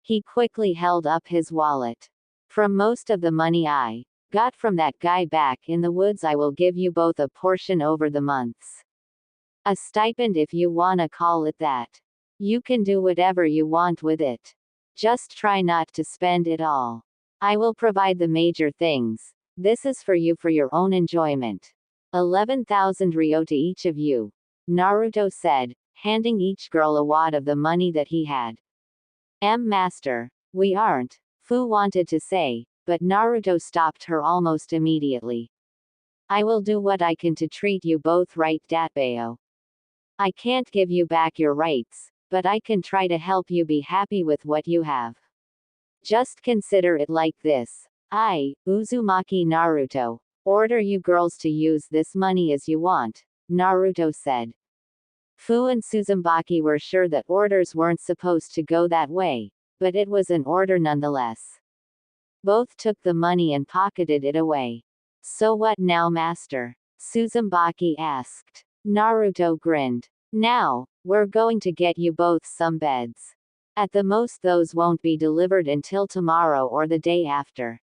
He quickly held up his wallet. From most of the money I got from that guy back in the woods, I will give you both a portion over the months. A stipend if you wanna call it that. You can do whatever you want with it. Just try not to spend it all. I will provide the major things. This is for you for your own enjoyment. 11,000 ryo to each of you, Naruto said, handing each girl a wad of the money that he had. Master, we aren't, Fu wanted to say, but Naruto stopped her almost immediately. I will do what I can to treat you both right, Datbao. I can't give you back your rights, but I can try to help you be happy with what you have. Just consider it like this. I, Uzumaki Naruto, order you girls to use this money as you want, Naruto said. Fu and Suzumebachi were sure that orders weren't supposed to go that way, but it was an order nonetheless. Both took the money and pocketed it away. So what now, master? Suzumebachi asked. Naruto grinned. Now, we're going to get you both some beds. At the most those won't be delivered until tomorrow or the day after.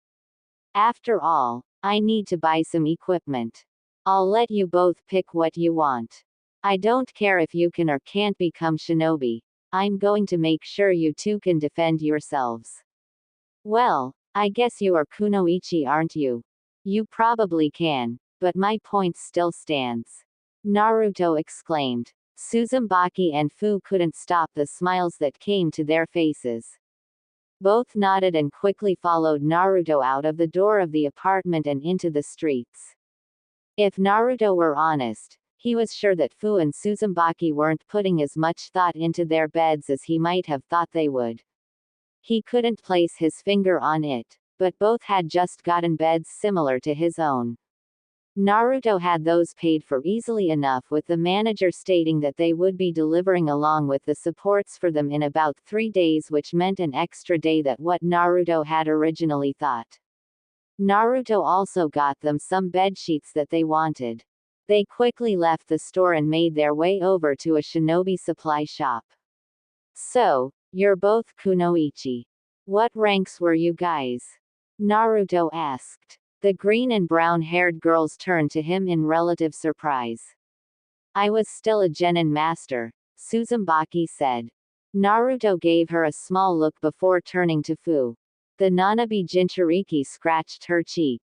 After all, I need to buy some equipment. I'll let you both pick what you want. I don't care if you can or can't become shinobi. I'm going to make sure you two can defend yourselves. Well, I guess you are kunoichi, aren't you? You probably can, but my point still stands. Naruto exclaimed. Suzumebachi and Fu couldn't stop the smiles that came to their faces. Both nodded and quickly followed Naruto out of the door of the apartment and into the streets. If Naruto were honest, he was sure that Fu and Suzumebachi weren't putting as much thought into their beds as he might have thought they would. He couldn't place his finger on it, but both had just gotten beds similar to his own. Naruto had those paid for easily enough, with the manager stating that they would be delivering along with the supports for them in about 3 days, which meant an extra day than what Naruto had originally thought. Naruto also got them some bedsheets that they wanted. They quickly left the store and made their way over to a shinobi supply shop. So, you're both kunoichi. What ranks were you guys? Naruto asked. The green and brown-haired girls turned to him in relative surprise. I was still a genin master, Suzumebachi said. Naruto gave her a small look before turning to Fu. The Nanabi Jinchuriki scratched her cheek.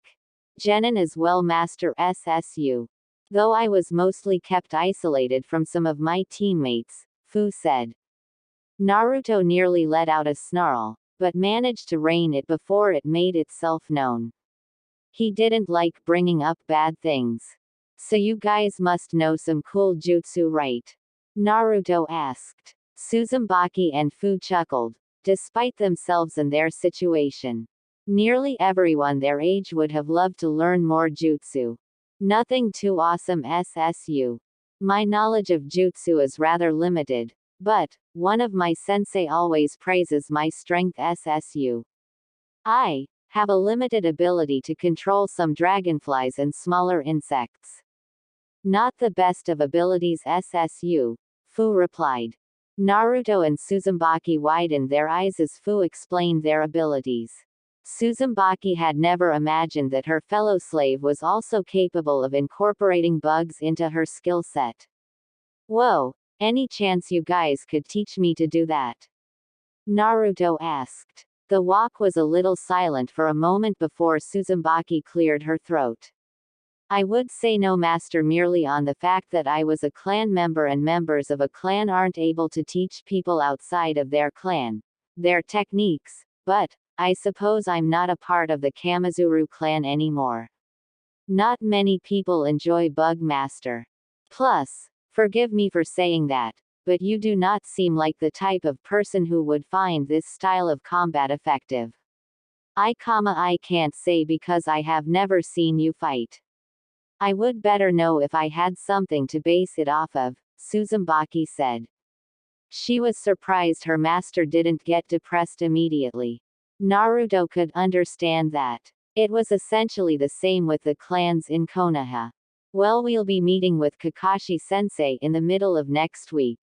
Genin as well, Master SSU. Though I was mostly kept isolated from some of my teammates, Fu said. Naruto nearly let out a snarl, but managed to rein it before it made itself known. He didn't like bringing up bad things. So you guys must know some cool jutsu, right? Naruto asked. Suzumebachi and Fu chuckled, despite themselves and their situation. Nearly everyone their age would have loved to learn more jutsu. Nothing too awesome, SSU. My knowledge of jutsu is rather limited, but one of my sensei always praises my strength, SSU. I have a limited ability to control some dragonflies and smaller insects. Not the best of abilities, SSU, Fu replied. Naruto and Suzumebachi widened their eyes as Fu explained their abilities. Suzumebachi had never imagined that her fellow slave was also capable of incorporating bugs into her skill set. Whoa, any chance you guys could teach me to do that? Naruto asked. The walk was a little silent for a moment before Suzumebachi cleared her throat. I would say no, master, merely on the fact that I was a clan member and members of a clan aren't able to teach people outside of their clan their techniques, but I suppose I'm not a part of the Kamizuru clan anymore. Not many people enjoy bug, master. Plus, Forgive me for saying that, but you do not seem like the type of person who would find this style of combat effective. I can't say because I have never seen you fight. I would better know if I had something to base it off of, Suzumebachi said. She was surprised her master didn't get depressed immediately. Naruto could understand that. It was essentially the same with the clans in Konoha. Well, we'll be meeting with Kakashi-sensei in the middle of next week.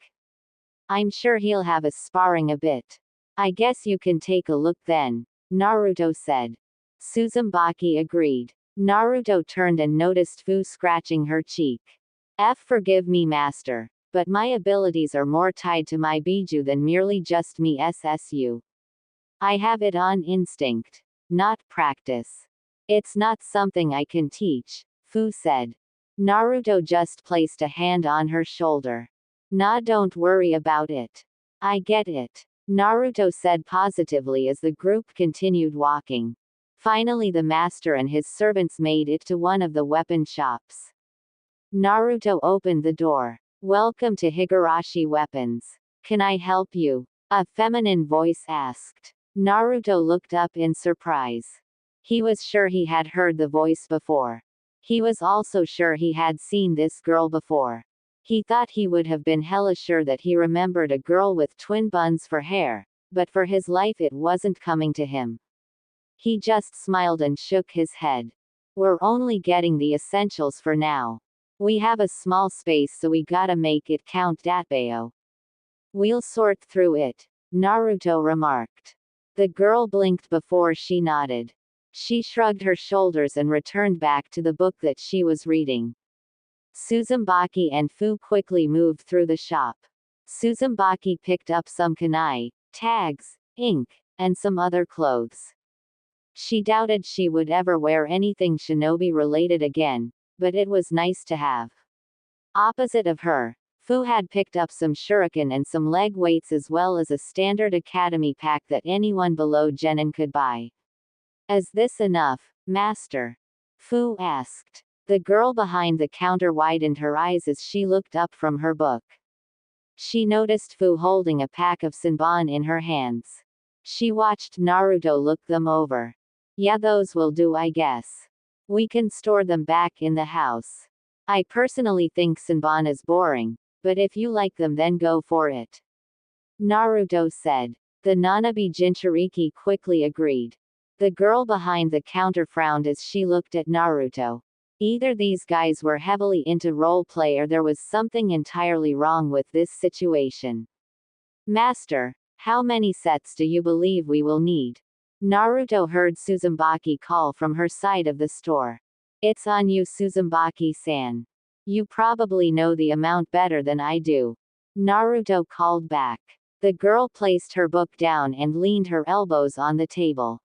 I'm sure he'll have us sparring a bit. I guess you can take a look then, Naruto said. Suzumebachi agreed. Naruto turned and noticed Fu scratching her cheek. Forgive me, master, but my abilities are more tied to my biju than merely just me SSU. I have it on instinct, not practice. It's not something I can teach, Fu said. Naruto just placed a hand on her shoulder. Nah, don't worry about it. I get it, Naruto said positively as the group continued walking. Finally, the master and his servants made it to one of the weapon shops. Naruto opened the door. Welcome to Higurashi Weapons. Can I help you? A feminine voice asked. Naruto looked up in surprise. He was sure he had heard the voice before. He was also sure he had seen this girl before. He thought he would have been hella sure that he remembered a girl with twin buns for hair, but for his life it wasn't coming to him. He just smiled and shook his head. We're only getting the essentials for now. We have a small space, so we gotta make it count, Datbayo. We'll sort through it, Naruto remarked. The girl blinked before she nodded. She shrugged her shoulders and returned back to the book that she was reading. Suzumebachi and Fu quickly moved through the shop. Suzumebachi picked up some kunai, tags, ink, and some other clothes. She doubted she would ever wear anything shinobi related again, but it was nice to have. Opposite of her, Fu had picked up some shuriken and some leg weights as well as a standard academy pack that anyone below genin could buy. Is this enough, master? Fu asked. The girl behind the counter widened her eyes as she looked up from her book. She noticed Fu holding a pack of senbon in her hands. She watched Naruto look them over. Yeah, those will do, I guess. We can store them back in the house. I personally think senbon is boring, but if you like them then go for it, Naruto said. The Nanabi Jinchuriki quickly agreed. The girl behind the counter frowned as she looked at Naruto. Either these guys were heavily into roleplay or there was something entirely wrong with this situation. Master, how many sets do you believe we will need? Naruto heard Suzumebachi call from her side of the store. It's on you, Suzumebachi-san. You probably know the amount better than I do, Naruto called back. The girl placed her book down and leaned her elbows on the table.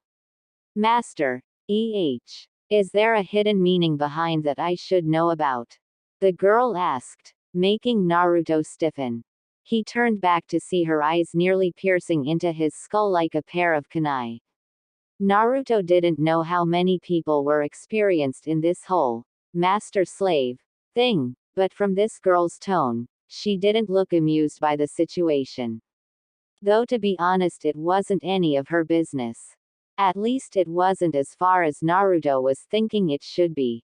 Master, is there a hidden meaning behind that I should know about? The girl asked, making Naruto stiffen. He turned back to see her eyes nearly piercing into his skull like a pair of kunai. Naruto didn't know how many people were experienced in this whole master-slave thing, but from this girl's tone, she didn't look amused by the situation. Though to be honest, it wasn't any of her business. At least it wasn't as far as Naruto was thinking it should be.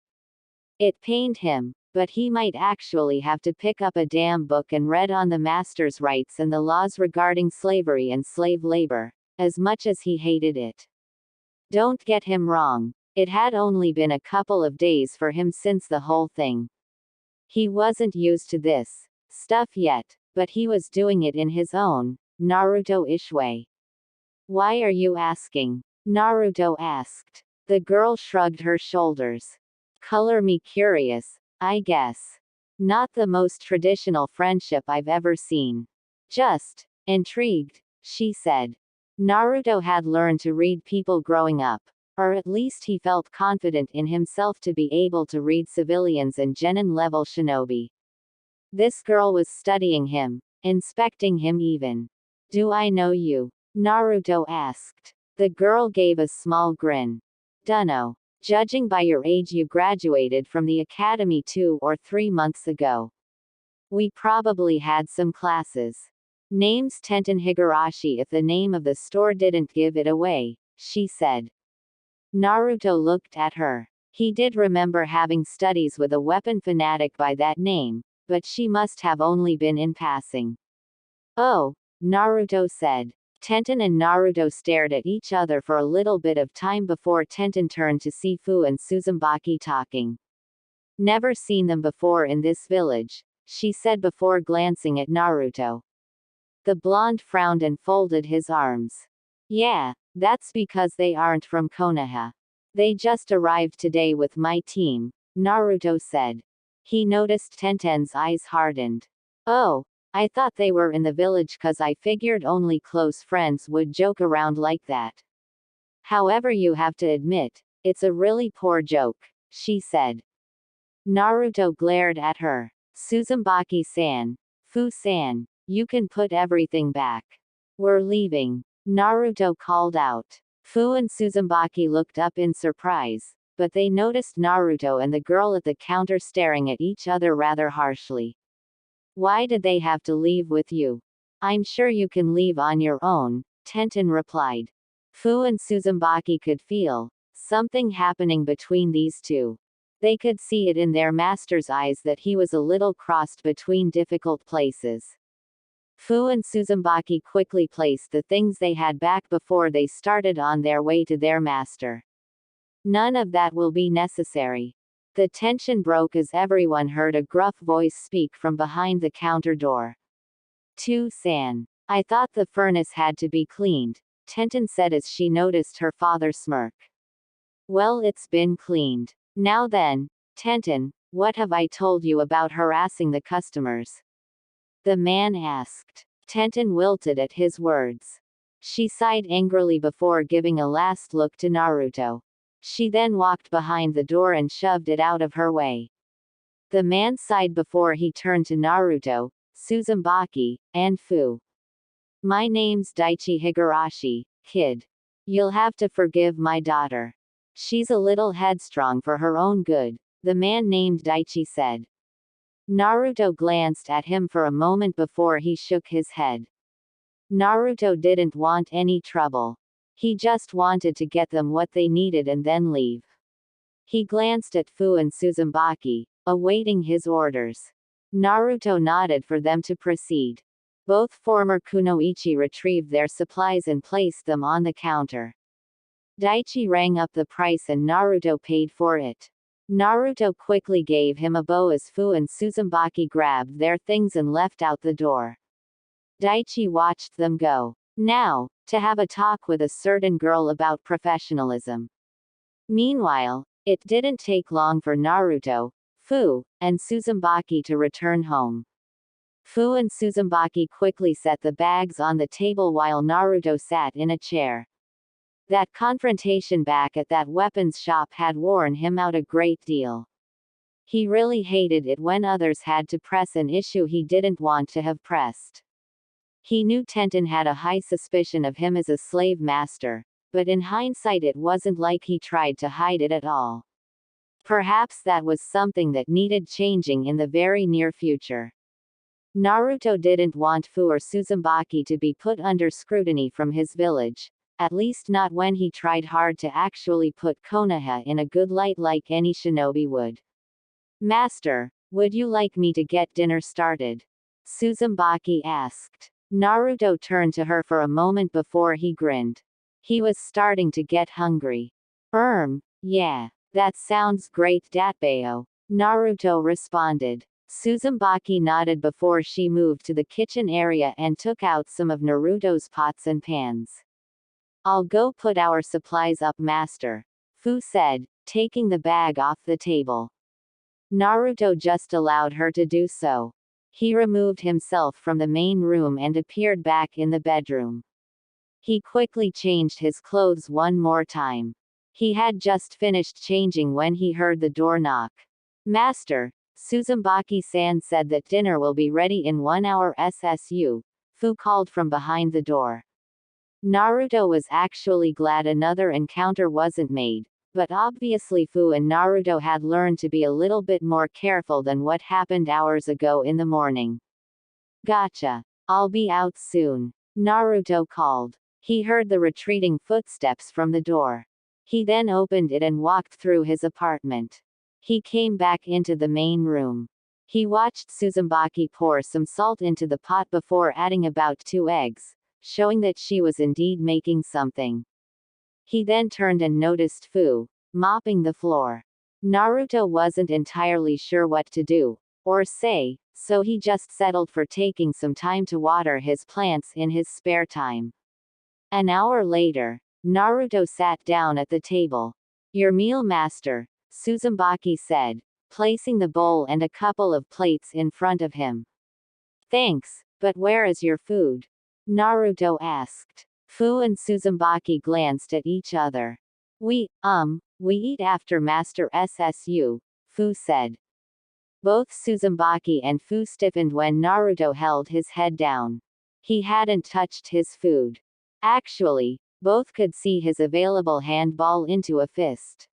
It pained him, but he might actually have to pick up a damn book and read on the master's rights and the laws regarding slavery and slave labor, as much as he hated it. Don't get him wrong, it had only been a couple of days for him since the whole thing. He wasn't used to this stuff yet, but he was doing it in his own Naruto-ish way. Why are you asking? Naruto asked. The girl shrugged her shoulders. Color me curious, I guess. Not the most traditional friendship I've ever seen. Just intrigued, she said. Naruto had learned to read people growing up, or at least he felt confident in himself to be able to read civilians and genin-level shinobi. This girl was studying him, inspecting him even. Do I know you? Naruto asked. The girl gave a small grin. Dunno. Judging by your age, you graduated from the academy 2 or 3 months ago. We probably had some classes. Name's Tenten Higurashi if the name of the store didn't give it away, she said. Naruto looked at her. He did remember having studies with a weapon fanatic by that name, but she must have only been in passing. Oh, Naruto said. Tenten and Naruto stared at each other for a little bit of time before Tenten turned to see Fu and Suzumebachi talking. Never seen them before in this village, she said before glancing at Naruto. The blonde frowned and folded his arms. Yeah, that's because they aren't from Konoha. They just arrived today with my team, Naruto said. He noticed Tenten's eyes hardened. Oh, I thought they were in the village 'cause I figured only close friends would joke around like that. However, you have to admit, it's a really poor joke, she said. Naruto glared at her. Suzumebachi-san. Fu-san. You can put everything back. We're leaving. Naruto called out. Fu and Suzumebachi looked up in surprise, but they noticed Naruto and the girl at the counter staring at each other rather harshly. Why did they have to leave with you? I'm sure you can leave on your own, Tenten replied. Fu and Suzumebachi could feel something happening between these two. They could see it in their master's eyes that he was a little crossed between difficult places. Fu and Suzumebachi quickly placed the things they had back before they started on their way to their master. None of that will be necessary. The tension broke as everyone heard a gruff voice speak from behind the counter door. "Tu-san. I thought the furnace had to be cleaned," Tenten said as she noticed her father smirk. "Well, it's been cleaned. Now then, Tenten, what have I told you about harassing the customers?" the man asked. Tenten wilted at his words. She sighed angrily before giving a last look to Naruto. She then walked behind the door and shoved it out of her way. The man sighed before he turned to Naruto, Suzumebachi, and Fu. "My name's Daichi Higurashi, kid. You'll have to forgive my daughter. She's a little headstrong for her own good," the man named Daichi said. Naruto glanced at him for a moment before he shook his head. Naruto didn't want any trouble. He just wanted to get them what they needed and then leave. He glanced at Fu and Suzumebachi, awaiting his orders. Naruto nodded for them to proceed. Both former kunoichi retrieved their supplies and placed them on the counter. Daichi rang up the price and Naruto paid for it. Naruto quickly gave him a bow as Fu and Suzumebachi grabbed their things and left out the door. Daichi watched them go. Now, to have a talk with a certain girl about professionalism. Meanwhile, it didn't take long for Naruto, Fu, and Suzumebachi to return home. Fu and Suzumebachi quickly set the bags on the table while Naruto sat in a chair. That confrontation back at that weapons shop had worn him out a great deal. He really hated it when others had to press an issue he didn't want to have pressed. He knew Tenten had a high suspicion of him as a slave master, but in hindsight it wasn't like he tried to hide it at all. Perhaps that was something that needed changing in the very near future. Naruto didn't want Fu or Suzumebachi to be put under scrutiny from his village. At least not when he tried hard to actually put Konoha in a good light like any shinobi would. "Master, would you like me to get dinner started?" Suzumebachi asked. Naruto turned to her for a moment before he grinned. He was starting to get hungry. Yeah, that sounds great, Datbeo. Naruto responded. Suzumebachi nodded before she moved to the kitchen area and took out some of Naruto's pots and pans. "I'll go put our supplies up, master," Fu said, taking the bag off the table. Naruto just allowed her to do so. He removed himself from the main room and appeared back in the bedroom. He quickly changed his clothes one more time. He had just finished changing when he heard the door knock. "Master, Suzumebachi-san said that dinner will be ready in 1 hour SSU, Fu called from behind the door. Naruto was actually glad another encounter wasn't made, But obviously Fu and Naruto had learned to be a little bit more careful than what happened hours ago in the morning. Gotcha. I'll be out soon, Naruto called. He heard the retreating footsteps from the door. He then opened it and walked through his apartment. He came back into the main room. He watched Suzumebachi pour some salt into the pot before adding about 2 eggs, showing that she was indeed making something. He then turned and noticed Fu, mopping the floor. Naruto wasn't entirely sure what to do, or say, so he just settled for taking some time to water his plants in his spare time. An hour later, Naruto sat down at the table. Your meal, master, Suzumebachi said, placing the bowl and a couple of plates in front of him. Thanks, but where is your food? Naruto asked. Fu and Suzumebachi glanced at each other. We eat after Master SSU, Fu said. Both Suzumebachi and Fu stiffened when Naruto held his head down. He hadn't touched his food. Actually, both could see his available hand ball into a fist.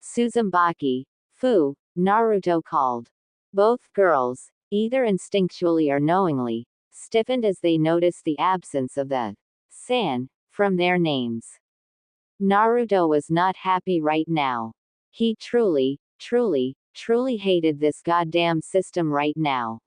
Suzumebachi, Fu, Naruto called. Both girls, either instinctually or knowingly, stiffened as they noticed the absence of the san from their names. Naruto was not happy right now. He truly hated this goddamn system right now.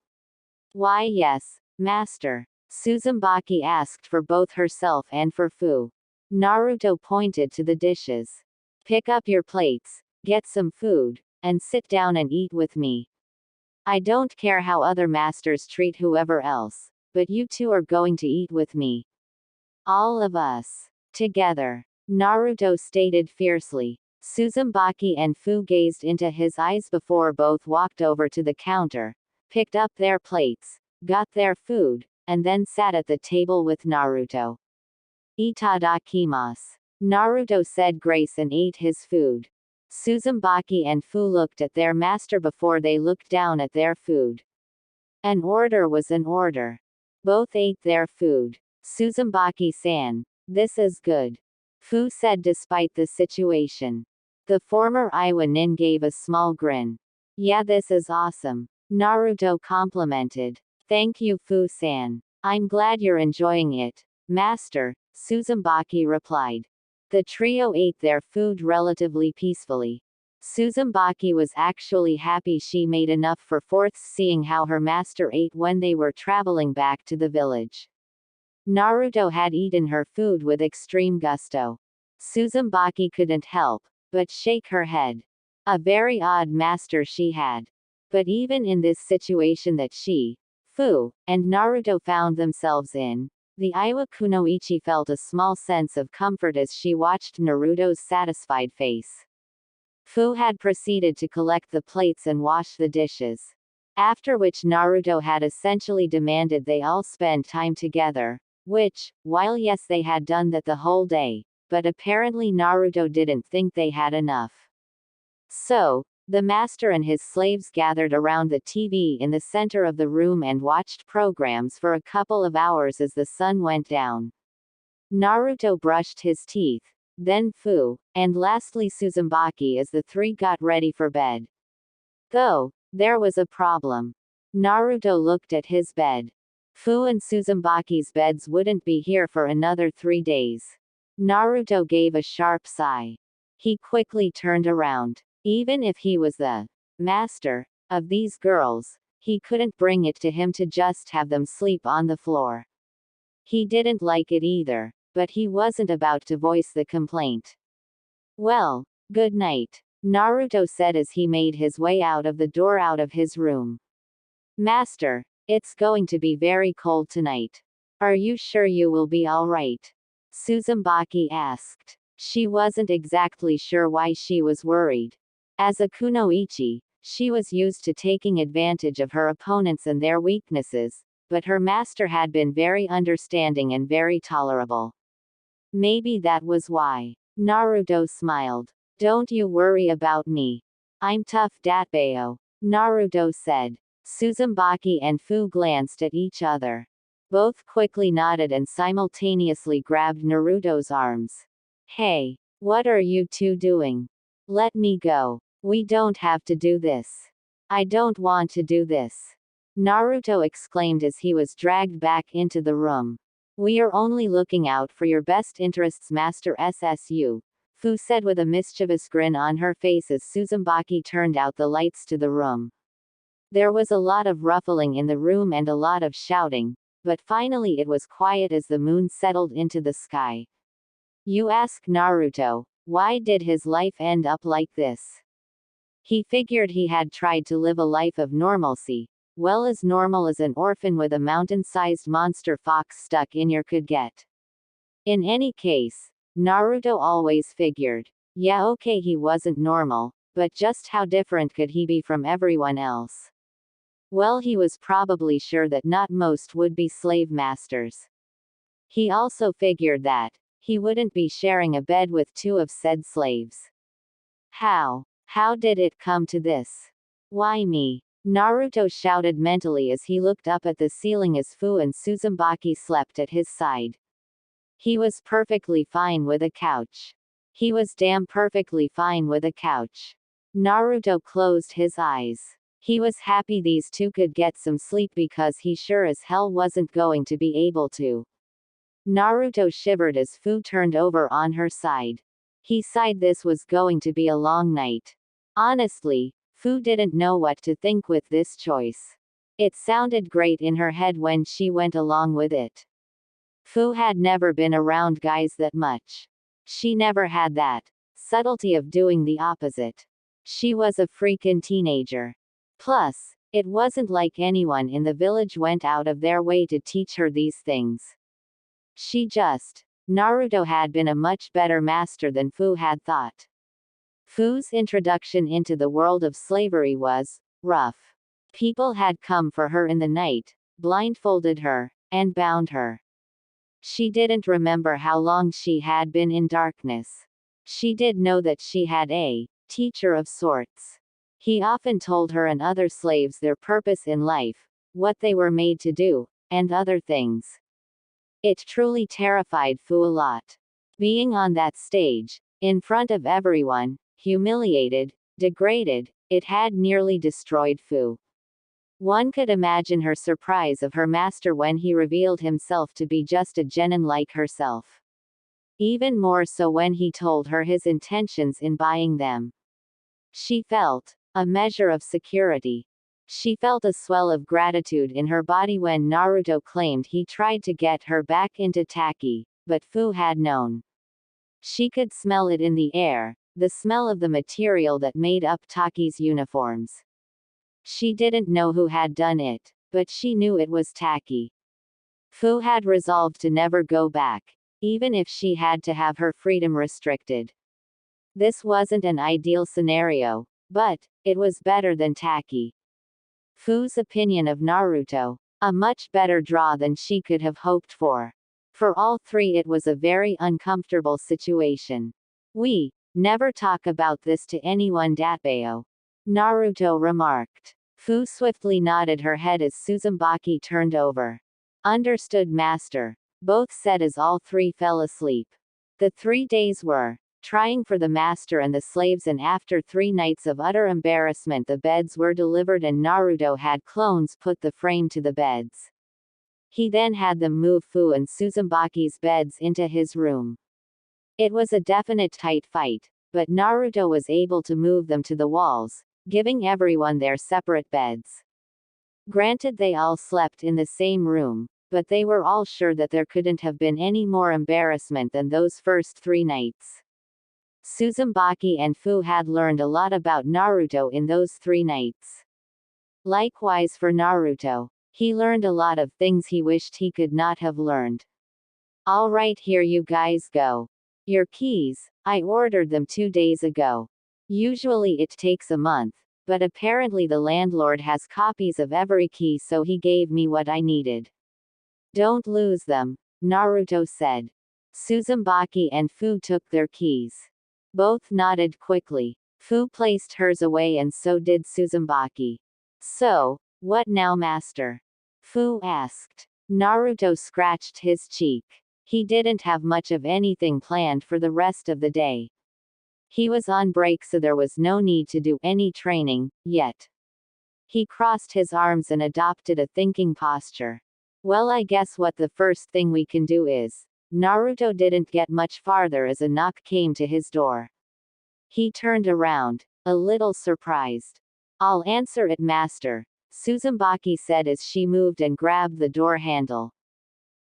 Why yes, master, Suzumebachi asked for both herself and for Fu. Naruto pointed to the dishes. Pick up your plates, get some food, and sit down and eat with me. I don't care how other masters treat whoever else, but you two are going to eat with me. All of us. Together, Naruto stated fiercely. Suzumebachi and Fu gazed into his eyes before both walked over to the counter, picked up their plates, got their food, and then sat at the table with Naruto. Itadakimasu. Naruto said grace and ate his food. Suzumebachi and Fu looked at their master before they looked down at their food. An order was an order. Both ate their food. Suzumebachi-san, this is good, Fu said despite the situation. The former Iwa nin gave a small grin. Yeah, this is awesome, Naruto complimented. Thank you, Fu-san. I'm glad you're enjoying it, master, Suzumebachi replied. The trio ate their food relatively peacefully. Suzumebachi was actually happy she made enough for fourths seeing how her master ate when they were traveling back to the village. Naruto had eaten her food with extreme gusto. Suzumebachi couldn't help but shake her head. A very odd master she had. But even in this situation that she, Fu, and Naruto found themselves in, the Iwa Kunoichi felt a small sense of comfort as she watched Naruto's satisfied face. Fu had proceeded to collect the plates and wash the dishes. After which Naruto had essentially demanded they all spend time together, which, while yes they had done that the whole day, but apparently Naruto didn't think they had enough. So, the master and his slaves gathered around the TV in the center of the room and watched programs for a couple of hours as the sun went down. Naruto brushed his teeth, then Fu, and lastly Suzumebachi as the three got ready for bed. Though, there was a problem. Naruto looked at his bed. Fu and Suzumebachi's beds wouldn't be here for another 3 days. Naruto gave a sharp sigh. He quickly turned around. Even if he was the master of these girls, he couldn't bring it to him to just have them sleep on the floor. He didn't like it either, but he wasn't about to voice the complaint. Well, good night, Naruto said as he made his way out of the door out of his room. Master, it's going to be very cold tonight. Are you sure you will be alright? Suzumebachi asked. She wasn't exactly sure why she was worried. As a kunoichi, she was used to taking advantage of her opponents and their weaknesses, but her master had been very understanding and very tolerable. Maybe that was why. Naruto smiled. Don't you worry about me. I'm tough, Datbeo, Naruto said. Suzumebachi and Fu glanced at each other. Both quickly nodded and simultaneously grabbed Naruto's arms. Hey, what are you two doing? Let me go. We don't have to do this. I don't want to do this. Naruto exclaimed as he was dragged back into the room. We are only looking out for your best interests, Master SSU, Fu said with a mischievous grin on her face as Suzumebachi turned out the lights to the room. There was a lot of ruffling in the room and a lot of shouting, but finally it was quiet as the moon settled into the sky. You ask Naruto, why did his life end up like this? He figured he had tried to live a life of normalcy, well as normal as an orphan with a mountain-sized monster fox stuck in your could get. In any case, Naruto always figured, yeah okay he wasn't normal, but just how different could he be from everyone else? Well, he was probably sure that not most would be slave masters. He also figured that he wouldn't be sharing a bed with two of said slaves. How did it come to this? Why me? Naruto shouted mentally as he looked up at the ceiling as Fu and Suzumebachi slept at his side. He was perfectly fine with a couch. He was damn perfectly fine with a couch. Naruto closed his eyes. He was happy these two could get some sleep because he sure as hell wasn't going to be able to. Naruto shivered as Fu turned over on her side. He sighed. This was going to be a long night. Honestly, Fu didn't know what to think with this choice. It sounded great in her head when she went along with it. Fu had never been around guys that much. She never had that subtlety of doing the opposite. She was a freakin' teenager. Plus, it wasn't like anyone in the village went out of their way to teach her these things. Naruto had been a much better master than Fu had thought. Fu's introduction into the world of slavery was rough. People had come for her in the night, blindfolded her, and bound her. She didn't remember how long she had been in darkness. She did know that she had a teacher of sorts. He often told her and other slaves their purpose in life, what they were made to do, and other things. It truly terrified Fu a lot. Being on that stage, in front of everyone, humiliated, degraded, it had nearly destroyed Fu. One could imagine her surprise of her master when he revealed himself to be just a genin like herself. Even more so when he told her his intentions in buying them. She felt a measure of security. She felt a swell of gratitude in her body when Naruto claimed he tried to get her back into Taki, but Fu had known. She could smell it in the air, the smell of the material that made up Taki's uniforms. She didn't know who had done it, but she knew it was Taki. Fu had resolved to never go back, even if she had to have her freedom restricted. This wasn't an ideal scenario, but it was better than Taki. Fu's opinion of Naruto, a much better draw than she could have hoped for. For all three it was a very uncomfortable situation. We never talk about this to anyone, Datbeo, Naruto remarked. Fu swiftly nodded her head as Suzumebachi turned over. Understood, master, both said as all three fell asleep. The 3 days were trying for the master and the slaves, and after 3 nights of utter embarrassment the beds were delivered and Naruto had clones put the frame to the beds. He then had them move Fu and Suzumebachi's beds into his room. It was a definite tight fight, but Naruto was able to move them to the walls, giving everyone their separate beds. Granted, they all slept in the same room, but they were all sure that there couldn't have been any more embarrassment than those first 3 nights. Suzumebachi and Fu had learned a lot about Naruto in those 3 nights. Likewise for Naruto, he learned a lot of things he wished he could not have learned. Alright, here you guys go. Your keys, I ordered them 2 days ago. Usually it takes a month, but apparently the landlord has copies of every key, so he gave me what I needed. Don't lose them, Naruto said. Suzumebachi and Fu took their keys. Both nodded quickly. Fu placed hers away and so did Suzumebachi. So, what now, master? Fu asked. Naruto scratched his cheek. He didn't have much of anything planned for the rest of the day. He was on break, so there was no need to do any training, yet. He crossed his arms and adopted a thinking posture. Well, I guess what the first thing we can do is. Naruto didn't get much farther as a knock came to his door. He turned around, a little surprised. I'll answer it, master, Suzumebachi said as she moved and grabbed the door handle.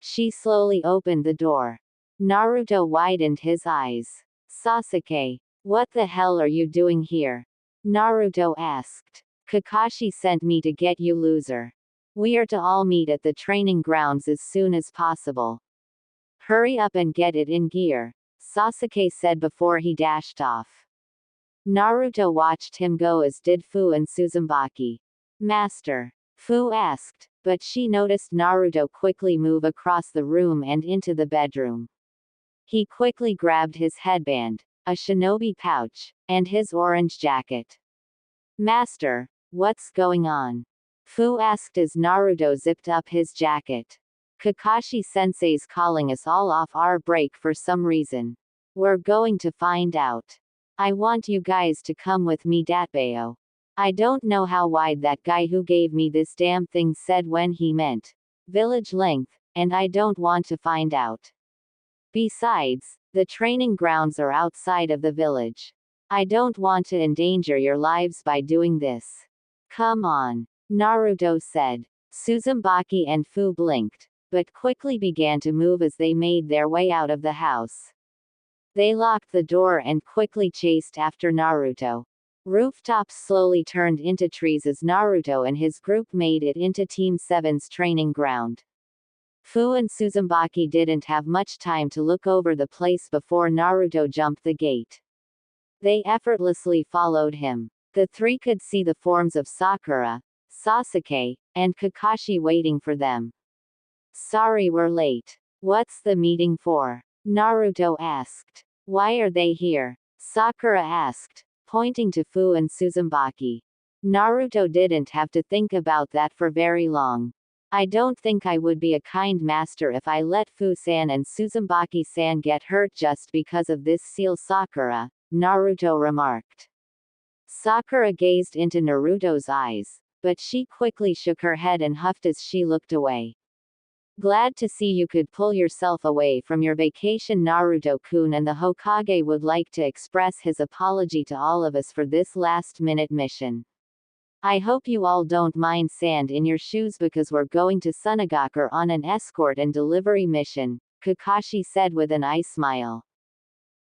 She slowly opened the door. Naruto widened his eyes. Sasuke, what the hell are you doing here? Naruto asked. Kakashi sent me to get you, loser. We are to all meet at the training grounds as soon as possible. Hurry up and get it in gear, Sasuke said before he dashed off. Naruto watched him go, as did Fu and Suzumebachi. Master, Fu asked, but she noticed Naruto quickly move across the room and into the bedroom. He quickly grabbed his headband, a shinobi pouch, and his orange jacket. Master, what's going on? Fu asked as Naruto zipped up his jacket. Kakashi-sensei's calling us all off our break for some reason. We're going to find out. I want you guys to come with me, Datbeo. I don't know how wide that guy who gave me this damn thing said when he meant village length, and I don't want to find out. Besides, the training grounds are outside of the village. I don't want to endanger your lives by doing this. Come on, Naruto said. Suzumebachi and Fu blinked, but quickly began to move as they made their way out of the house. They locked the door and quickly chased after Naruto. Rooftops slowly turned into trees as Naruto and his group made it into Team 7's training ground. Fu and Suzumebachi didn't have much time to look over the place before Naruto jumped the gate. They effortlessly followed him. The three could see the forms of Sakura, Sasuke, and Kakashi waiting for them. Sorry we're late. What's the meeting for? Naruto asked. Why are they here? Sakura asked, pointing to Fu and Suzumebachi. Naruto didn't have to think about that for very long. I don't think I would be a kind master if I let Fu-san and Suzumebachi-san get hurt just because of this seal, Sakura, Naruto remarked. Sakura gazed into Naruto's eyes, but she quickly shook her head and huffed as she looked away. Glad to see you could pull yourself away from your vacation, Naruto-kun, and the Hokage would like to express his apology to all of us for this last-minute mission. I hope you all don't mind sand in your shoes because we're going to Sunagakure on an escort and delivery mission, Kakashi said with an eye smile.